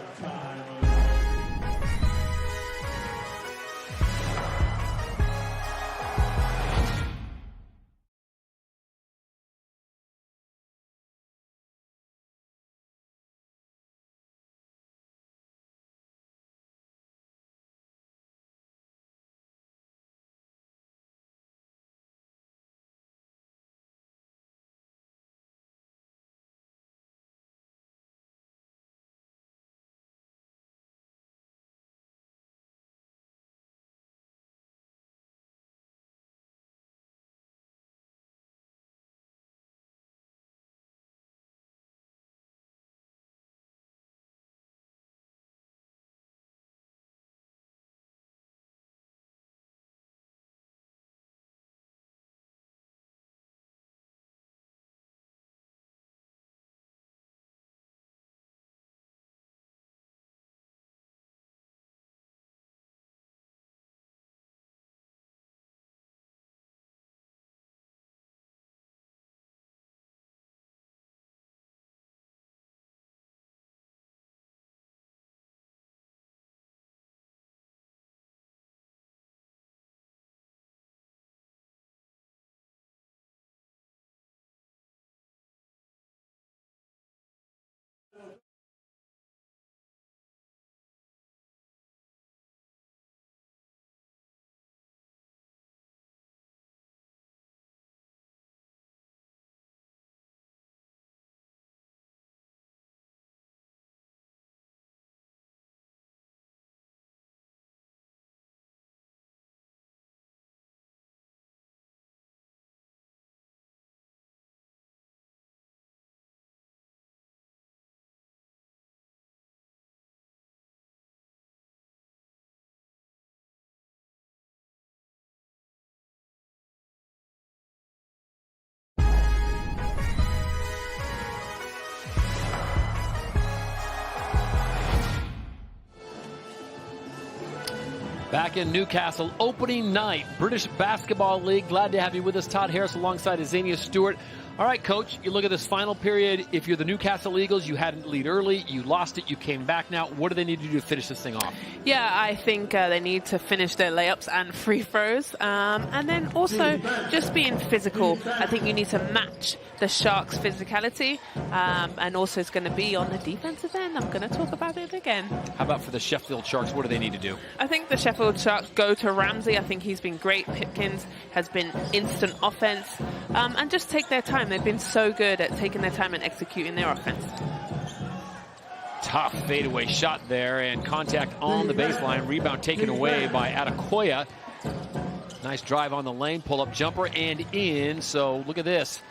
Back in Newcastle, opening night, British Basketball League. Glad to have you with us, Todd Harris, alongside Xenia Stewart. All right, Coach, you look at this final period. If you're the Newcastle Eagles, you had a lead early, you lost it, you came back now. What do they need to do to finish this thing off? Yeah, I think they need to finish their layups and free throws. And then also just being physical. I think you need to match the Sharks' physicality. And also it's going to be on the defensive end. I'm going to talk about it again. How about for the Sheffield Sharks? What do they need to do? I think the Sheffield Sharks go to Ramsey. I think he's been great. Pipkins has been instant offense. And just take their time. They've been so good at taking their time and executing their offense. Tough fadeaway shot there, and contact on the baseline. Rebound taken away by Adekoya. Nice drive on the lane, pull-up jumper, and in. So look at this.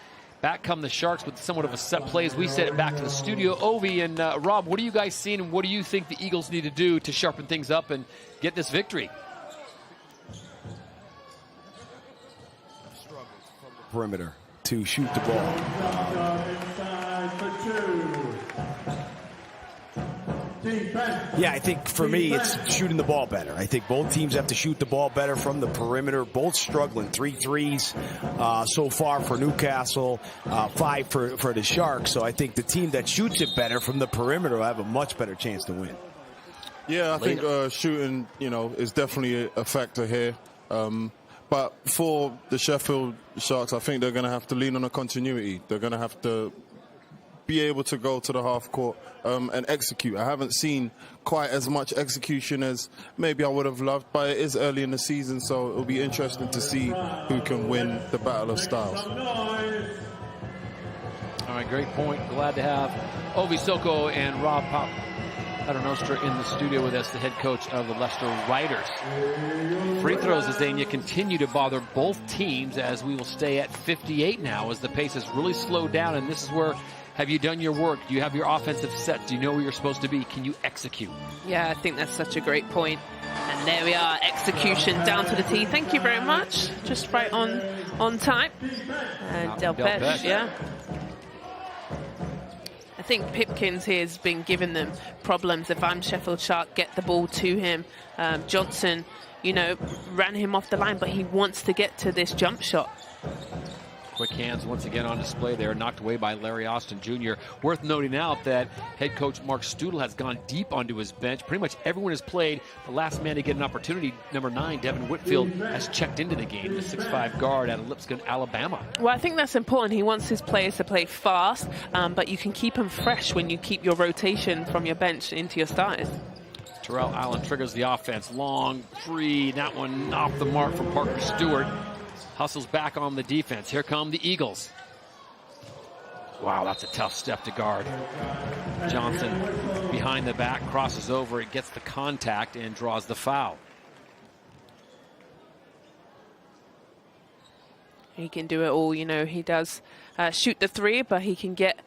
Back come the Sharks with somewhat of a set play as we set it back to the studio. Ovi and Rob, what are you guys seeing, and what do you think the Eagles need to do to sharpen things up and get this victory? Struggles from the perimeter to shoot the ball. Yeah, I think for me, it's shooting the ball better. I think both teams have to shoot the ball better from the perimeter. Both struggling. 3 threes so far for Newcastle, 5 for the Sharks. So I think the team that shoots it better from the perimeter will have a much better chance to win. Yeah, I think shooting, is definitely a factor here. But for the Sheffield Sharks, I think they're going to have to lean on a continuity. They're going to have to be able to go to the half court and execute. I haven't seen quite as much execution as maybe I would have loved, but it is early in the season, so it'll be interesting to see who can win the battle of styles. All right, great point. Glad to have Ovi Soko and Rob Paternostra in the studio with us, the head coach of the Leicester Riders. Free throws, Azania, continue to bother both teams as we will stay at 58 now as the pace has really slowed down, and this is where have you done your work? Do you have your offensive set? Do you know where you're supposed to be? Can you execute? Yeah, I think that's such a great point. And there we are, execution down to the tee. Thank you very much. Just right on time. And Delpeche, yeah. I think Pipkins here has been giving them problems. If I'm Sheffield Shark, get the ball to him. Johnson, ran him off the line, but he wants to get to this jump shot. Quick hands once again on display there, knocked away by Larry Austin Jr. Worth noting out that head coach Mark Studel has gone deep onto his bench. Pretty much everyone has played. The last man to get an opportunity, number 9, Devin Whitfield, has checked into the game, the 6'5" guard out of Lipscomb, Alabama. Well, I think that's important. He wants his players to play fast, but you can keep them fresh when you keep your rotation from your bench into your starters. Terrell Allen triggers the offense. Long three, that one off the mark from Parker Stewart. Hustles back on the defense. Here come the Eagles. Wow, that's a tough step to guard. Johnson behind the back, crosses over, it gets the contact and draws the foul. He can do it all, he does shoot the three, but he can get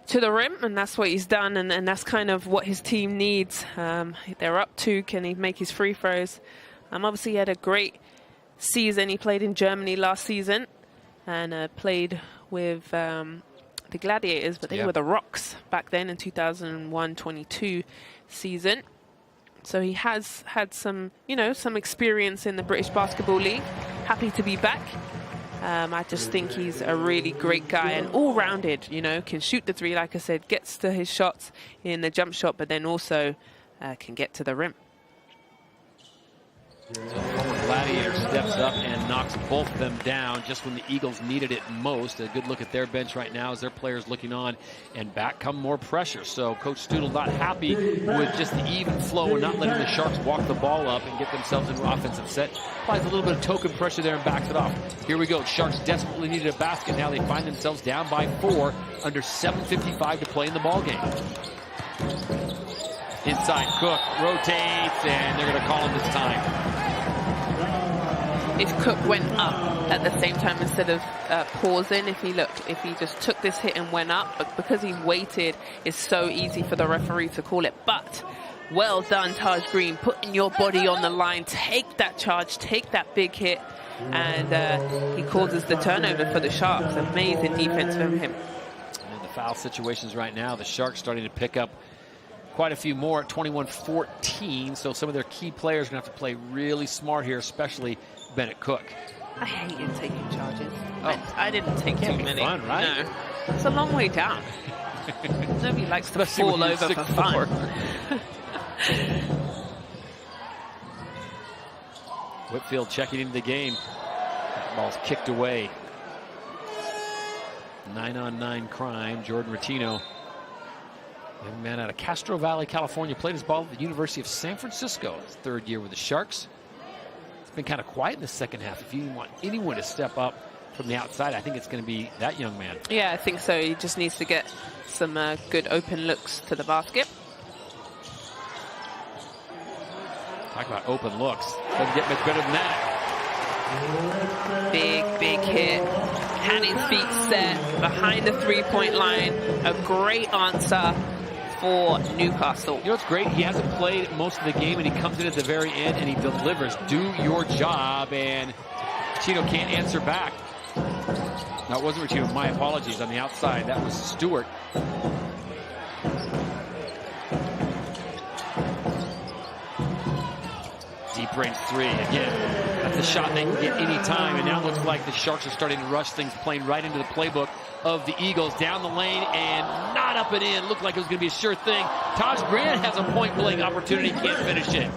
to the rim, and that's what he's done, and that's kind of what his team needs. They're up 2, can he make his free throws? Obviously he had a great season. He played in Germany last season and played with the Gladiators, but they were the Rocks back then in 2001-22 season. So he has had some, some experience in the British Basketball League. Happy to be back. I just think he's a really great guy and all-rounded, can shoot the three, like I said, gets to his shots in the jump shot, but then also can get to the rim. So former Gladiator steps up and knocks both of them down just when the Eagles needed it most. A good look at their bench right now as their players looking on, and back come more pressure. So Coach Studel not happy with just the even flow and not letting the Sharks walk the ball up and get themselves into an offensive set. Applies a little bit of token pressure there and backs it off. Here we go. Sharks desperately needed a basket. Now they find themselves down by 4 under 7:55 to play in the ball game. Inside, Cook rotates, and they're going to call him this time. If Cook went up at the same time instead of pausing, if he just took this hit and went up, but because he waited, it's so easy for the referee to call it. But well done, Taj Green, putting your body on the line. Take that charge, take that big hit, and he causes the turnover for the Sharks. Amazing defense from him. And the foul situations right now, the Sharks starting to pick up quite a few more at 21-14, so some of their key players are going to have to play really smart here, especially Bennett Cook. I hate you taking charges. Oh. I didn't take too many. Fun, right? No. It's a long way down. Nobody likes to fall over for fun. Whitfield checking into the game. That ball's kicked away. 9-on-9 crime. Jordan Rattino, young man out of Castro Valley, California, played his ball at the University of San Francisco. His 3rd year with the Sharks. It's been kind of quiet in the second half. If you want anyone to step up from the outside, I think it's going to be that young man. Yeah, I think so. He just needs to get some good open looks to the basket. Talk about open looks. Doesn't get much better than that. Big hit. Had his feet set behind the three-point line. A great answer for Newcastle. You know what's great? He hasn't played most of the game, and he comes in at the very end and he delivers. Do your job, and Chino can't answer back. No, it wasn't Chino. My apologies. On the outside, that was Stewart. Deep range three. Again, that's a shot they can get any time, and now it looks like the Sharks are starting to rush things, playing right into the playbook of the Eagles. Down the lane and not up and in. Looked like it was going to be a sure thing. Taj Grant has a point-blank opportunity, can't finish it.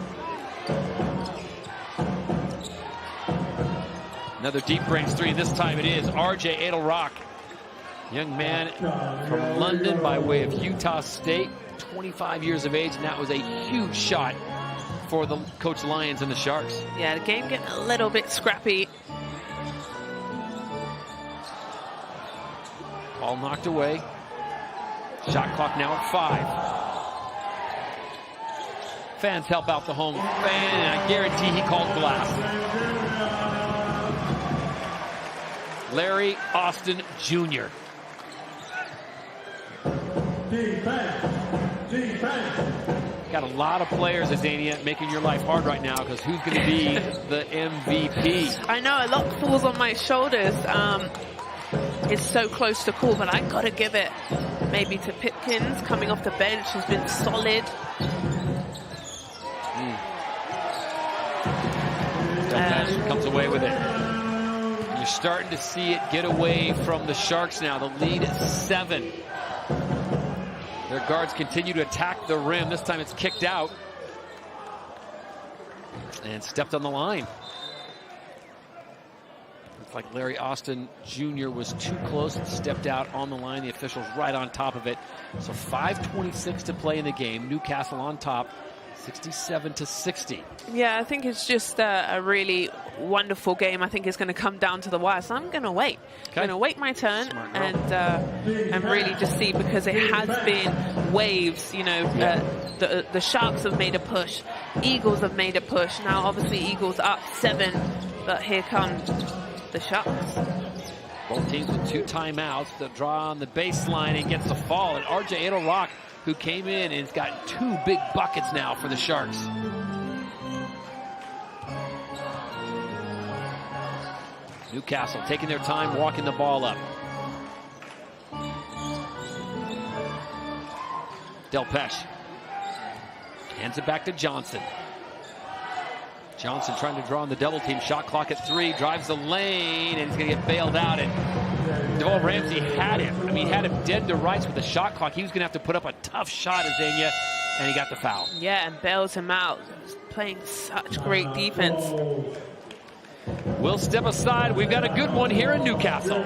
Another deep range three, and this time it is R.J. Edelrock. Young man from London by way of Utah State, 25 years of age, and that was a huge shot for the Coach Lions and the Sharks. Yeah, the game getting a little bit scrappy. Ball knocked away. Shot clock now at 5. Fans help out the home fan, and I guarantee he called glass. Larry Austin Jr. Got a lot of players, Azania, making your life hard right now, because who's going to be the MVP? I know, a lot falls on my shoulders. It's so close to call, but I got to give it maybe to Pipkins, coming off the bench, has been solid. Comes away with it. You're starting to see it get away from the Sharks now. The lead is 7. Their guards continue to attack the rim. This time it's kicked out. And stepped on the line. Looks like Larry Austin Jr. was too close and stepped out on the line. The officials right on top of it. So 5:26 to play in the game. Newcastle on top, 67-60. Yeah, I think it's just a really wonderful game. I think it's going to come down to the wire, so I'm going to wait. I'm going to wait my turn and really just see, because it has been waves. You know, the Sharks have made a push, Eagles have made a push. Now, obviously, Eagles up 7, but here come the Sharks. Both teams with 2 timeouts. The draw on the baseline and gets the fall, and R.J. Edelrock, who came in and has got 2 big buckets now for the Sharks. Newcastle taking their time, walking the ball up. Delpeche hands it back to Johnson. Johnson trying to draw on the double team. Shot clock at 3, drives the lane, and he's going to get bailed out. And Joel Ramsey had him. I mean, had him dead to rights with the shot clock. He was going to have to put up a tough shot, Azania, and he got the foul. Yeah, and bails him out. Playing such great defense. We'll step aside. We've got a good one here in Newcastle.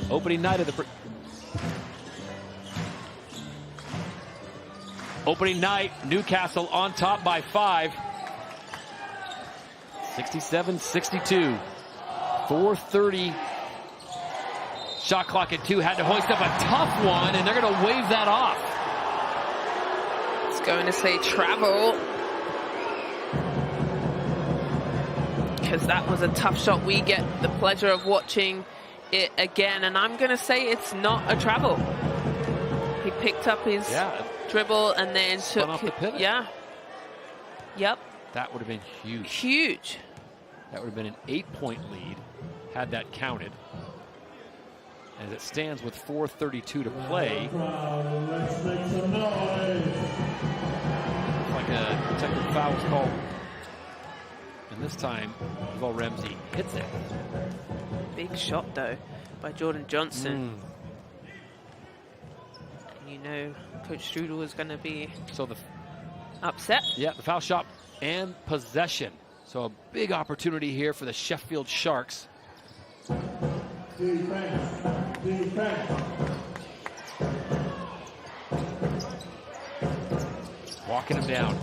Opening night of the opening night, Newcastle on top by 5. 67-62. 4:30. Shot clock at 2. Had to hoist up a tough one, and they're going to wave that off. going to say travel. Because that was a tough shot. We get the pleasure of watching it again, and I'm going to say it's not a travel. He picked up his dribble and then took off the pivot. Yeah. Yep. That would have been huge. Huge. That would have been an 8-point lead had that counted. As it stands with 4:32 to play. Like a technical foul was called. And this time, Val Ramsey hits it. Big shot, though, by Jordan Johnson. And you know Coach Strudel is going to be upset. Yeah, the foul shot and possession. So a big opportunity here for the Sheffield Sharks. Walking him down.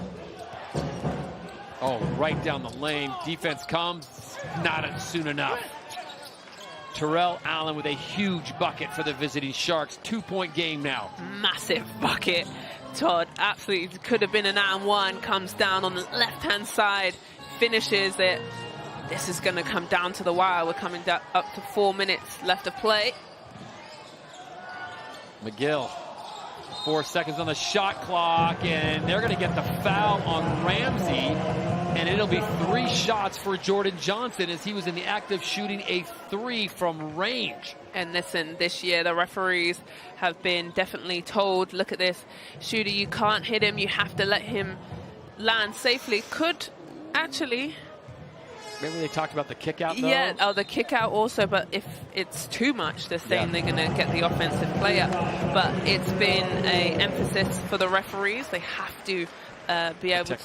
Oh, right down the lane. Defense comes. Not soon enough. Terrell Allen with a huge bucket for the visiting Sharks. 2-point game now. Massive bucket. Todd absolutely could have been an and one. Comes down on the left-hand side. Finishes it. This is going to come down to the wire. We're coming up to 4 minutes left to play. McGill. 4 seconds on the shot clock, and they're going to get the foul on Ramsey, and it'll be 3 shots for Jordan Johnson as he was in the act of shooting a 3 from range. And listen, this year the referees have been definitely told, look at this, shooter, you can't hit him, you have to let him land safely. Could actually... Remember they talked about the kick out, though? Yeah, the kick out also, but if it's too much, they're saying they're going to get the offensive player. But it's been an emphasis for the referees. They have to be able to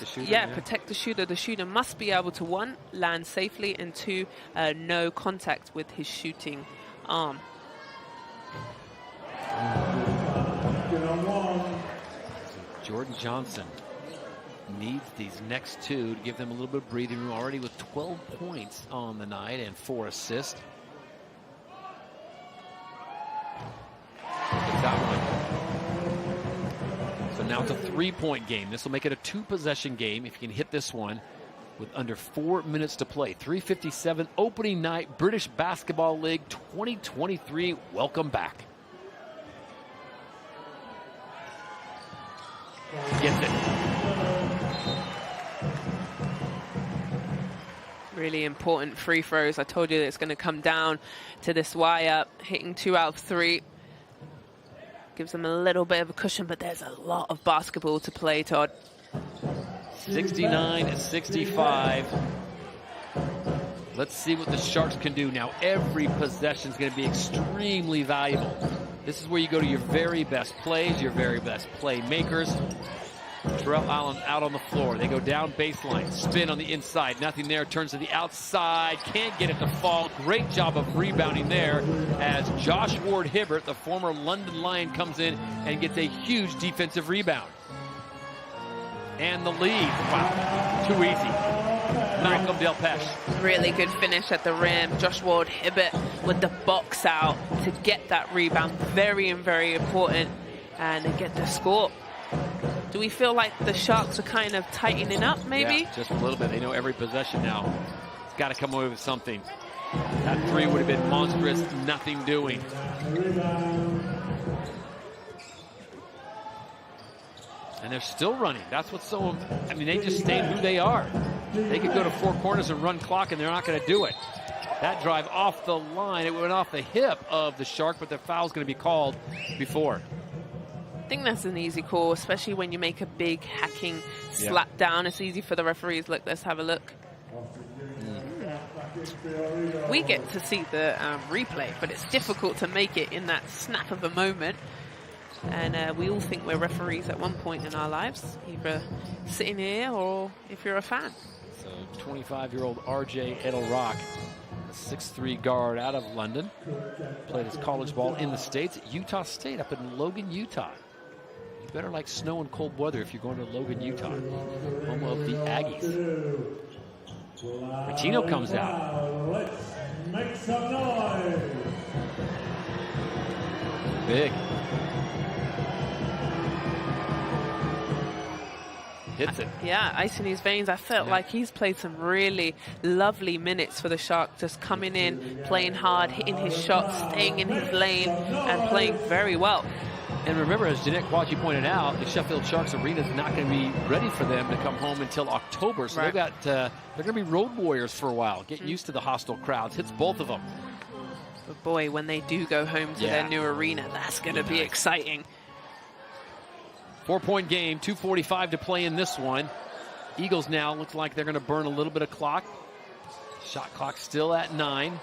protect the shooter. The shooter must be able to, 1, land safely, and 2, no contact with his shooting arm. Jordan Johnson needs these next 2 to give them a little bit of breathing room, already with 12 points on the night and 4 assists. Gets that one. So now it's a 3-point game. This will make it a 2-possession game if you can hit this one with under 4 minutes to play. 3:57 opening night, British Basketball League 2023. Welcome back. Gets it. Really important free throws. I told you that it's going to come down to this wire. Hitting 2 out of 3 gives them a little bit of a cushion, but there's a lot of basketball to play, Todd. 69-65. Let's see what the Sharks can do now. Every possession is going to be extremely valuable. This is where you go to your very best plays, your very best playmakers. Terrell Allen out on the floor. They go down baseline. Spin on the inside. Nothing there. Turns to the outside. Can't get it to fall. Great job of rebounding there as Josh Ward-Hibbert, the former London Lion, comes in and gets a huge defensive rebound. And the lead. Wow. Too easy. Malcolm Delpeche. Really good finish at the rim. Josh Ward-Hibbert with the box out to get that rebound. Very, very important. And they get the score. Do we feel like the Sharks are kind of tightening up, maybe? Yeah, just a little bit. They know every possession now. It's got to come away with something. That 3 would have been monstrous. Nothing doing. And they're still running. That's what's so... I mean, they just stayed who they are. They could go to 4 corners and run clock, and they're not going to do it. That drive off the line. It went off the hip of the Shark, but the foul's going to be called before. I think that's an easy call, especially when you make a big hacking slap down. It's easy for the referees. Look, let's have a look. We get to see the replay, but it's difficult to make it in that snap of a moment. And we all think we're referees at one point in our lives, either sitting here or if you're a fan. So 25-year-old RJ Edelrock, a 6'3" guard out of London, played his college ball in the States at Utah State up in Logan, Utah. You better like snow and cold weather if you're going to Logan, Utah, home of the Aggies. Pitino comes out. Let's make some noise. Big. hits it. Yeah, ice in his veins. I felt like he's played some really lovely minutes for the Sharks, just coming in, playing hard, hitting his shots, staying in his lane, and playing very well. And remember, as Jeanette Quaggi pointed out, the Sheffield Sharks arena is not going to be ready for them to come home until October. So they're going to be road warriors for a while, getting used to the hostile crowds. Hits both of them. But boy, when they do go home to their new arena, that's going to be exciting. 4-point game, 2:45 to play in this one. Eagles now looks like they're going to burn a little bit of clock. Shot clock still at 9.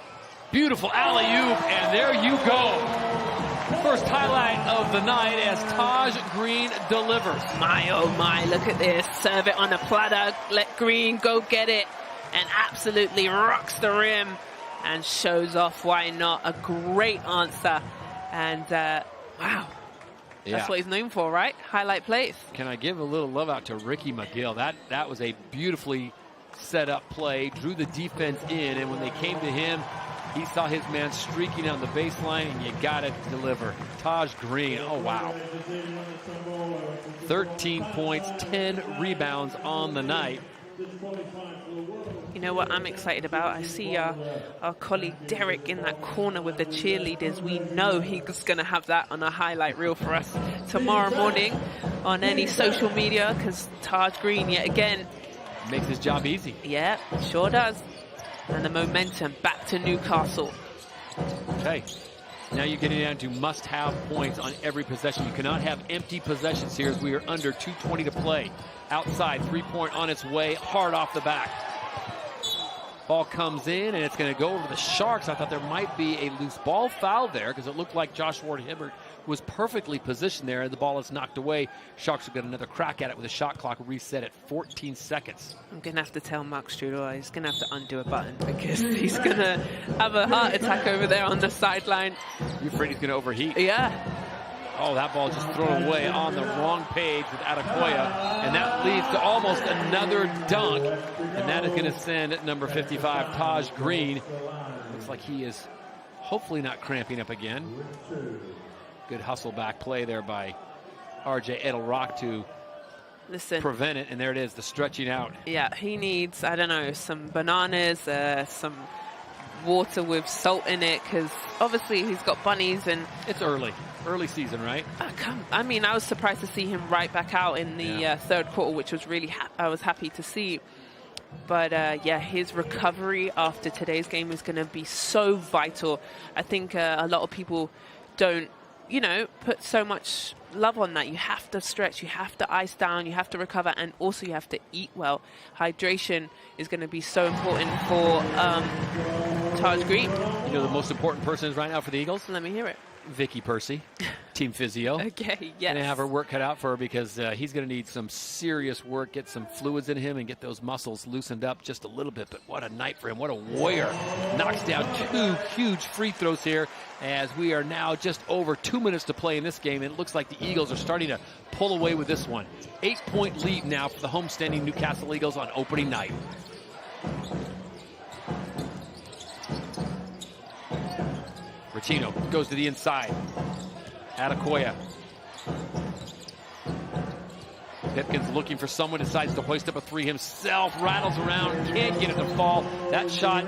Beautiful alley-oop, and there you go. First highlight of the night as Taj Green delivers. My, oh my, look at this. Serve it on a platter, let Green go get it, and absolutely rocks the rim and shows off why not. A great answer. And, wow. That's what he's known for, right? Highlight plays. Can I give a little love out to Ricky McGill? That was a beautifully set up play, drew the defense in, and when they came to him, he saw his man streaking on the baseline, and you got to deliver. Taj Green, oh wow. 13 points, 10 rebounds on the night. You know what I'm excited about? I see our colleague Derek in that corner with the cheerleaders. We know he's going to have that on a highlight reel for us tomorrow morning on any social media, because Taj Green, yet again, makes his job easy. Yeah, sure does. And the momentum back to Newcastle. Okay. Now you're getting down to must-have points on every possession. You cannot have empty possessions here as we are under 2:20 to play. Outside, three-point on its way, hard off the back. Ball comes in, and it's going to go over to the Sharks. I thought there might be a loose ball foul there because it looked like Josh Ward-Hibbert was perfectly positioned there, and the ball is knocked away. Sharks will get another crack at it with a shot clock reset at 14 seconds. I'm going to have to tell Mark Strudel he's going to have to undo a button because he's going to have a heart attack over there on the sideline. You afraid he's going to overheat? Yeah. Oh, that ball just thrown away on the wrong page with Adekoya, and that leads to almost another dunk, and that is going to send number 55, Taj Green. Looks like he is hopefully not cramping up again. Good hustle back play there by R.J. Edelrock to prevent it, and there it is, the stretching out. Yeah, he needs, I don't know, some bananas, some water with salt in it, because obviously he's got bunnies and... It's early season, right? I mean, I was surprised to see him right back out in the third quarter, which was really, I was happy to see. But yeah, his recovery after today's game is going to be so vital. I think a lot of people don't, you know, put so much love on that. You have to stretch, you have to ice down, you have to recover, and also you have to eat well. Hydration is going to be so important for Taj Green. You know the most important person is right now for the Eagles? Let me hear it. Vicky Percy, team physio. Okay, yes. Gonna have her work cut out for her because he's going to need some serious work, get some fluids in him and get those muscles loosened up just a little bit. But what a night for him. What a warrior. Knocks down 2 huge free throws here as we are now just over 2 minutes to play in this game. And it looks like the Eagles are starting to pull away with this one. 8-point lead now for the homestanding Newcastle Eagles on opening night. Ricino goes to the inside. Adekoya. Pipkins looking for someone, decides to hoist up a three himself, rattles around, can't get it to fall. That shot,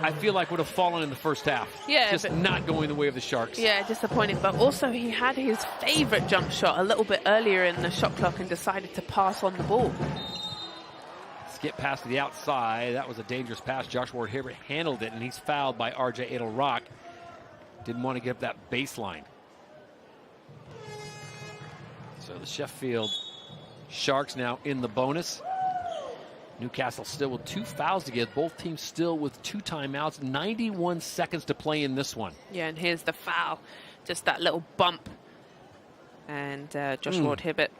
I feel like, would have fallen in the first half. Yeah, just not going the way of the Sharks. Yeah, disappointing. But also he had his favorite jump shot a little bit earlier in the shot clock and decided to pass on the ball. Skip pass to the outside. That was a dangerous pass. Josh Ward-Hibbert handled it, and he's fouled by R.J. Edelrock. Didn't want to give that baseline. So the Sheffield Sharks now in the bonus. Newcastle still with 2 fouls to give. Both teams still with 2 timeouts. 91 seconds to play in this one. Yeah, and here's the foul. Just that little bump. And Josh Ward-Hibbert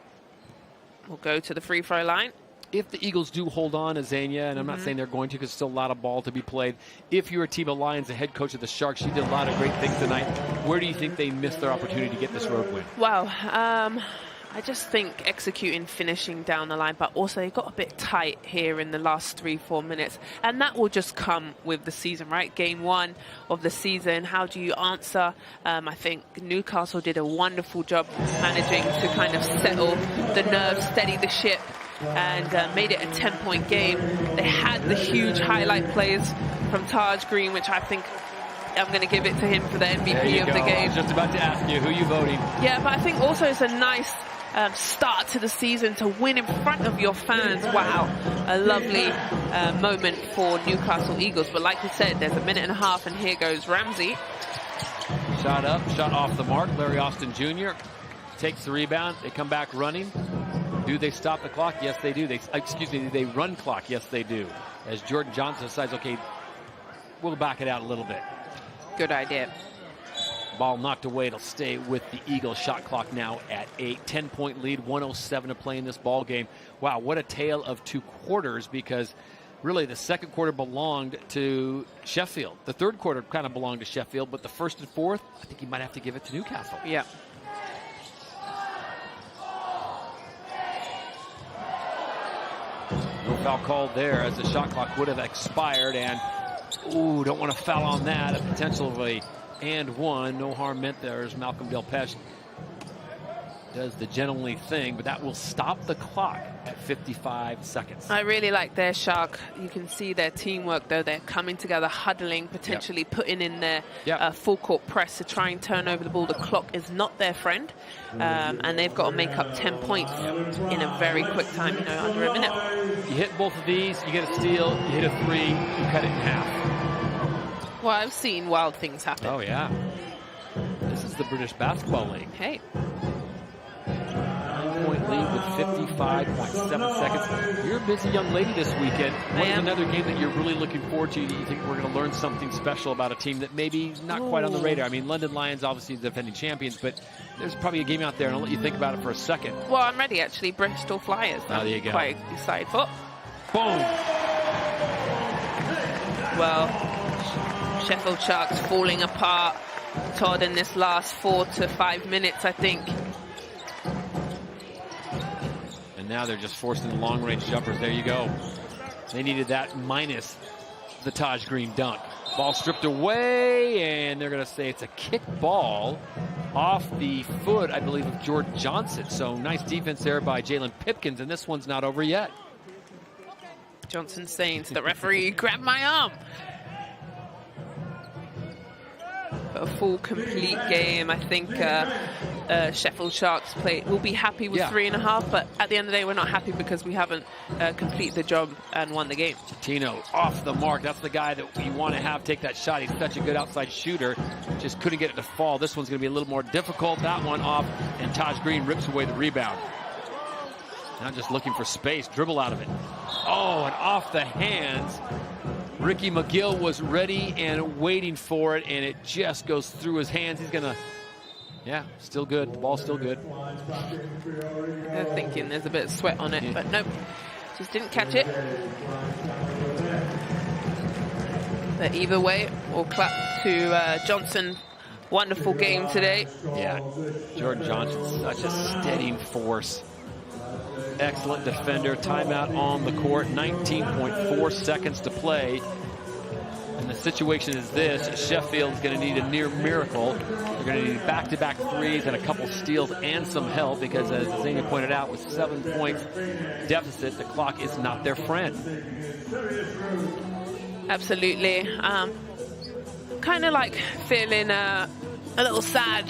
will go to the free throw line. If the Eagles do hold on, Azania, and I'm not saying they're going to because still a lot of ball to be played. If you're a team of Lions, the head coach of the Sharks, she did a lot of great things tonight. Where do you think they missed their opportunity to get this road win? Wow. I just think executing, finishing down the line, but also they got a bit tight here in the last 3-4 minutes. And that will just come with the season, right? Game 1 of the season. How do you answer? I think Newcastle did a wonderful job managing to kind of settle the nerves, steady the ship. and made it a 10-point game. They had the huge highlight plays from Taj Green, which I think I'm going to give it to him for the MVP of the game. I was just about to ask you, who you voting? Yeah, but I think also it's a nice start to the season to win in front of your fans. Wow, a lovely moment for Newcastle Eagles. But like you said, there's a minute and a half, and here goes Ramsey. Shot up, shot off the mark. Larry Austin Jr. takes the rebound. They come back running. Do they stop the clock? Yes, they do. Do they run clock? Yes, they do. As Jordan Johnson decides, okay, we'll back it out a little bit. Good idea. Ball knocked away. It'll stay with the Eagles. Shot clock now at 8. 10-point lead, 1:07 to play in this ball game. Wow, what a tale of two quarters, because really the second quarter belonged to Sheffield. The third quarter kind of belonged to Sheffield, but the first and fourth, I think you might have to give it to Newcastle. Yeah. No foul called there, as the shot clock would have expired, and ooh, don't want to foul on that. A potential of a and one. No harm meant there as Malcolm Delpeche does the gentlemanly thing, but that will stop the clock at 55 seconds. I really like their Shark. You can see their teamwork, though. They're coming together, huddling, potentially putting in their full court press to try and turn over the ball. The clock is not their friend, and they've got to make up 10 points in a very quick time, under a minute. You hit both of these, you get a steal, you hit a three, you cut it in half. Well, I've seen wild things happen. Oh, yeah. This is the British Basketball League. Hey. 9-point lead with 55.7 seconds. You're a busy young lady this weekend. What is another game that you're really looking forward to? Do you think we're going to learn something special about a team that maybe not quite on the radar? I mean, London Lions obviously defending champions, but there's probably a game out there, and I'll let you think about it for a second. Well, I'm ready, actually. Bristol Flyers. Oh, there you go. Quite excited for. Boom! Well, Sheffield Sharks falling apart, Todd, in this last 4 to 5 minutes, I think. And now they're just forcing the long-range jumpers. There you go. They needed that minus the Taj Green dunk. Ball stripped away, and they're going to say it's a kick ball off the foot, I believe, of Jordan Johnson. So nice defense there by Jalen Pipkins, and this one's not over yet. Johnson saying to the referee, grab my arm. A full, complete game. I think Sheffield Sharks will be happy with 3.5, but at the end of the day, we're not happy because we haven't completed the job and won the game. Tino off the mark. That's the guy that we want to have take that shot. He's such a good outside shooter. Just couldn't get it to fall. This one's going to be a little more difficult. That one off, and Taj Green rips away the rebound. Now just looking for space. Dribble out of it. Oh, and off the hands. Ricky McGill was ready and waiting for it, and it just goes through his hands. He's going to, still good. The ball's still good. They're thinking there's a bit of sweat on it, but nope. Just didn't catch it. But either way, we'll clap to Johnson. Wonderful game today. Yeah, Jordan Johnson's such a steadying force. Excellent defender. Timeout on the court. 19.4 seconds to play. And the situation is this. Sheffield's going to need a near miracle. They're going to need back-to-back threes and a couple steals and some help because, as Zania pointed out, with 7 points deficit, the clock is not their friend. Absolutely. Kind of like feeling a little sad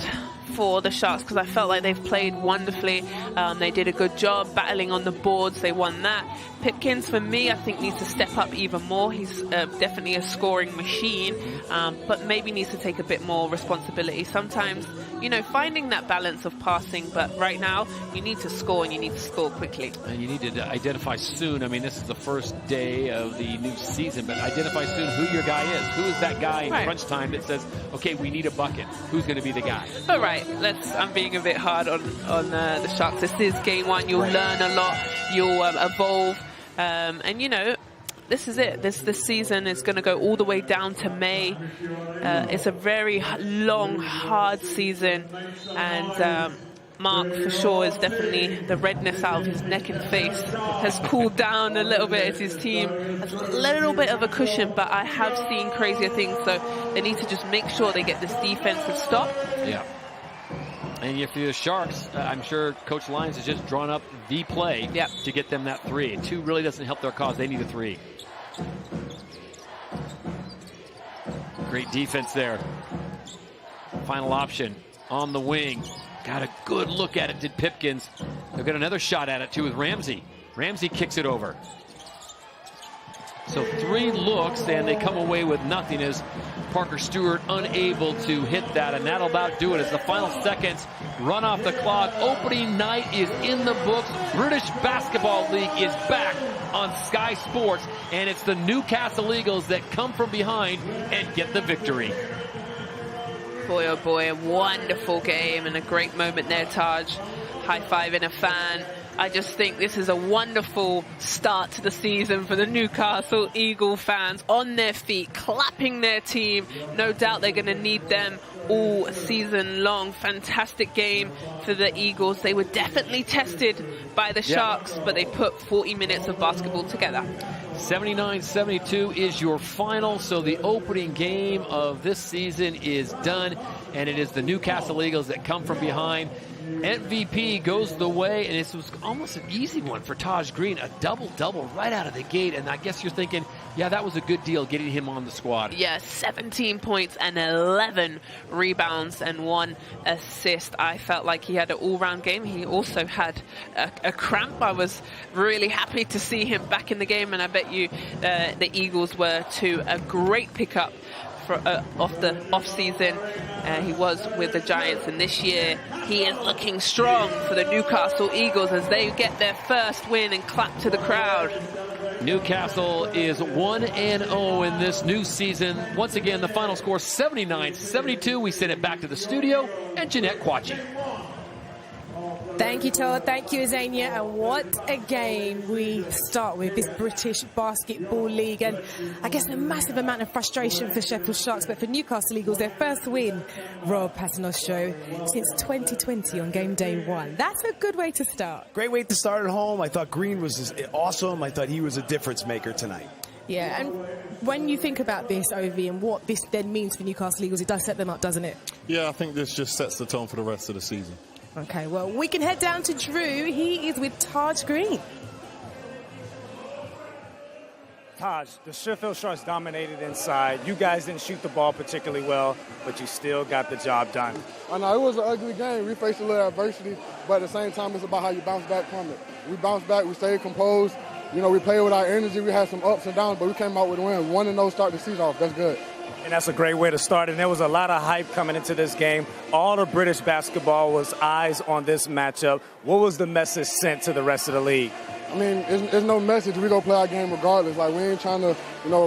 for the Sharks because I felt like they've played wonderfully. They did a good job battling on the boards. They won that. Pipkins, for me, I think needs to step up even more. He's definitely a scoring machine, but maybe needs to take a bit more responsibility. Sometimes, finding that balance of passing, but right now, you need to score, and you need to score quickly. And you need to identify soon. I mean, this is the first day of the new season, but identify soon who your guy is. Who is that guy in crunch time that says, okay, we need a bucket? Who's going to be the guy? All right, I'm being a bit hard on the Sharks. This is game one. You'll learn a lot. You'll evolve. And this is it. This season is going to go all the way down to May. It's a very long, hard season, and Mark for sure is definitely the redness out of his neck and face has cooled down a little bit as his team has a little bit of a cushion, but I have seen crazier things, so they need to just make sure they get this defensive stop. Yeah. And if you're the Sharks, I'm sure Coach Lyons has just drawn up the play to get them that 3. 2 really doesn't help their cause. They need a 3. Great defense there. Final option on the wing. Got a good look at it, did Pipkins. They'll get another shot at it, too, with Ramsey. Ramsey kicks it over. So 3 looks, and they come away with nothing as Parker Stewart unable to hit that, and that'll about do it as the final seconds run off the clock. Opening night is in the books. British Basketball League is back on Sky Sports, and it's the Newcastle Eagles that come from behind and get the victory. Boy, oh boy, a wonderful game and a great moment there, Taj. High-fiving a fan. I just think this is a wonderful start to the season for the Newcastle Eagle fans, on their feet, clapping their team. No doubt they're going to need them all season long. Fantastic game for the Eagles. They were definitely tested by the Sharks, but they put 40 minutes of basketball together. 79-72 is your final, so the opening game of this season is done, and it is the Newcastle Eagles that come from behind. MVP goes the way, and this was almost an easy one for Taj Green, a double-double right out of the gate, and I guess you're thinking, yeah, that was a good deal getting him on the squad. Yeah, 17 points and 11 rebounds and 1 assist. I felt like he had an all-round game. He also had a cramp. I was really happy to see him back in the game, and I bet you the Eagles were too. A great pickup off the off-season. He was with the Giants, and this year he is looking strong for the Newcastle Eagles as they get their first win and clap to the crowd. Newcastle is 1-0 in this new season. Once again, the final score 79-72. We send it back to the studio and Jeanette Quachi. Thank you, Todd. Thank you, Azania. And what a game we start with, this British Basketball League. And I guess a massive amount of frustration for Sheffield Sharks, but for Newcastle Eagles, their first win, Rob Paternoster, since 2020 on game day 1. That's a good way to start. Great way to start at home. I thought Green was awesome. I thought he was a difference maker tonight. Yeah, and when you think about this, Ovi, and what this then means for Newcastle Eagles, it does set them up, doesn't it? Yeah, I think this just sets the tone for the rest of the season. Okay, well, we can head down to Drew. He is with Taj Green. Taj, the Sheffield Sharks dominated inside. You guys didn't shoot the ball particularly well, but you still got the job done. I know it was an ugly game. We faced a little adversity, but at the same time, it's about how you bounce back from it. We bounced back. We stayed composed. You know, we played with our energy. We had some ups and downs, but we came out with a win. 1-0 start the season off. That's good. And that's a great way to start. And there was a lot of hype coming into this game. All the British basketball was eyes on this matchup. What was the message sent to the rest of the league? I mean, it's no message. We going to play our game regardless. Like, we ain't trying to,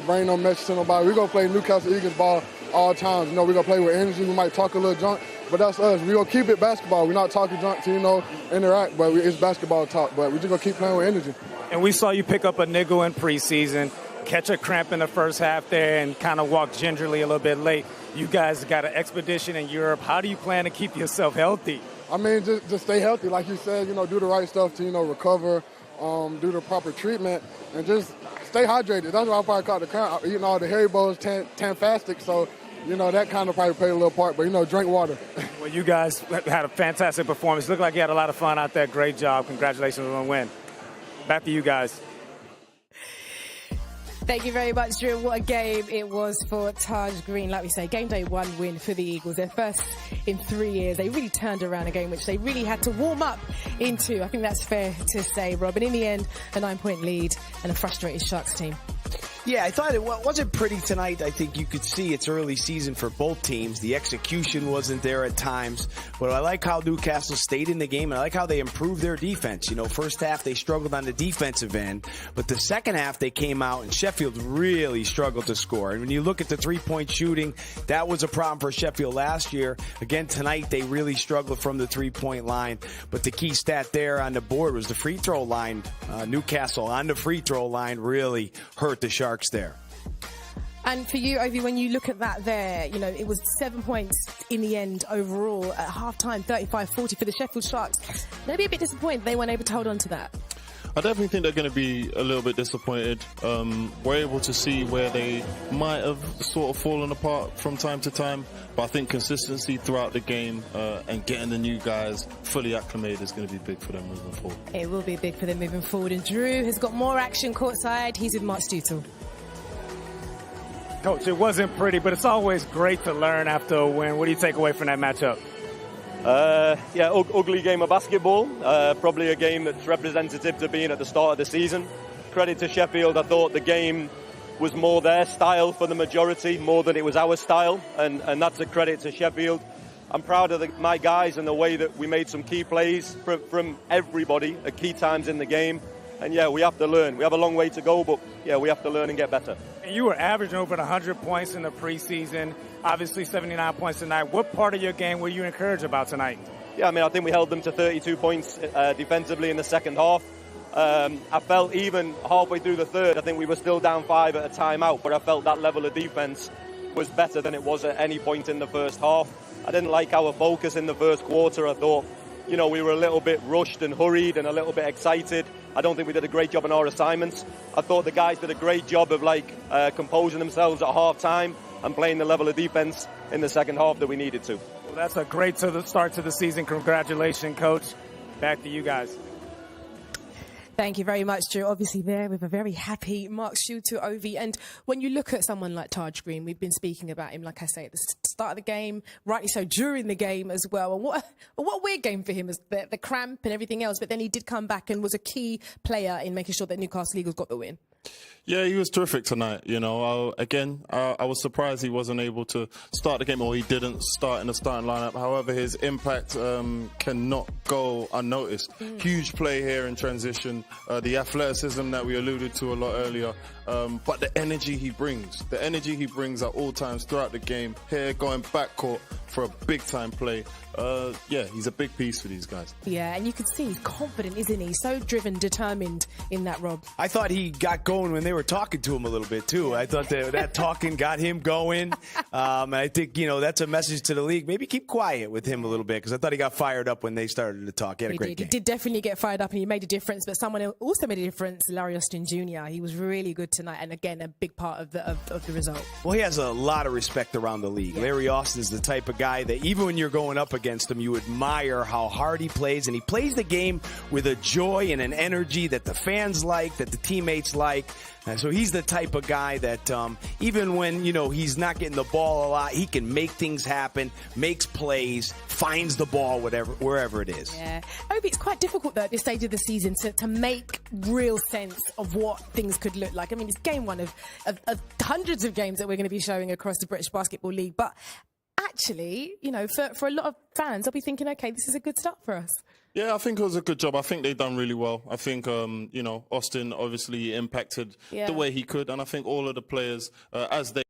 bring no message to nobody. We going to play Newcastle Eagles ball all times. We going to play with energy. We might talk a little junk, but that's us. We going to keep it basketball. We're not talking junk to, interact, but it's basketball talk. But we're just going to keep playing with energy. And we saw you pick up a niggle in preseason, catch a cramp in the first half there, and kind of walk gingerly a little bit late. You guys got an expedition in Europe. How do you plan to keep yourself healthy? I mean, just stay healthy. Like you said, do the right stuff to, recover, do the proper treatment, and just stay hydrated. That's why I probably caught the cramp. Eating all the Haribo's, 10 fastic, so, that kind of probably played a little part. But, drink water. Well, you guys had a fantastic performance. Looked like you had a lot of fun out there. Great job. Congratulations on the win. Back to you guys. Thank you very much, Drew. What a game it was for Taj Green. Like we say, game day 1 win for the Eagles. Their first in 3 years. They really turned around a game which they really had to warm up into. I think that's fair to say, Rob. And in the end, a 9-point lead and a frustrated Sharks team. Yeah, I thought it wasn't pretty tonight. I think you could see it's early season for both teams. The execution wasn't there at times. But I like how Newcastle stayed in the game, and I like how they improved their defense. First half they struggled on the defensive end, but the second half they came out, and Sheffield really struggled to score. And when you look at the three-point shooting, that was a problem for Sheffield last year. Again, tonight they really struggled from the three-point line. But the key stat there on the board was the free throw line. Newcastle on the free throw line really hurt the Sharks there. And for you, Ovi, when you look at that there, it was 7 points in the end overall at halftime, 35-40 for the Sheffield Sharks. Maybe a bit disappointed they weren't able to hold on to that. I definitely think they're going to be a little bit disappointed. We're able to see where they might have sort of fallen apart from time to time, but I think consistency throughout the game and getting the new guys fully acclimated is going to be big for them moving forward. It will be big for them moving forward. And Drew has got more action courtside. He's with Mark Stutel. Coach, it wasn't pretty, but it's always great to learn after a win. What do you take away from that matchup? Ugly game of basketball. Probably a game that's representative to being at the start of the season. Credit to Sheffield. I thought the game was more their style for the majority, more than it was our style, and that's a credit to Sheffield. I'm proud of my guys and the way that we made some key plays from everybody at key times in the game. And we have to learn. We have a long way to go, but we have to learn and get better. And you were averaging over 100 points in the preseason, obviously 79 points tonight. What part of your game were you encouraged about tonight? I think we held them to 32 points defensively in the second half. I felt even halfway through the third, I think we were still down 5 at a timeout, but I felt that level of defense was better than it was at any point in the first half. I didn't like our focus in the first quarter. I thought, we were a little bit rushed and hurried and a little bit excited. I don't think we did a great job on our assignments. I thought the guys did a great job of composing themselves at half time and playing the level of defense in the second half that we needed to. Well, that's a great start to the season. Congratulations, Coach. Back to you guys. Thank you very much, Drew. Obviously there with a very happy Mark Stutel, Ovi. And when you look at someone like Taj Green, we've been speaking about him, like I say, at the start of the game, rightly so during the game as well. And what a weird game for him, as the cramp and everything else. But then he did come back and was a key player in making sure that Newcastle Eagles got the win. Yeah, he was terrific tonight. I was surprised he wasn't able to start the game, or he didn't start in the starting lineup. However, his impact cannot go unnoticed. Huge play here in transition. The athleticism that we alluded to a lot earlier. But the energy he brings at all times throughout the game. Here, going backcourt for a big-time play. He's a big piece for these guys. Yeah, and you can see he's confident, isn't he? So driven, determined in that, Rob. I thought he got going when they were talking to him a little bit, too. I thought that talking got him going. And I think, that's a message to the league. Maybe keep quiet with him a little bit, because I thought he got fired up when they started to talk. He had a great game. He did definitely get fired up, and he made a difference. But someone else also made a difference, Larry Austin Jr. He was really good tonight, and again, a big part of the result. Well, he has a lot of respect around the league. Yeah. Larry Austin is the type of guy that even when you're going up against him, you admire how hard he plays, and he plays the game with a joy and an energy that the fans like, that the teammates like. And so he's the type of guy that even when, he's not getting the ball a lot, he can make things happen, makes plays, finds the ball wherever it is. Yeah. Obi, it's quite difficult, though, at this stage of the season to make real sense of what things could look like. I mean, it's game one of hundreds of games that we're going to be showing across the British Basketball League. But actually, for a lot of fans, they'll be thinking, okay, this is a good start for us. Yeah, I think it was a good job. I think they've done really well. I think, Austin obviously impacted the way he could. And I think all of the players, as they